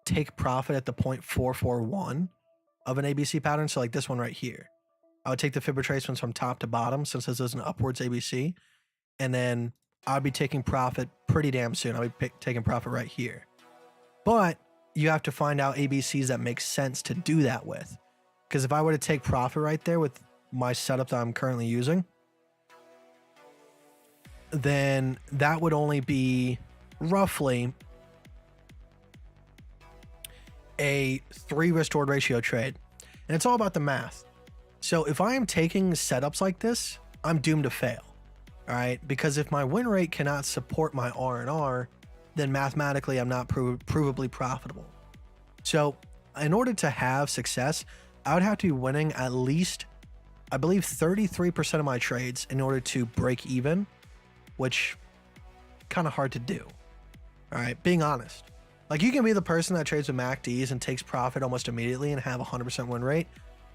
take profit at the 0.441 of an ABC pattern. So like this one right here, I would take the fib retracements from top to bottom since this is an upwards ABC. And then I'd be taking profit pretty damn soon. I'll be taking profit right here. But you have to find out ABCs that make sense to do that with. Because if I were to take profit right there with my setup that I'm currently using, then that would only be roughly a 3 risk-reward ratio trade. And it's all about the math. So if I am taking setups like this, I'm doomed to fail. All right, because if my win rate cannot support my R&R, then mathematically I'm not provably profitable. So in order to have success, I would have to be winning at least, I believe, 33% of my trades in order to break even, which kind of hard to do. All right, being honest. Like, you can be the person that trades with MACDs and takes profit almost immediately and have a 100% win rate.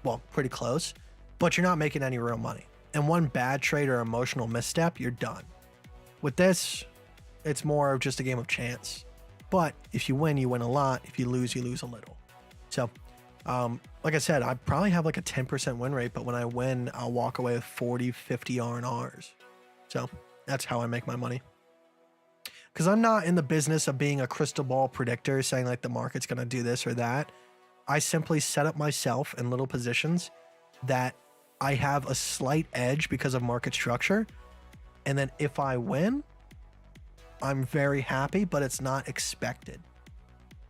Well, pretty close, but you're not making any real money. And one bad trade or emotional misstep, you're done. With this, it's more of just a game of chance. But if you win a lot. If you lose a little. So, like I said, I probably have like a 10% win rate, but when I win, I'll walk away with 40, 50 R&Rs. So that's how I make my money. Because I'm not in the business of being a crystal ball predictor saying like the market's going to do this or that. I simply set up myself in little positions that I have a slight edge because of market structure. And then if I win, I'm very happy, but it's not expected.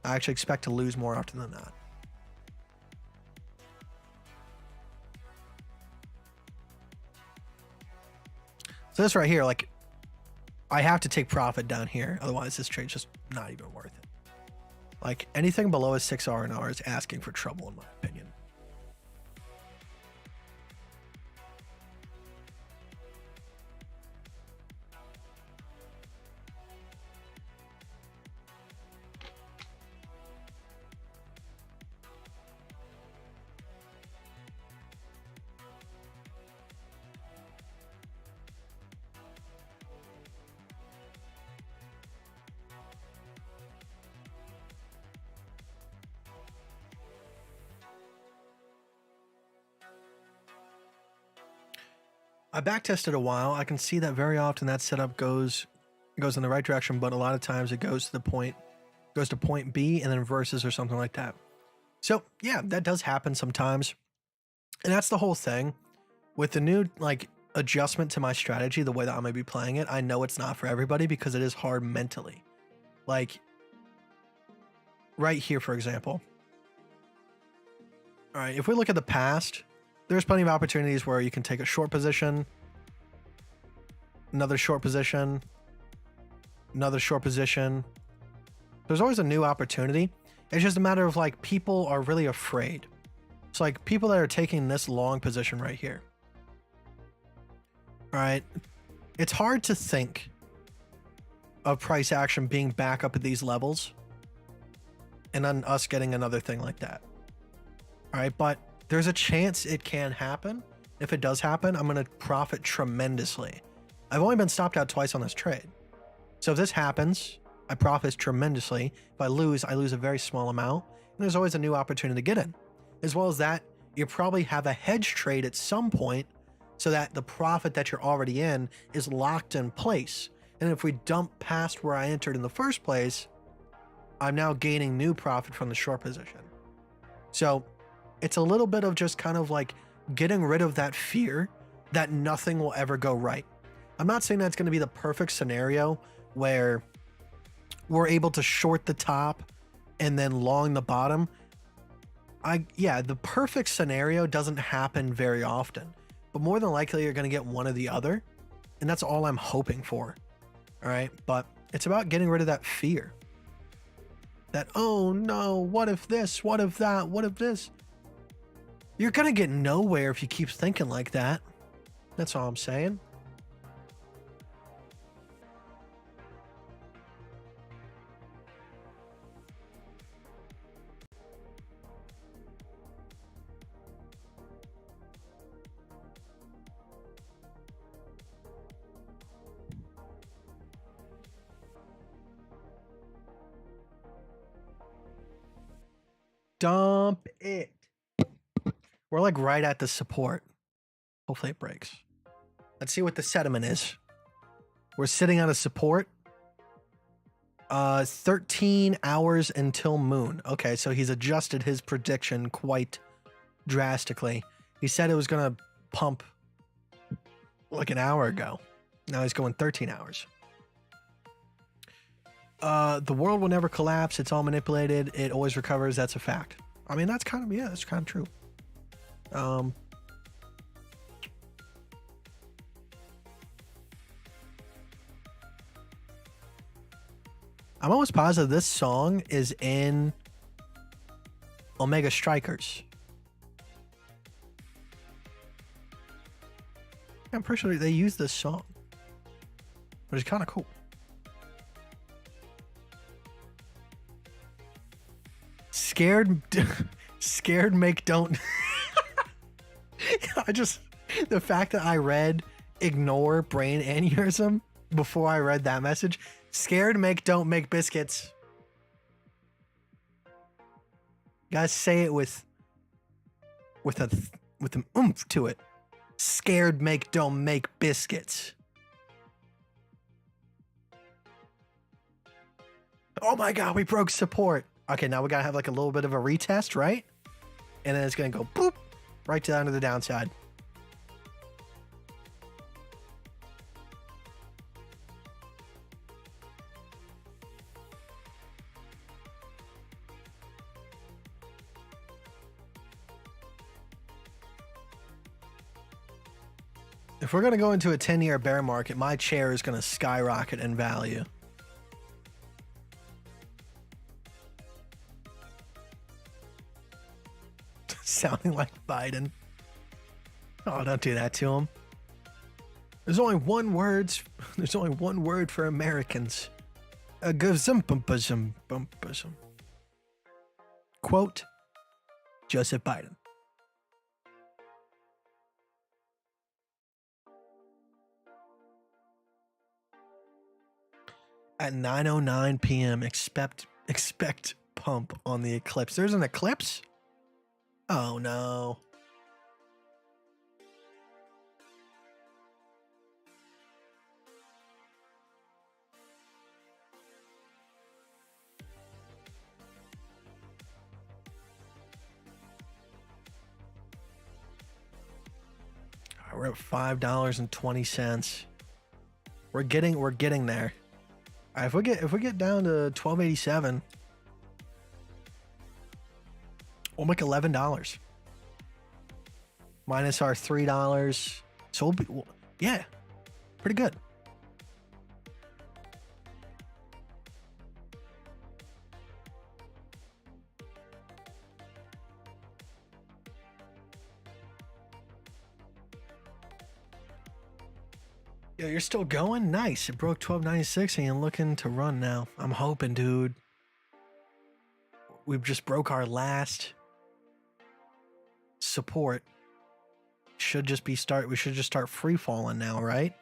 I actually expect to lose more often than not. So this right here, like, I have to take profit down here. Otherwise, this trade's just not even worth it. Like, anything below a 6 R&R is asking for trouble, in my opinion. I backtested a while. I can see that very often that setup goes in the right direction, but a lot of times it goes to point B and then reverses or something like that. So yeah, that does happen sometimes. And that's the whole thing. With the new like adjustment to my strategy, the way that I'm gonna be playing it, I know it's not for everybody because it is hard mentally. Like right here, for example. All right, if we look at the past, there's plenty of opportunities where you can take a short position, another short position, another short position. There's always a new opportunity. It's just a matter of like people are really afraid. It's like people that are taking this long position right here. All right. It's hard to think of price action being back up at these levels and then us getting another thing like that. All right. But there's a chance it can happen. If it does happen, I'm going to profit tremendously. I've only been stopped out twice on this trade. So if this happens, I profit tremendously. If I lose a very small amount. And there's always a new opportunity to get in. As well as that, you probably have a hedge trade at some point so that the profit that you're already in is locked in place. And if we dump past where I entered in the first place, I'm now gaining new profit from the short position. So it's a little bit of just kind of like getting rid of that fear that nothing will ever go right. I'm not saying that's going to be the perfect scenario where we're able to short the top and then long the bottom. The perfect scenario doesn't happen very often, but more than likely you're going to get one or the other. And that's all I'm hoping for. All right. But it's about getting rid of that fear that, oh no, what if this, what if that, what if this? You're going to get nowhere if you keep thinking like that. That's all I'm saying. Dump it. We're like right at the support. Hopefully it breaks. Let's see what the sediment is. We're sitting on a support. 13 hours until moon. Okay, so he's adjusted his prediction quite drastically. He said it was going to pump like an hour ago. Now he's going 13 hours. The world will never collapse. It's all manipulated. It always recovers. That's a fact. I mean, that's kind of, yeah, that's kind of true. I'm almost positive this song is in Omega Strikers. I'm pretty sure they use this song, which is kind of cool. Scared make don't. The fact that I read ignore brain aneurysm before I read that message. Scared make don't make biscuits. You guys say it with an oomph to it. Scared make don't make biscuits. Oh my god, we broke support. Okay, now we gotta have like a little bit of a retest, right? And then it's gonna go boop right down to the downside. If we're gonna go into a 10-year bear market, my chair is gonna skyrocket in value. Sounding like Biden. Oh, don't do that to him. There's only one word for Americans. A gazumpum. Quote, Joseph Biden. At 9:09 p.m., expect pump on the eclipse. There's an eclipse? Oh no. We're at $5.20. We're getting there. All right, if we get down to 1287, we'll make $11 minus our $3. So yeah, pretty good. Yo, you're still going? Nice. It broke 1296 and you're looking to run now. I'm hoping, dude. We've just broke our last support. We should just start free falling now, right?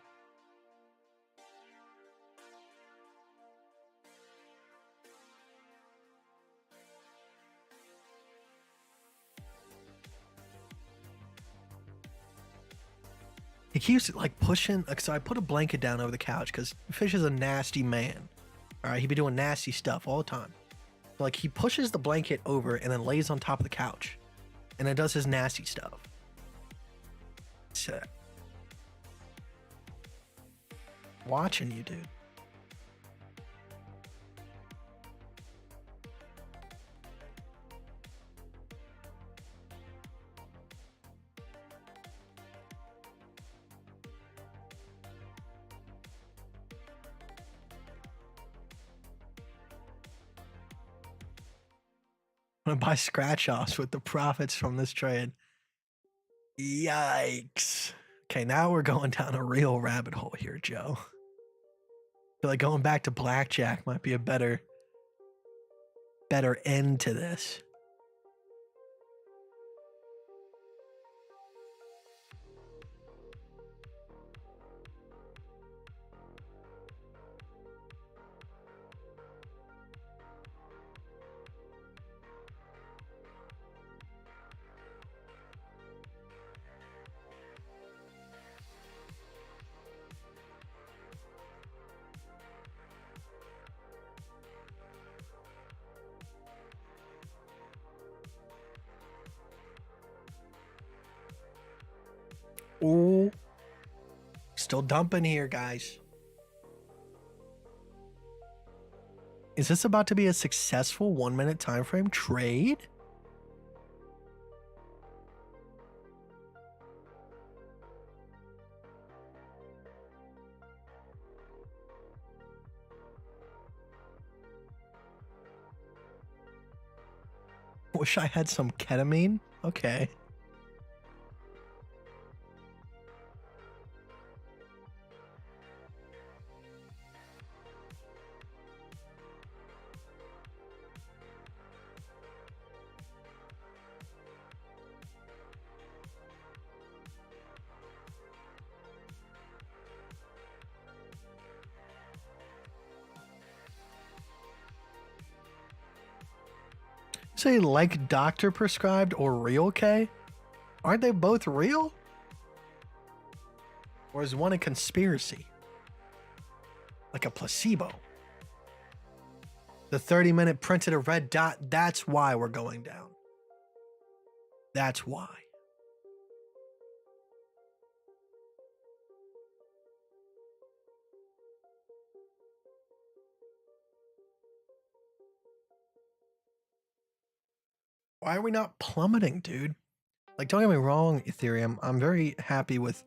He keeps like pushing. So I put a blanket down over the couch because Fish is a nasty man. All right, he be doing nasty stuff all the time. So, like he pushes the blanket over and then lays on top of the couch, and then does his nasty stuff. So, watching you, dude. I'm gonna buy scratch offs with the profits from this trade. Yikes. Okay, now we're going down a real rabbit hole here, Joe. I feel like going back to blackjack might be a better end to this. Oh, still dumping here, guys. Is this about to be a successful 1 minute time frame trade? Wish I had some ketamine. Okay. Say like doctor prescribed or real K? Aren't they both real? Or is one a conspiracy? Like a placebo? The 30-minute printed a red dot. That's why we're going down. That's why. Why are we not plummeting, dude? Like, don't get me wrong, Ethereum. I'm very happy with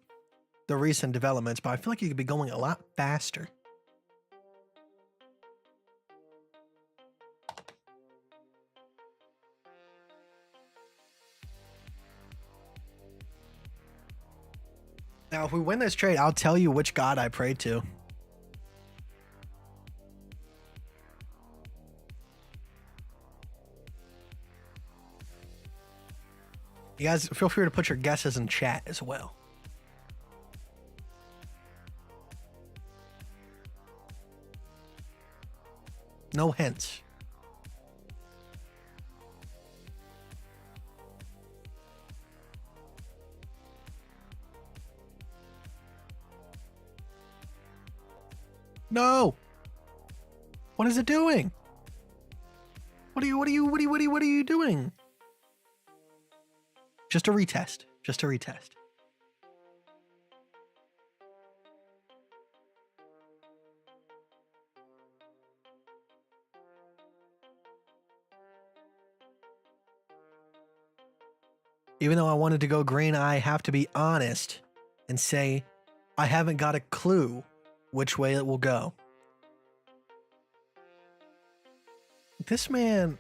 the recent developments, but I feel like you could be going a lot faster. Now, if we win this trade, I'll tell you which god I pray to. You guys feel free to put your guesses in chat as well. No hints. No. What is it doing? What are you doing? Just a retest. Just a retest. Even though I wanted to go green, I have to be honest and say I haven't got a clue which way it will go. This man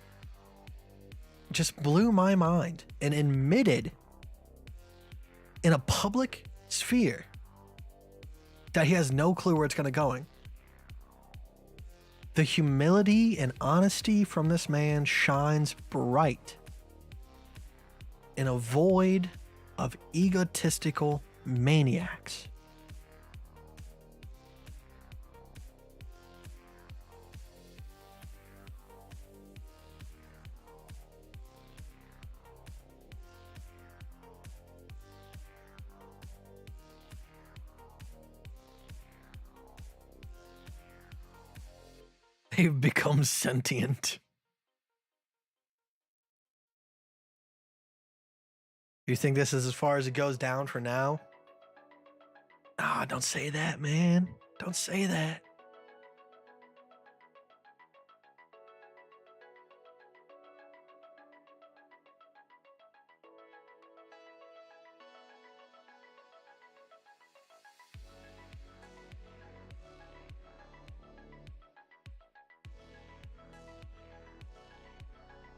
just blew my mind and admitted in a public sphere that he has no clue where it's going to go. The humility and honesty from this man shines bright in a void of egotistical maniacs. They've become sentient. You think this is as far as it goes down for now? Ah, don't say that, man. Don't say that.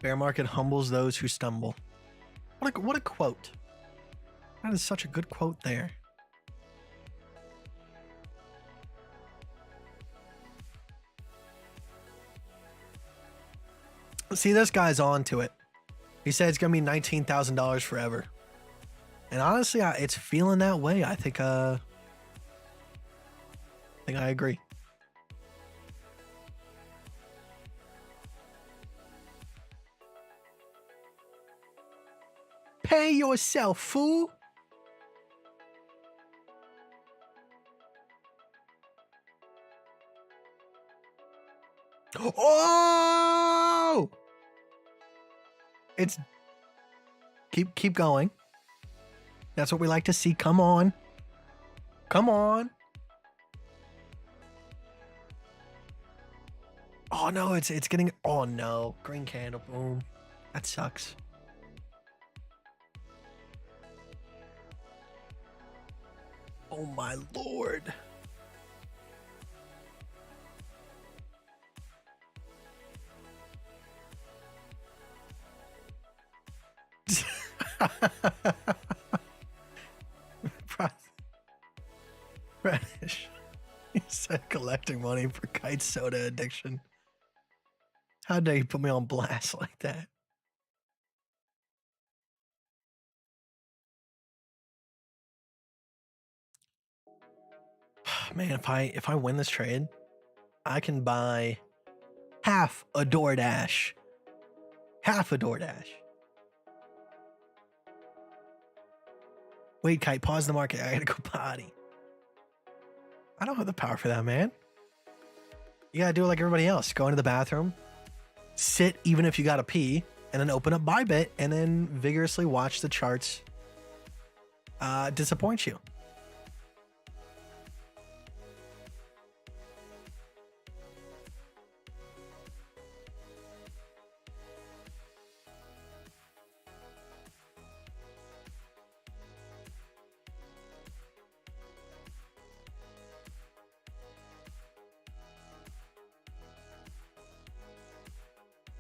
Bear market humbles those who stumble. What a quote. That is such a good quote there. See, this guy's on to it. He said it's going to be $19,000 forever. And honestly, it's feeling that way. I think I agree. Pay yourself, fool. Oh! It's keep going. That's what we like to see. Come on. Come on. Oh no, it's getting. Oh no, green candle. Boom. That sucks. Oh my lord. Radish. He said collecting money for Kite soda addiction. How dare you put me on blast like that? Man, if I win this trade, I can buy half a DoorDash. Half a DoorDash. Wait, Kite, pause the market. I gotta go potty. I don't have the power for that, man. You gotta do it like everybody else. Go into the bathroom, sit even if you gotta pee, and then open up Bybit and then vigorously watch the charts disappoint you.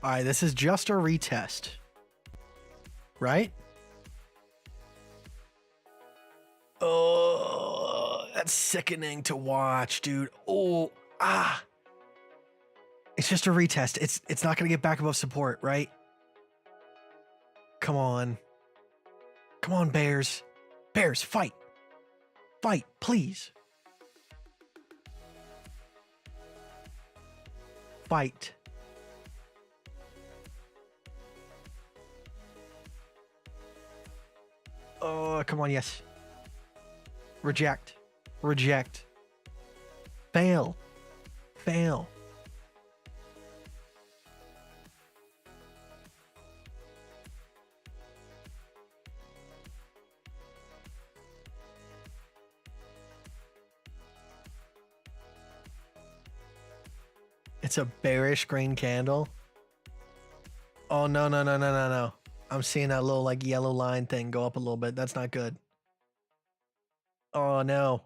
All right, this is just a retest, right? Oh, that's sickening to watch, dude. Oh, it's just a retest. It's not gonna get back above support, right? Come on. Come on, Bears. Bears, fight. Fight, please. Fight. Oh, come on, yes. Reject. Reject. Fail. Fail. It's a bearish green candle. Oh, no, no, no, no, no, no. I'm seeing that little like yellow line thing go up a little bit. That's not good. Oh, no.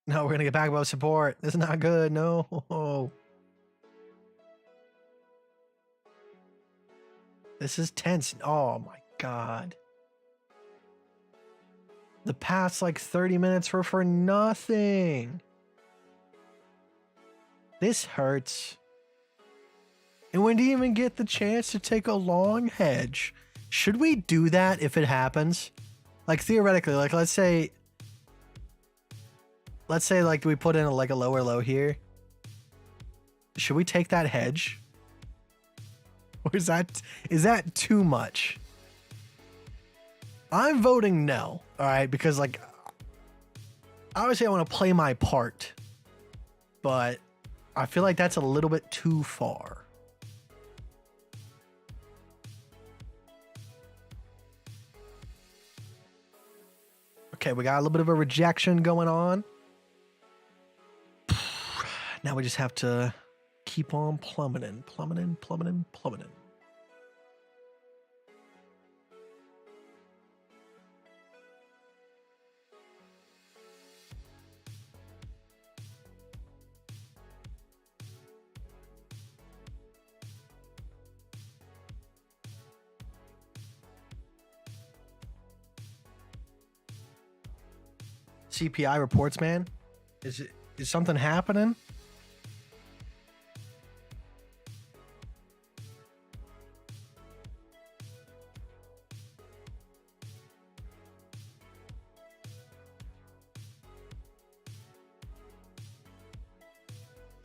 No, we're going to get back above support. This is not good. No. This is tense. Oh, my God. The past like 30 minutes were for nothing. This hurts. And we didn't even get the chance to take a long hedge. Should we do that if it happens? Like theoretically, like let's say like we put in like a lower low here. Should we take that hedge? Or is that too much? I'm voting no. All right, because like obviously I want to play my part. But I feel like that's a little bit too far. Okay, we got a little bit of a rejection going on. Now we just have to keep on plummeting. CPI reports, man. Is something happening?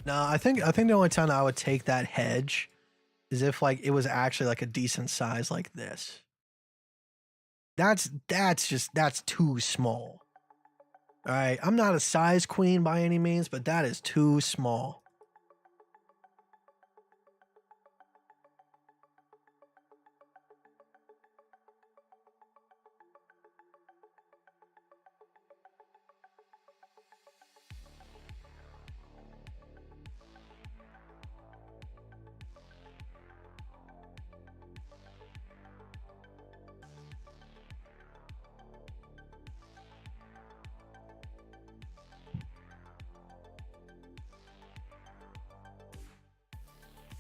No, I think the only time I would take that hedge is if like it was actually like a decent size like this. That's too small. All right, I'm not a size queen by any means, but that is too small.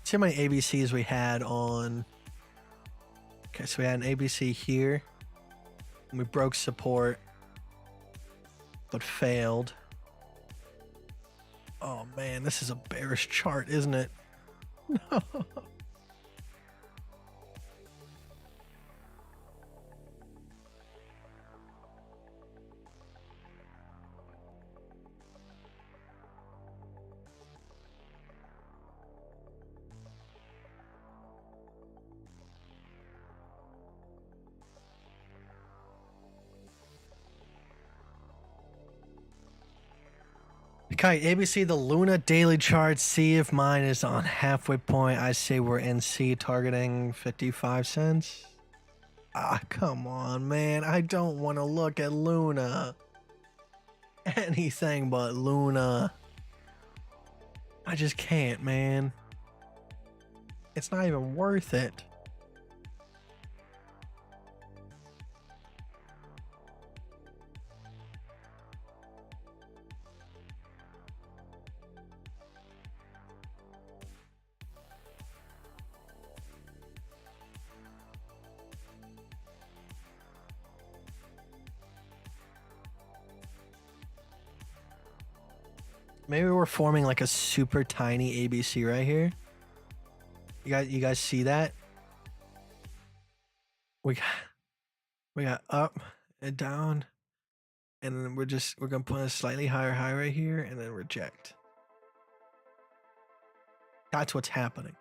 See how many ABCs we had on. Okay, so we had an ABC here. We broke support, but failed. Oh man, this is a bearish chart, isn't it? No. Kite, ABC, the Luna daily chart. See if mine is on halfway point. I say we're NC targeting 55 cents. Ah, come on, man. I don't want to look at Luna. Anything but Luna. I just can't, man. It's not even worth it. Maybe we're forming like a super tiny ABC right here. You guys see that? We got up and down, and then we're gonna put a slightly higher high right here, and then reject. That's what's happening.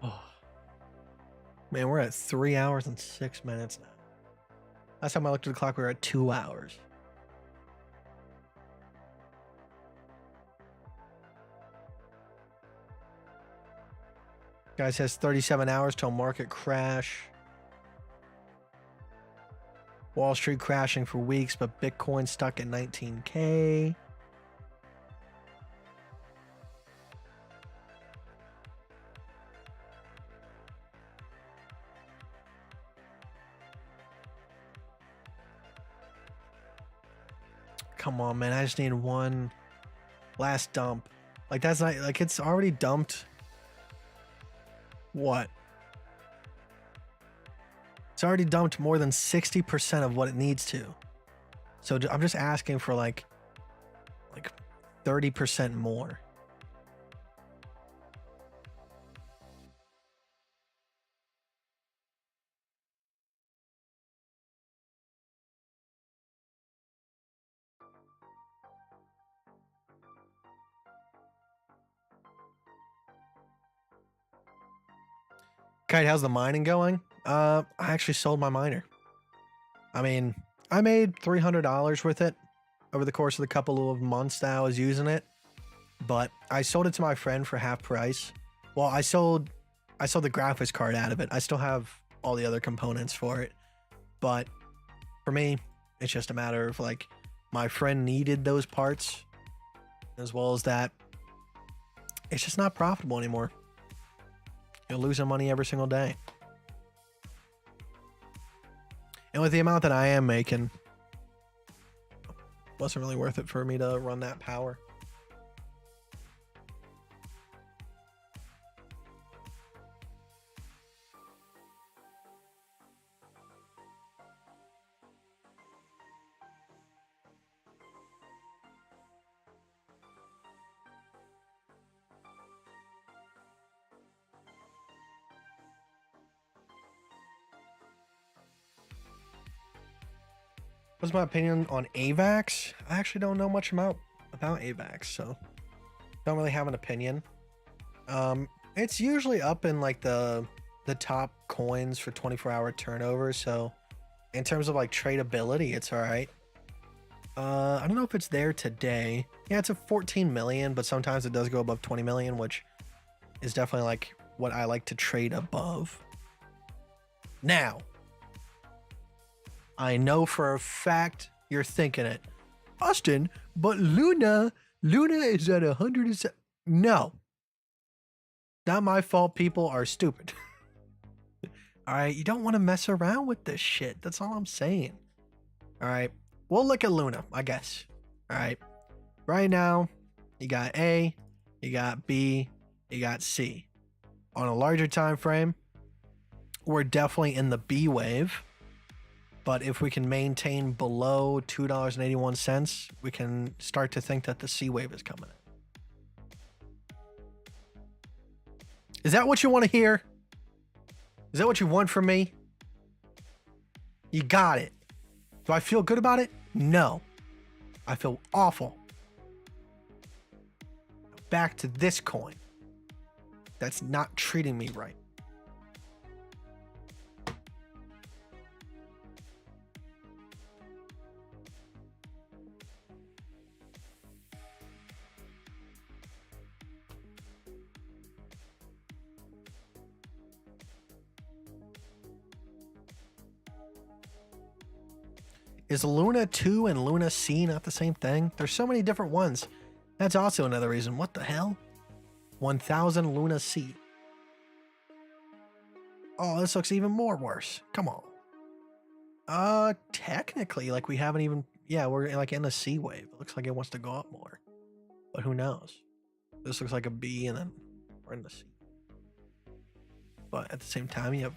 Oh. Man, we're at 3 hours and 6 minutes now. Last time I looked at the clock, we were at 2 hours. Guy says 37 hours till market crash. Wall Street crashing for weeks, but Bitcoin stuck at 19K. Come on, man. I just need one last dump. Like, that's not, like, it's already dumped. What? It's already dumped more than 60% of what it needs to. So I'm just asking for like 30% more. Kite, how's the mining going? I actually sold my miner. I mean, I made $300 with it over the course of the couple of months that I was using it, but I sold it to my friend for half price. Well, I sold the graphics card out of it. I still have all the other components for it, but for me, it's just a matter of like my friend needed those parts, as well as that it's just not profitable anymore. You're losing money every single day. And with the amount that I am making, it wasn't really worth it for me to run that power. What's my opinion on AVAX? I actually don't know much without AVAX, so don't really have an opinion. It's usually up in like the top coins for 24-hour turnover, so in terms of like tradability, it's all right. I don't know if it's there today. Yeah, it's a 14 million, but sometimes it does go above 20 million, which is definitely like what I like to trade above. Now, I know for a fact you're thinking it, Austin, but Luna is at 107. No, not my fault. People are stupid. All right, you don't want to mess around with this shit. That's all I'm saying. All right, we'll look at Luna, I guess. All right, right now, you got A, you got B, you got C. On a larger time frame, we're definitely in the B wave. But if we can maintain below $2.81, we can start to think that the C wave is coming in. Is that what you want to hear? Is that what you want from me? You got it. Do I feel good about it? No. I feel awful. Back to this coin that's not treating me right. Is Luna 2 and Luna C not the same thing? There's so many different ones. That's also another reason. What the hell? 1000 Luna C. Oh, this looks even more worse. Come on. Technically, like we haven't even... Yeah, we're like in a C wave. It looks like it wants to go up more. But who knows? This looks like a B and then we're in the C. But at the same time, you have...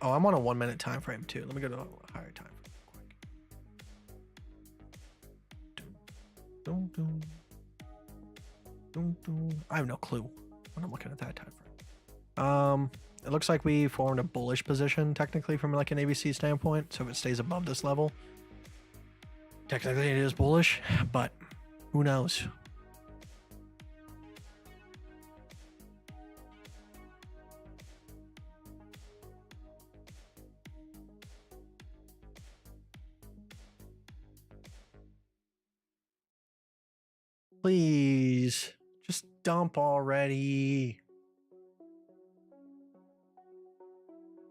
Oh, I'm on a 1 minute time frame too. Let me go to a higher time frame. I have no clue when I'm looking at that time frame. It looks like we formed a bullish position technically from like an ABC standpoint. So if it stays above this level, technically it is bullish, but who knows? Please, just dump already.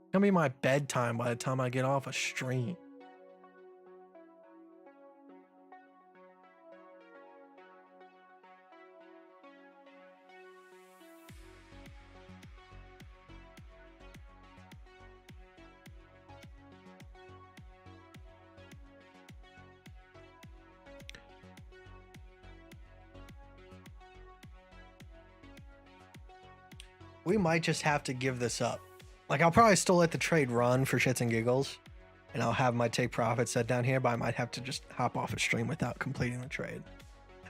It's gonna be my bedtime by the time I get off a stream. We might just have to give this up. Like, I'll probably still let the trade run for shits and giggles, and I'll have my take profit set down here, but I might have to just hop off a stream without completing the trade.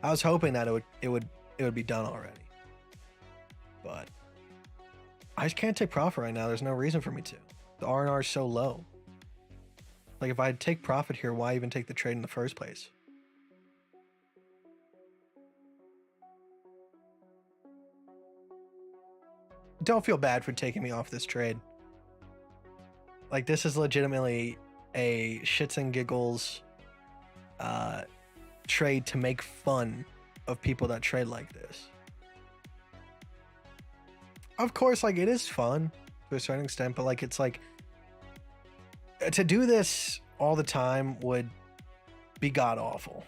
I was hoping that it would be done already, but I just can't take profit right now. There's no reason for me to. The R&R is so low. Like, if I take profit here, why even take the trade in the first place? Don't feel bad for taking me off this trade. Like, this is legitimately a shits and giggles trade to make fun of people that trade like this. Of course, like, it is fun to a certain extent, but like, it's like, to do this all the time would be god awful.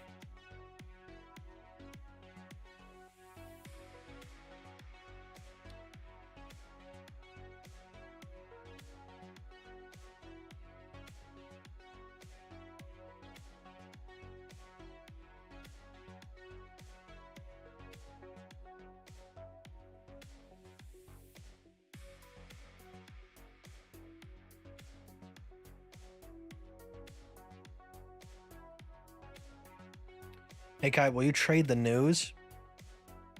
Hey, Kite, will you trade the news?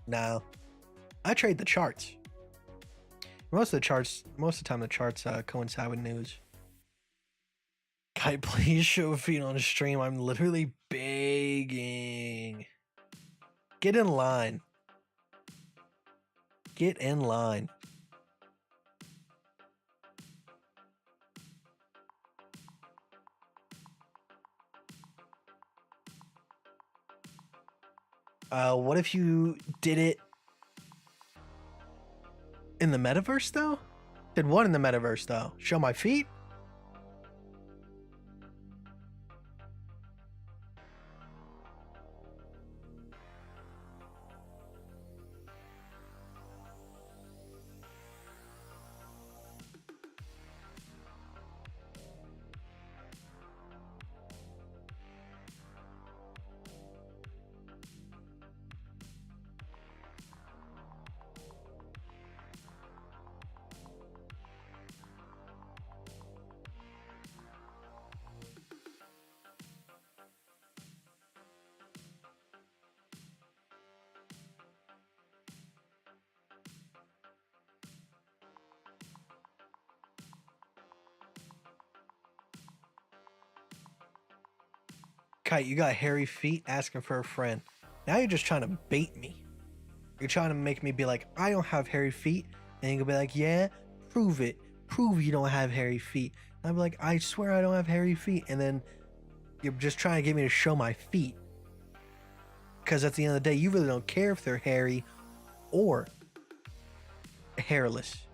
No. I trade the charts. Most of the time the charts coincide with news. Kite, please show a feed on stream. I'm literally begging. Get in line. Get in line. What if you did it in the metaverse, though? Did what in the metaverse, though? Show my feet? Kite, you got hairy feet asking for a friend. Now you're just trying to bait me. You're trying to make me be like, I don't have hairy feet. And you're gonna be like, yeah, prove it. Prove you don't have hairy feet. And I'm like, I swear I don't have hairy feet. And then you're just trying to get me to show my feet. Because at the end of the day, you really don't care if they're hairy or hairless.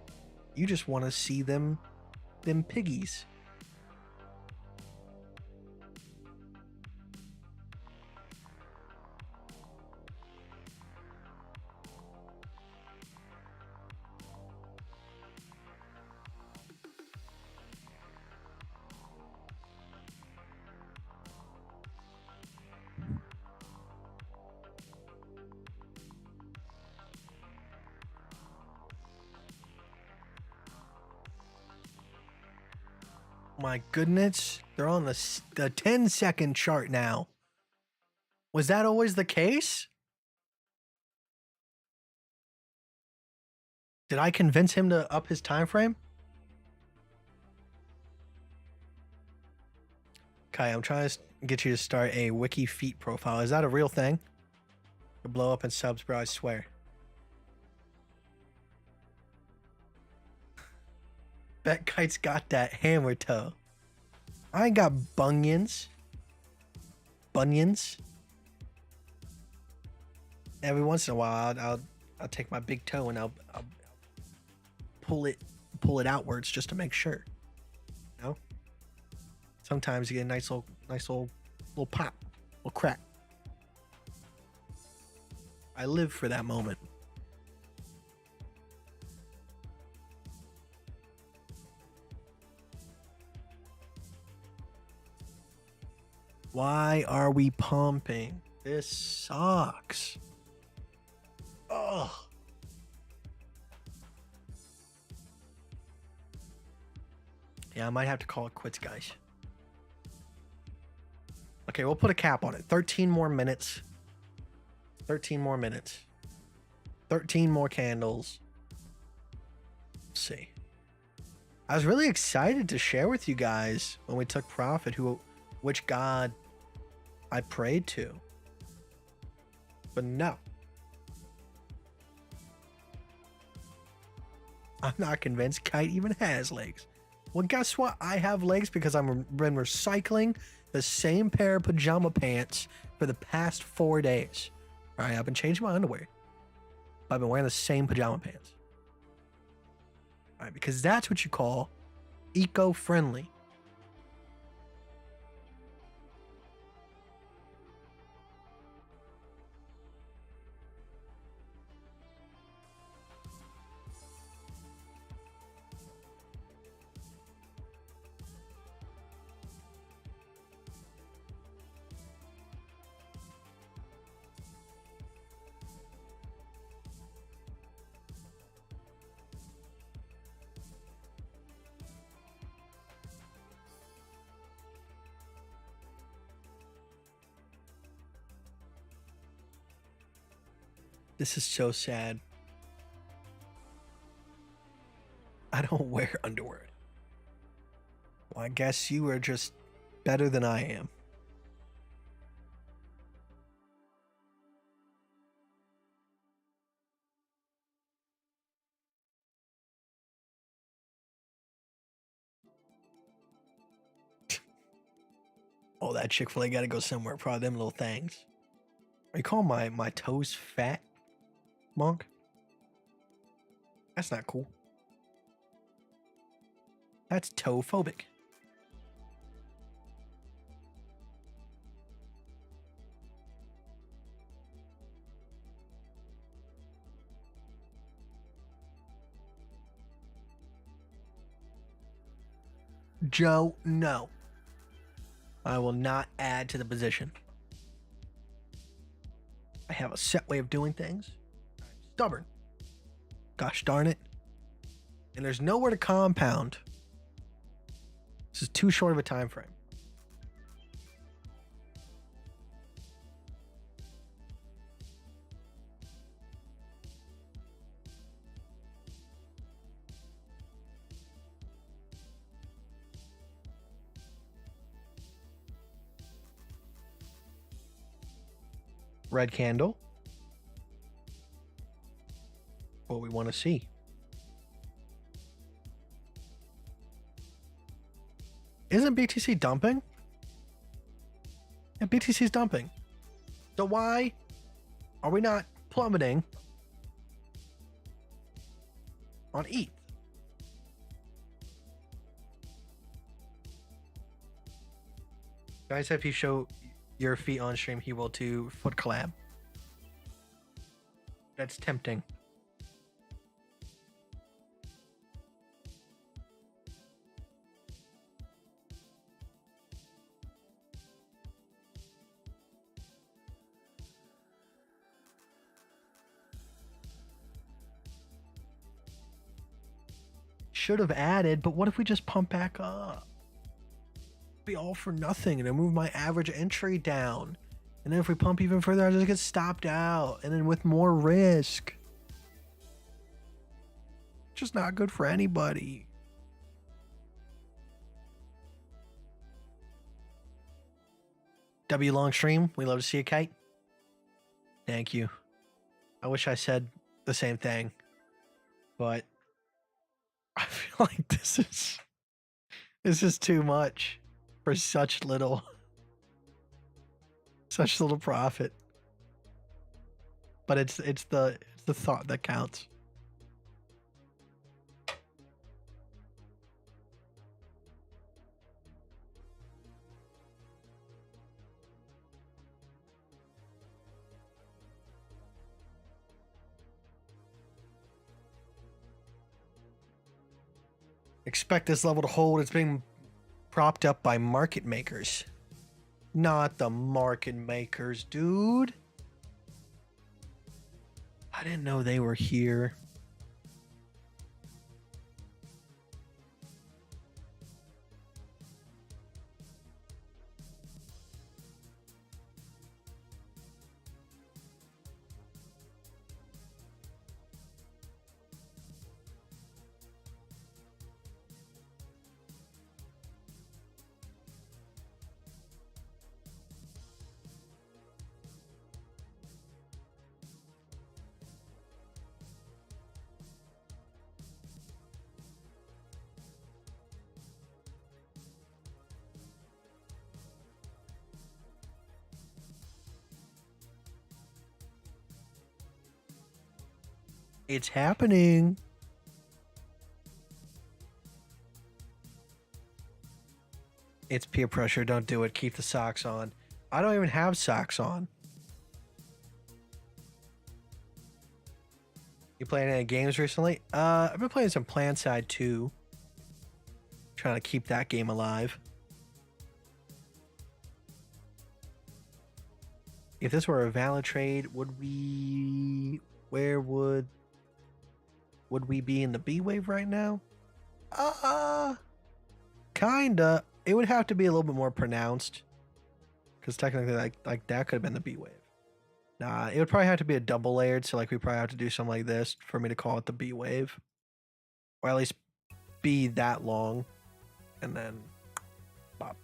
You just want to see them piggies. My goodness, they're on the 10-second chart now. Was that always the case? Did I convince him to up his time frame? Kai, I'm trying to get you to start a wiki feet profile. Is that a real thing? You'll blow up in subs, bro, I swear. Bet Kite's got that hammer toe. I ain't got bunions. Bunions. Every once in a while, I'll take my big toe and I'll pull it outwards just to make sure. You know. Sometimes you get a nice little pop, little crack. I live for that moment. Why are we pumping? This sucks. Ugh. Yeah, I might have to call it quits, guys. Okay, we'll put a cap on it. 13 more minutes. 13 more minutes. 13 more candles. Let's see. I was really excited to share with you guys when we took profit which god I prayed to. But no. I'm not convinced Kite even has legs. Well, guess what? I have legs because I've been recycling the same pair of pajama pants for the past 4 days. All right, I've been changing my underwear. But I've been wearing the same pajama pants. All right, because that's what you call eco-friendly. This is so sad. I don't wear underwear. Well, I guess you are just better than I am. Oh, that Chick-fil-A gotta go somewhere. Probably them little things. Are you calling my toes fat, Monk? That's not cool. That's toe-phobic. Joe, no. I will not add to the position. I have a set way of doing things. I'm stubborn. Gosh darn it. And there's nowhere to compound. This is too short of a time frame. Red candle. What we want to see. Isn't BTC dumping? Yeah, BTC's dumping. So why are we not plummeting on ETH? Guys, if you show your feet on stream, he will do foot collab. That's tempting. Should have added, but what if we just pump back up? Be all for nothing and then move my average entry down. And then if we pump even further, I just get stopped out. And then with more risk. Just not good for anybody. W long stream, we love to see a kite. Thank you. I wish I said the same thing. But I feel like this is too much for such little profit. But it's the thought that counts. Expect this level to hold. It's being propped up by market makers. Not the market makers, dude. I didn't know they were here. It's happening. It's peer pressure. Don't do it. Keep the socks on. I don't even have socks on. You playing any games recently? I've been playing some Planside 2. Trying to keep that game alive. If this were a valid trade, would we... Where would we be in the B wave right now? Kinda. It would have to be a little bit more pronounced. Because technically, like that could have been the B wave. Nah, it would probably have to be a double layered. So like we probably have to do something like this for me to call it the B wave. Or at least be that long. And then bop.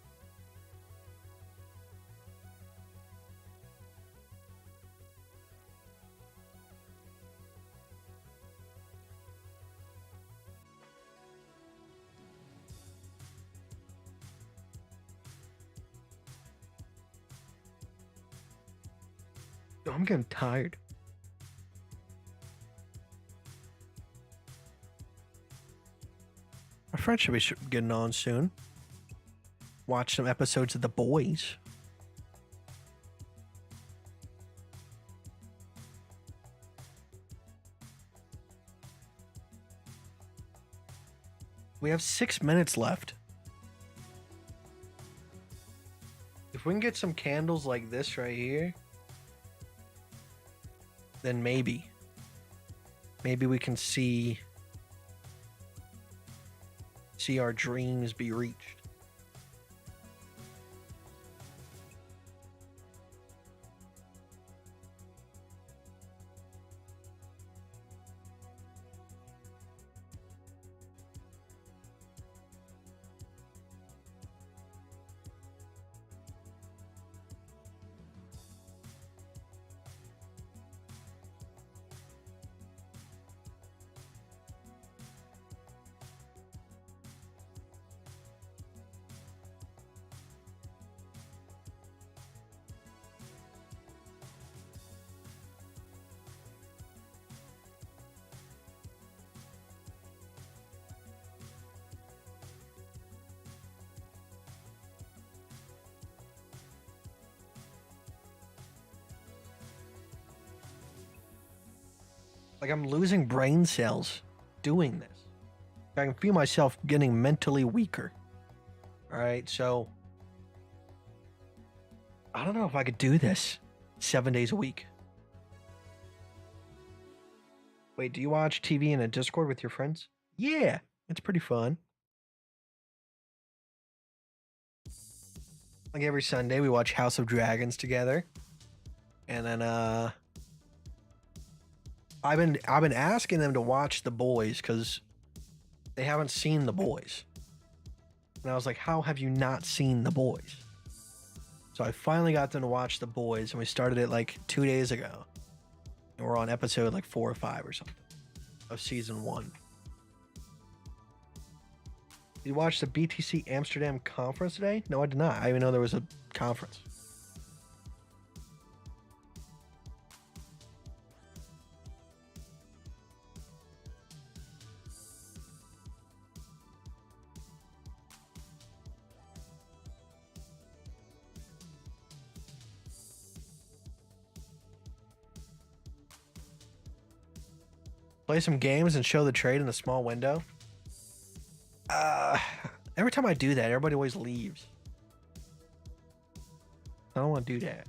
I'm getting tired. Our friend should be getting on soon. Watch some episodes of The Boys. We have 6 minutes left. If we can get some candles like this right here, then maybe we can see our dreams be reached. Like, I'm losing brain cells doing this. I can feel myself getting mentally weaker. All right, so I don't know if I could do this 7 days a week. Wait, do you watch TV in a Discord with your friends? Yeah, it's pretty fun. Like every Sunday, we watch House of Dragons together, and then I've been asking them to watch The Boys because they haven't seen The Boys, and I was like, "How have you not seen The Boys?" So I finally got them to watch The Boys, and we started it like 2 days ago, and we're on episode like 4 or 5 or something of season 1. Did you watch the BTC Amsterdam conference today? No, I did not. I didn't even know there was a conference. Play some games and show the trade in a small window. Every time I do that, everybody always leaves. I don't want to do that.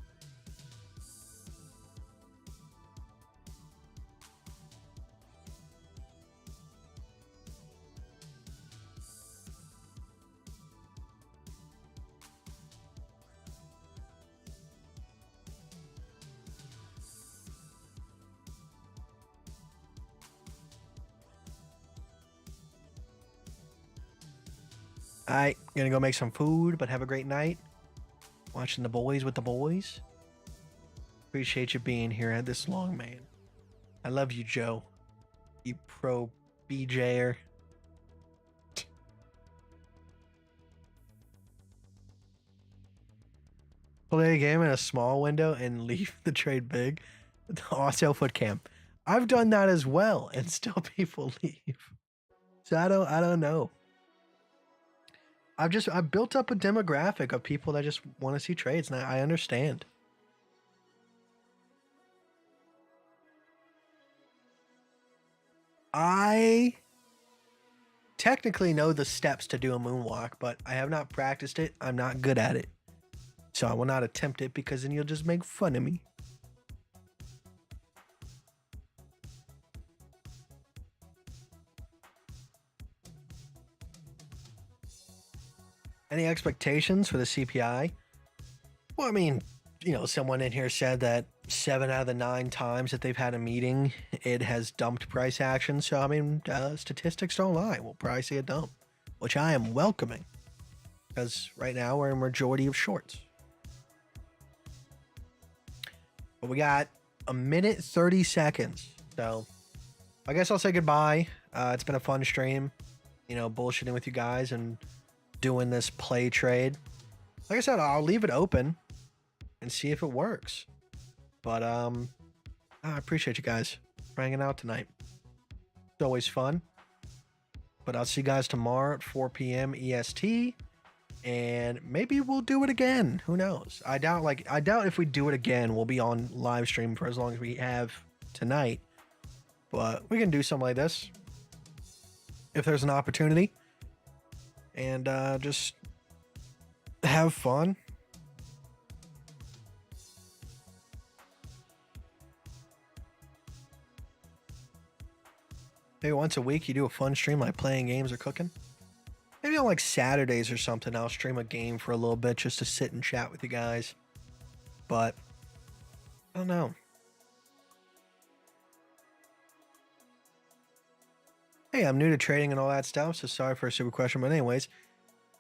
Alright, gonna go make some food, but have a great night. Watching The Boys with the boys. Appreciate you being here this long, man. I love you, Joe. You pro BJer. Play a game in a small window and leave the trade big. Also foot camp. I've done that as well, and still people leave. So I don't know. I've built up a demographic of people that just want to see trades, and I understand. I technically know the steps to do a moonwalk, but I have not practiced it. I'm not good at it. So I will not attempt it because then you'll just make fun of me. Any expectations for the CPI? Well, I mean, you know, someone in here said that 7 out of the 9 times that they've had a meeting, it has dumped price action. So, I mean, statistics don't lie. We'll probably see a dump, which I am welcoming because right now we're in a majority of shorts. But we got a minute 30 seconds. So I guess I'll say goodbye. It's been a fun stream, you know, bullshitting with you guys and doing this play trade. Like I said, I'll leave it open and see if it works. But I appreciate you guys for hanging out tonight. It's always fun. But I'll see you guys tomorrow at 4 p.m. EST. And maybe we'll do it again. Who knows? I doubt if we do it again, we'll be on live stream for as long as we have tonight. But we can do something like this if there's an opportunity. And just have fun. Maybe once a week you do a fun stream like playing games or cooking. Maybe on like Saturdays or something, I'll stream a game for a little bit just to sit and chat with you guys. But I don't know. Hey, I'm new to trading and all that stuff, so sorry for a stupid question. But anyways,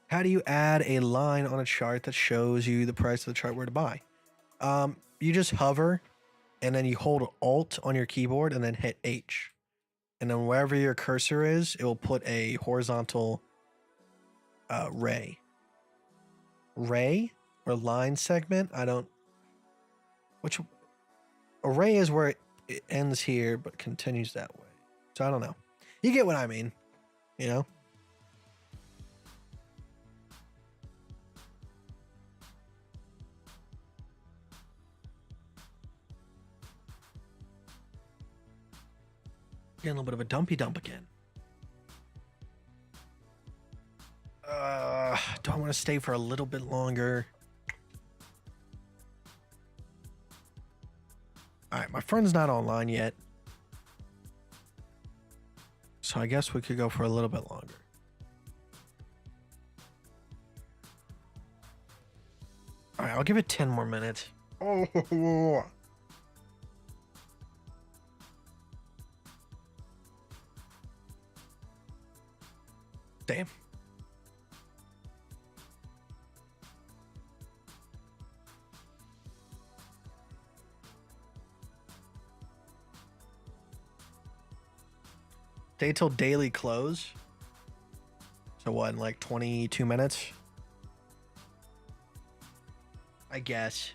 how do you add a line on a chart that shows you the price of the chart where to buy? You just hover and then you hold Alt on your keyboard and then hit H. And then wherever your cursor is, it will put a horizontal ray or line segment. Which array is where it ends here but continues that way. So I don't know. You get what I mean, you know? Getting a little bit of a dumpy dump again. Do I want to stay for a little bit longer? Alright, my friend's not online yet. So I guess we could go for a little bit longer. Alright, I'll give it 10 more minutes. Oh. Damn. Stay till daily close. So what, in like 22 minutes? I guess.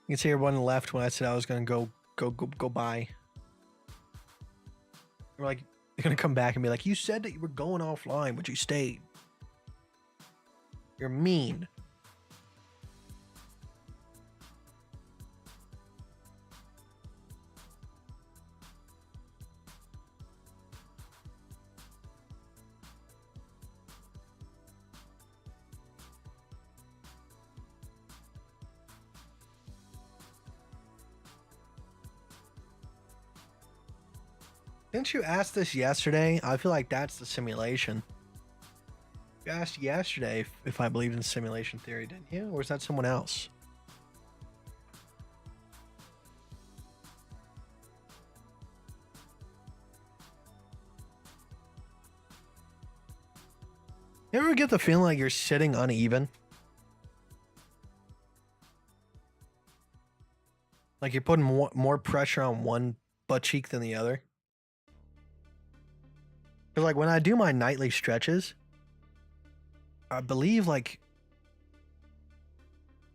You can see everyone left when I said I was gonna go buy. We're like, they're gonna come back and be like, you said that you were going offline, but you stayed. You're mean. Didn't you ask this yesterday? I feel like that's the simulation. You asked yesterday if I believed in simulation theory, didn't you? Or is that someone else? You ever get the feeling like you're sitting uneven? Like you're putting more pressure on one butt cheek than the other? Because like when I do my nightly stretches, I believe like,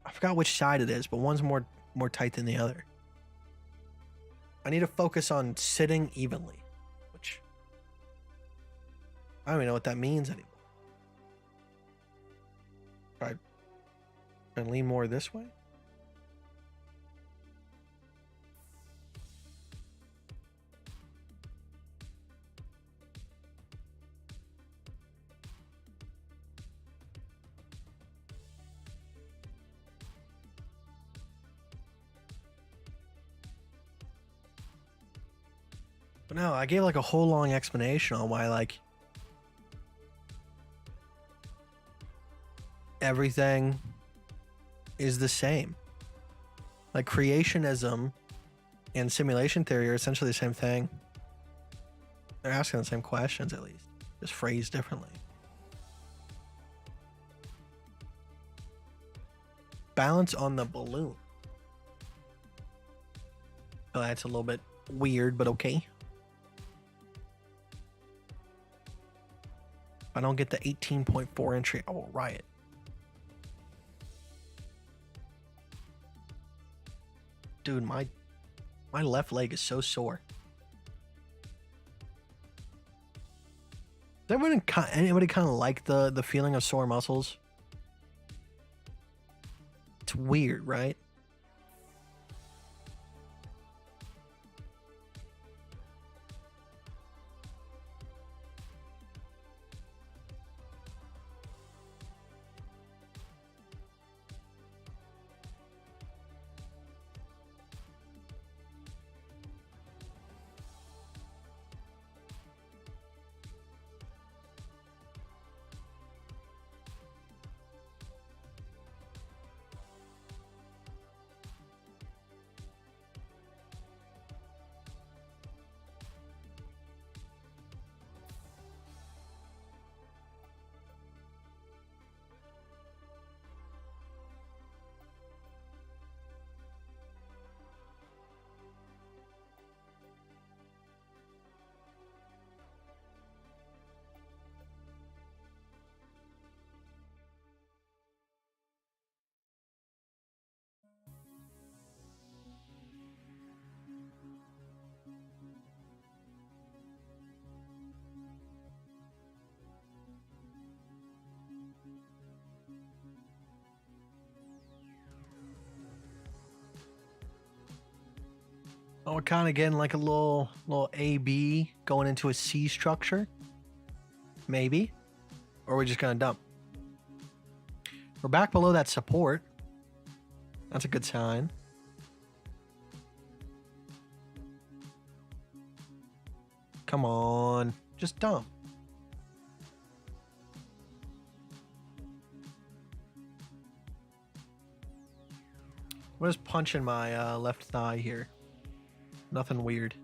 I forgot which side it is, but one's more tight than the other. I need to focus on sitting evenly, which I don't even know what that means anymore. Try and lean more this way. But no, I gave like a whole long explanation on why like everything is the same. Like creationism and simulation theory are essentially the same thing. They're asking the same questions at least, just phrased differently. Balance on the balloon. Oh, that's a little bit weird, but okay. If I don't get the 18.4 entry, I will riot. Dude, my left leg is so sore. Does anybody kind of like the feeling of sore muscles? It's weird, right? Oh, we're kind of getting like a little AB going into a C structure. Maybe. Or we're just going to dump. We're back below that support. That's a good sign. Come on. Just dump. What is punching my left thigh here? Nothing weird.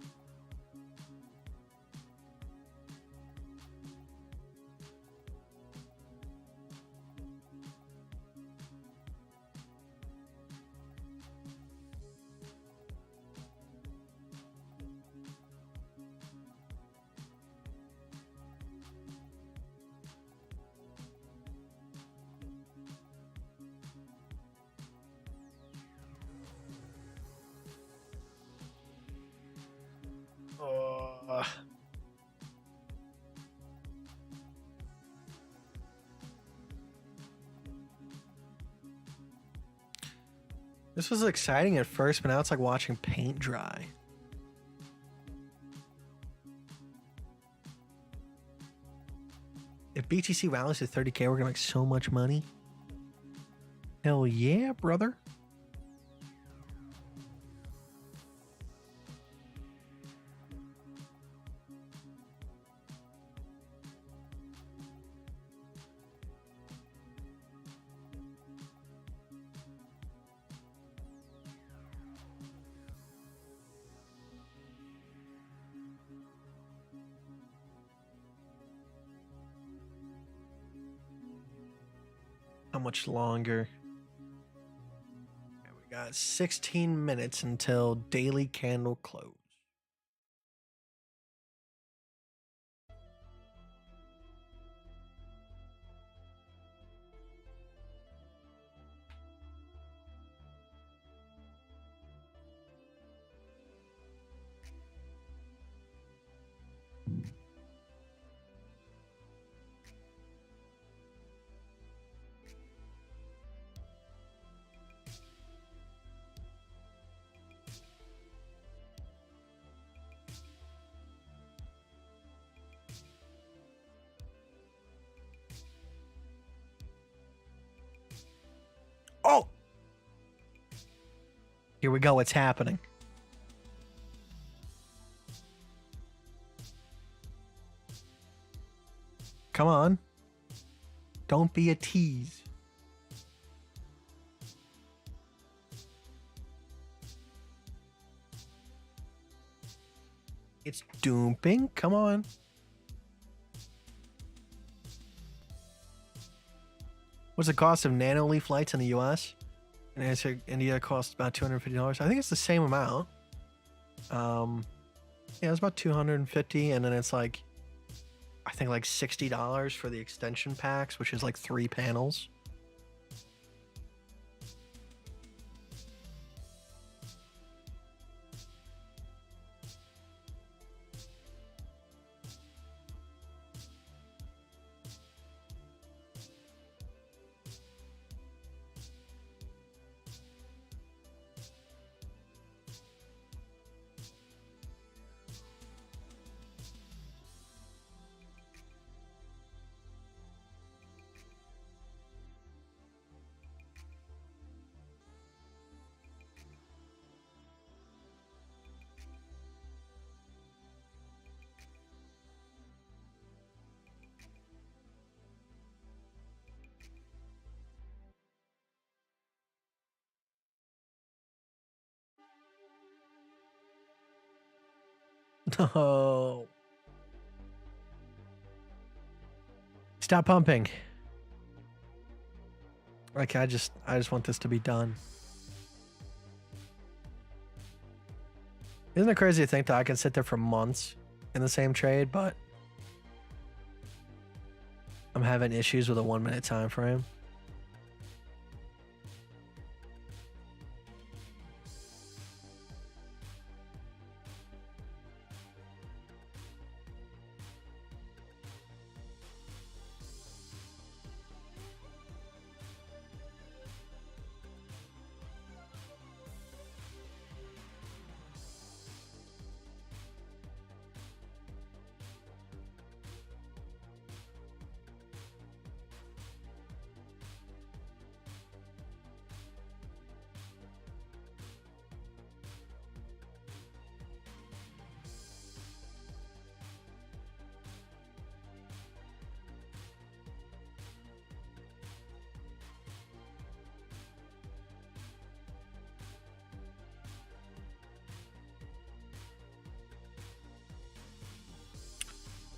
This was exciting at first, but now it's like watching paint dry. If BTC rallies to 30K, we're gonna make so much money. Hell yeah, brother. How much longer? We got 16 minutes until daily candle close. Oh! Here we go. It's happening. Come on. Don't be a tease. It's dumping. Come on. What's the cost of nanoleaf lights in the US? And India costs about $250. I think it's the same amount. Yeah, it's about $250, and then it's like, I think like $60 for the extension packs, which is like 3 panels. No. Stop pumping. Like I just want this to be done. Isn't it crazy to think that I can sit there for months in the same trade, but I'm having issues with a 1 minute time frame?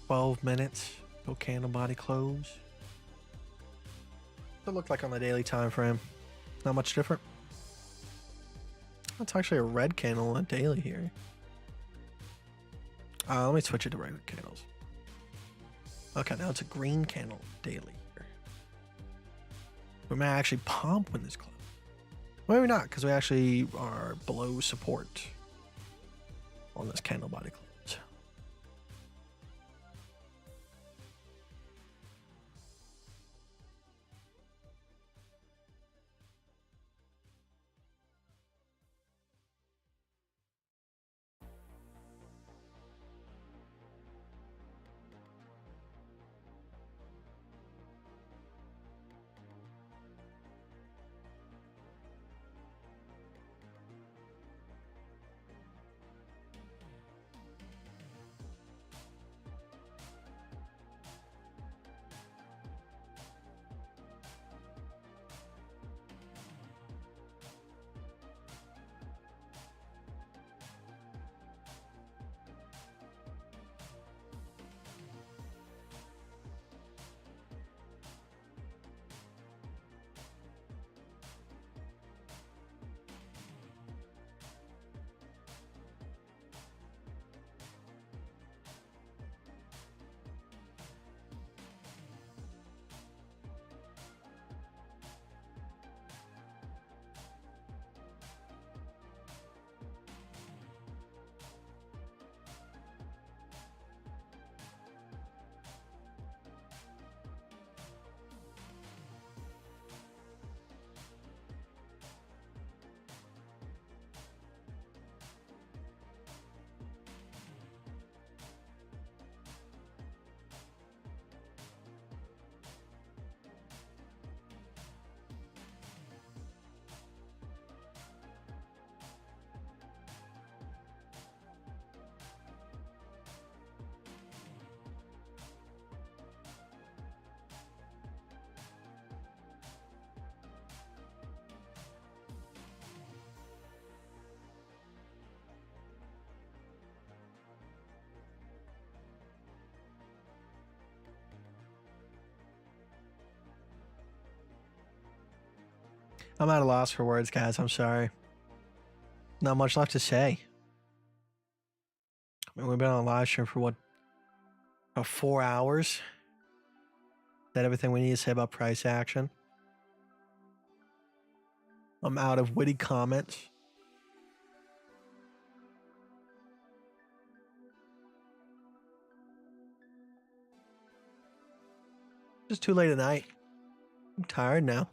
$12 till candle body close. It looked like on the daily time frame. Not much different. That's actually a red candle on daily here. Let me switch it to regular candles. Okay, now it's a green candle daily here. We may actually pump when this close. Maybe not, because we actually are below support on this candle body close. I'm at a loss for words, guys. I'm sorry. Not much left to say. I mean, we've been on a live stream for what? About 4 hours? Is that everything we need to say about price action? I'm out of witty comments. It's too late at night. I'm tired now.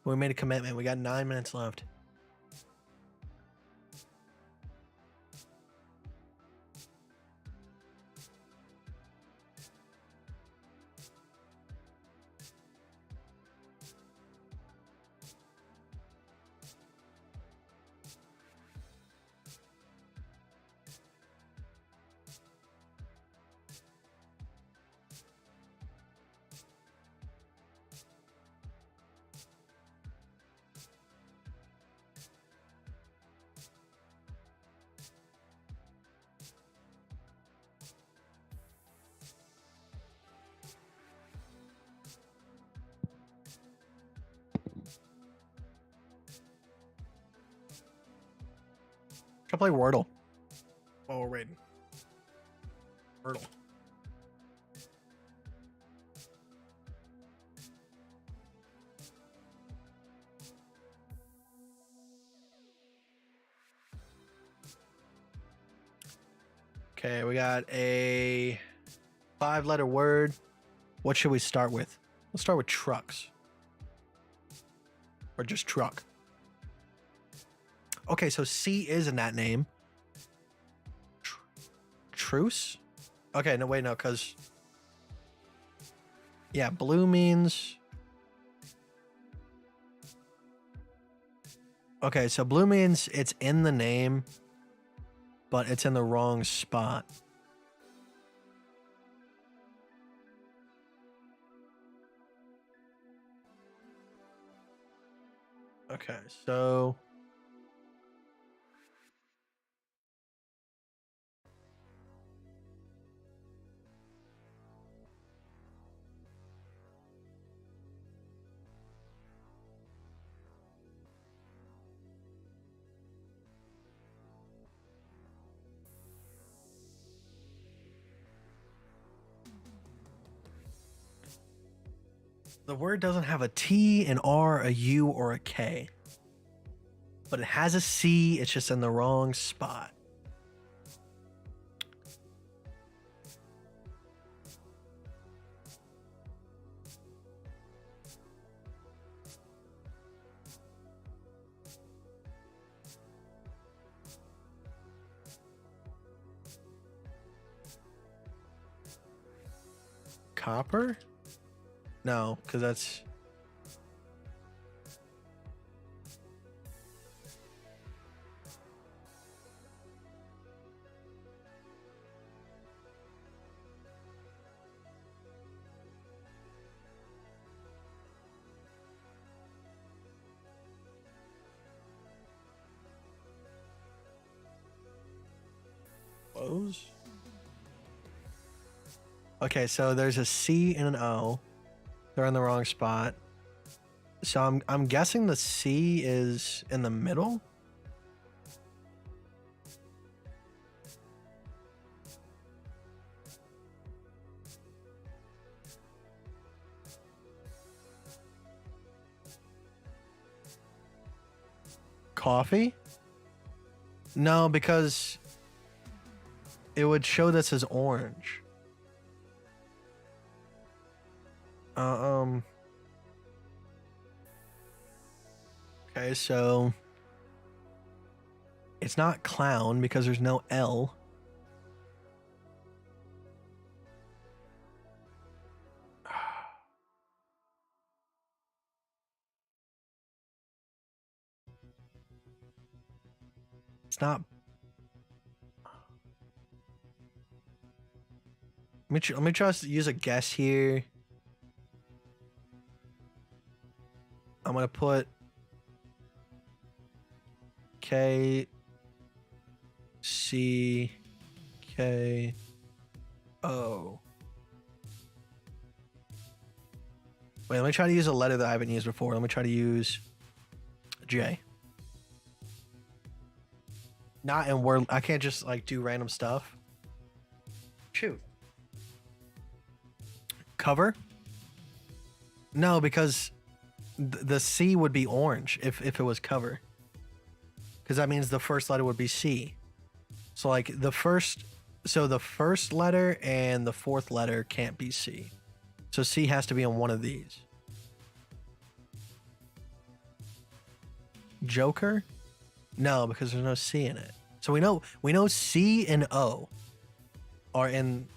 We made a commitment. We got 9 minutes left. Should play Wordle while we're waiting. Wordle. Okay, we got a 5-letter word. What should we start with? Let's start with trucks. Or just truck. Okay, so C is in that name. Truce? Okay, no, wait, no, because... Yeah, blue means... Okay, so blue means it's in the name, but it's in the wrong spot. Okay, so... The word doesn't have a T, an R, a U, or a K. But it has a C, it's just in the wrong spot. Copper? No, because that's... Close? Okay, so there's a C and an O. They're in the wrong spot. So I'm guessing the C is in the middle. Coffee? No, because it would show this as orange. Okay, so it's not clown because there's no L. It's not. Let me try to use a guess here. I'm gonna put K C K O. Wait, let me try to use a letter that I haven't used before. Let me try to use J. Not in word. I can't just like do random stuff. Shoot. Cover? No, because the C would be orange if it was cover. Because that means the first letter would be C. So like the first letter and the fourth letter can't be C. So C has to be on one of these. Joker? No, because there's no C in it. So we know C and O are in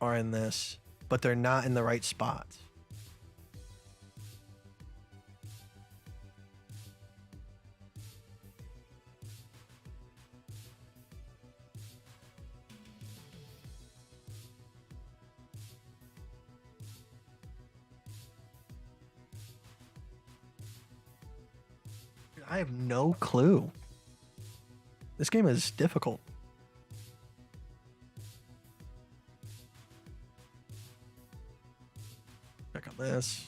this, but they're not in the right spots. I have no clue. This game is difficult. Check on this.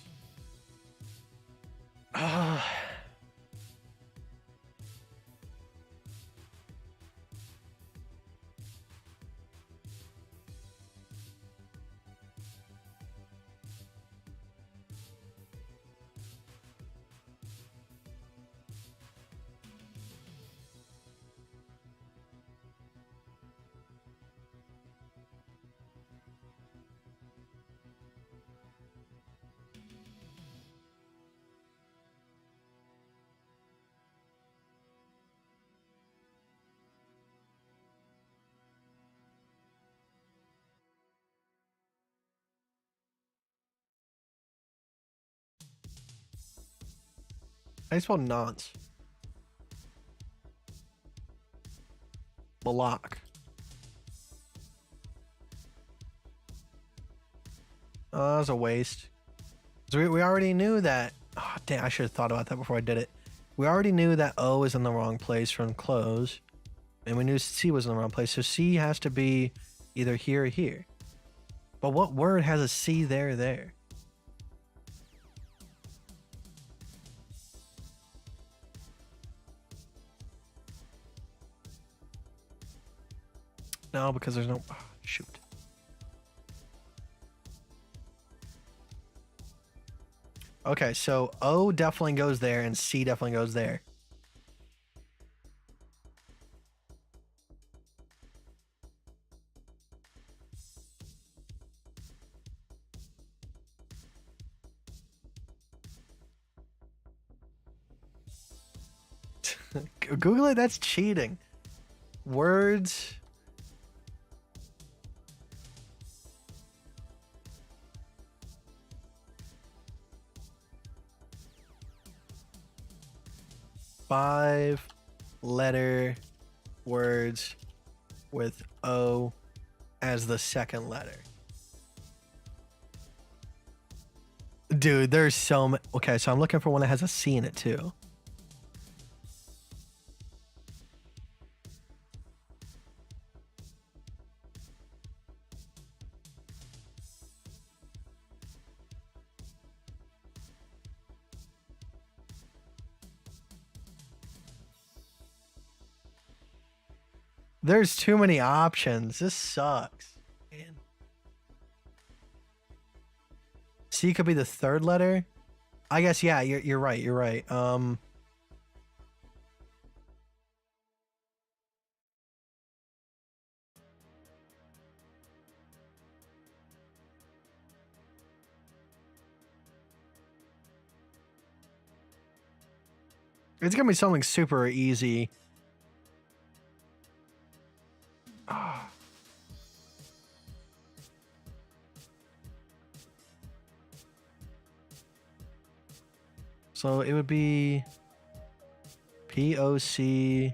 do you spell nonce? Block. Oh, that was a waste. So we already knew that. Oh, damn, I should have thought about that before I did it. We already knew that O is in the wrong place from close. And we knew C was in the wrong place. So C has to be either here or here. But what word has a C there? No, because there's no... Oh, shoot. Okay, so O definitely goes there and C definitely goes there. Google it, that's cheating. Words. Five-letter words with O as the second letter. Dude, there's so many. Okay, so I'm looking for one that has a C in it too. There's too many options. This sucks. Man. C could be the third letter. I guess, yeah, you're right. You're right. It's gonna be something super easy. Ah. So it would be POC.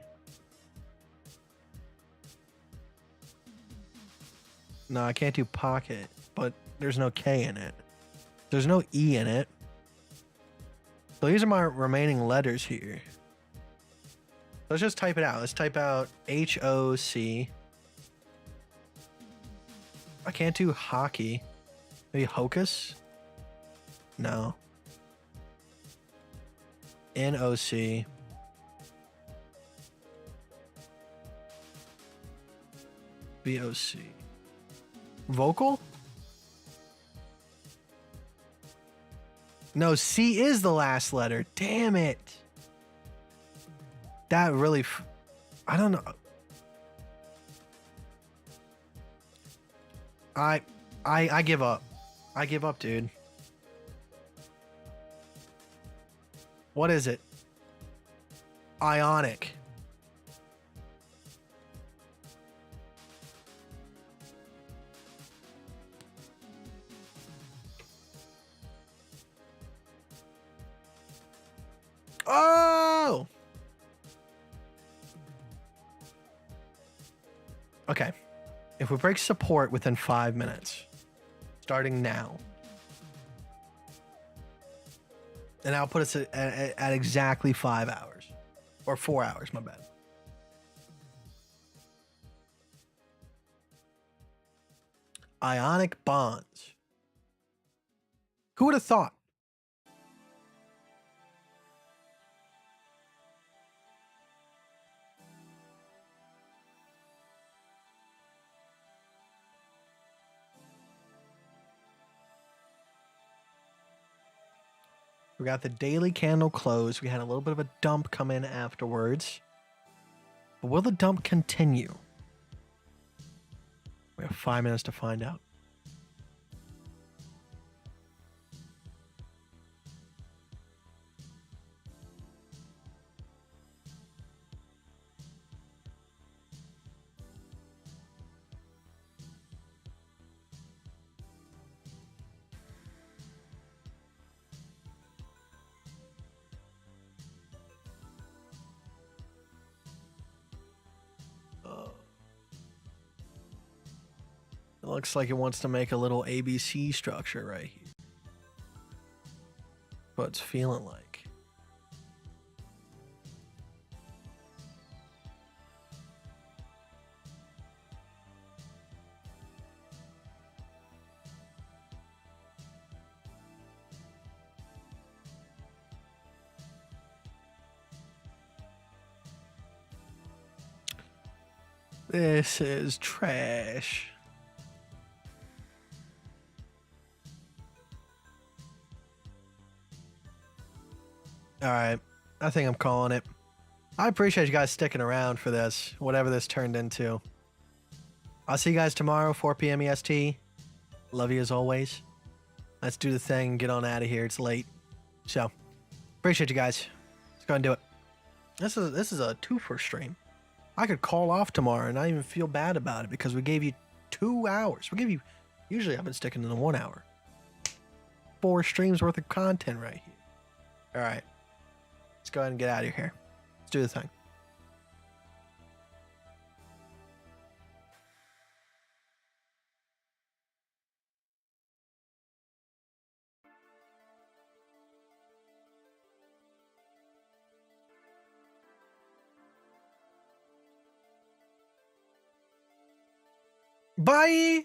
No, I can't do pocket, but there's no K in it. There's no E in it. So these are my remaining letters here. Let's just type it out. Let's type out HOC. I can't do hockey. Maybe hocus? No. NOC. VOC. Vocal? No, C is the last letter. Damn it. That really... I don't know. I give up. I give up, dude. What is it? Ionic. Oh! Okay. If we break support within 5 minutes, starting now, and I'll put us at exactly 5 hours. Or 4 hours, my bad. Ionic bonds. Who would have thought? We got the daily candle closed. We had a little bit of a dump come in afterwards. But will the dump continue? We have 5 minutes to find out. looks like it wants to make a little ABC structure right here. What it's feeling like. This is trash. All right. I think I'm calling it. I appreciate you guys sticking around for this, whatever this turned into. I'll see you guys tomorrow, 4 p.m. EST. Love you as always. Let's do the thing and get on out of here. It's late. So, appreciate you guys. Let's go and do it. This is a twofer stream. I could call off tomorrow and not even feel bad about it because we gave you 2 hours. We gave you, usually I've been sticking to the 1 hour. 4 streams worth of content right here. All right. Let's go ahead and get out of here. Let's do the thing. Bye.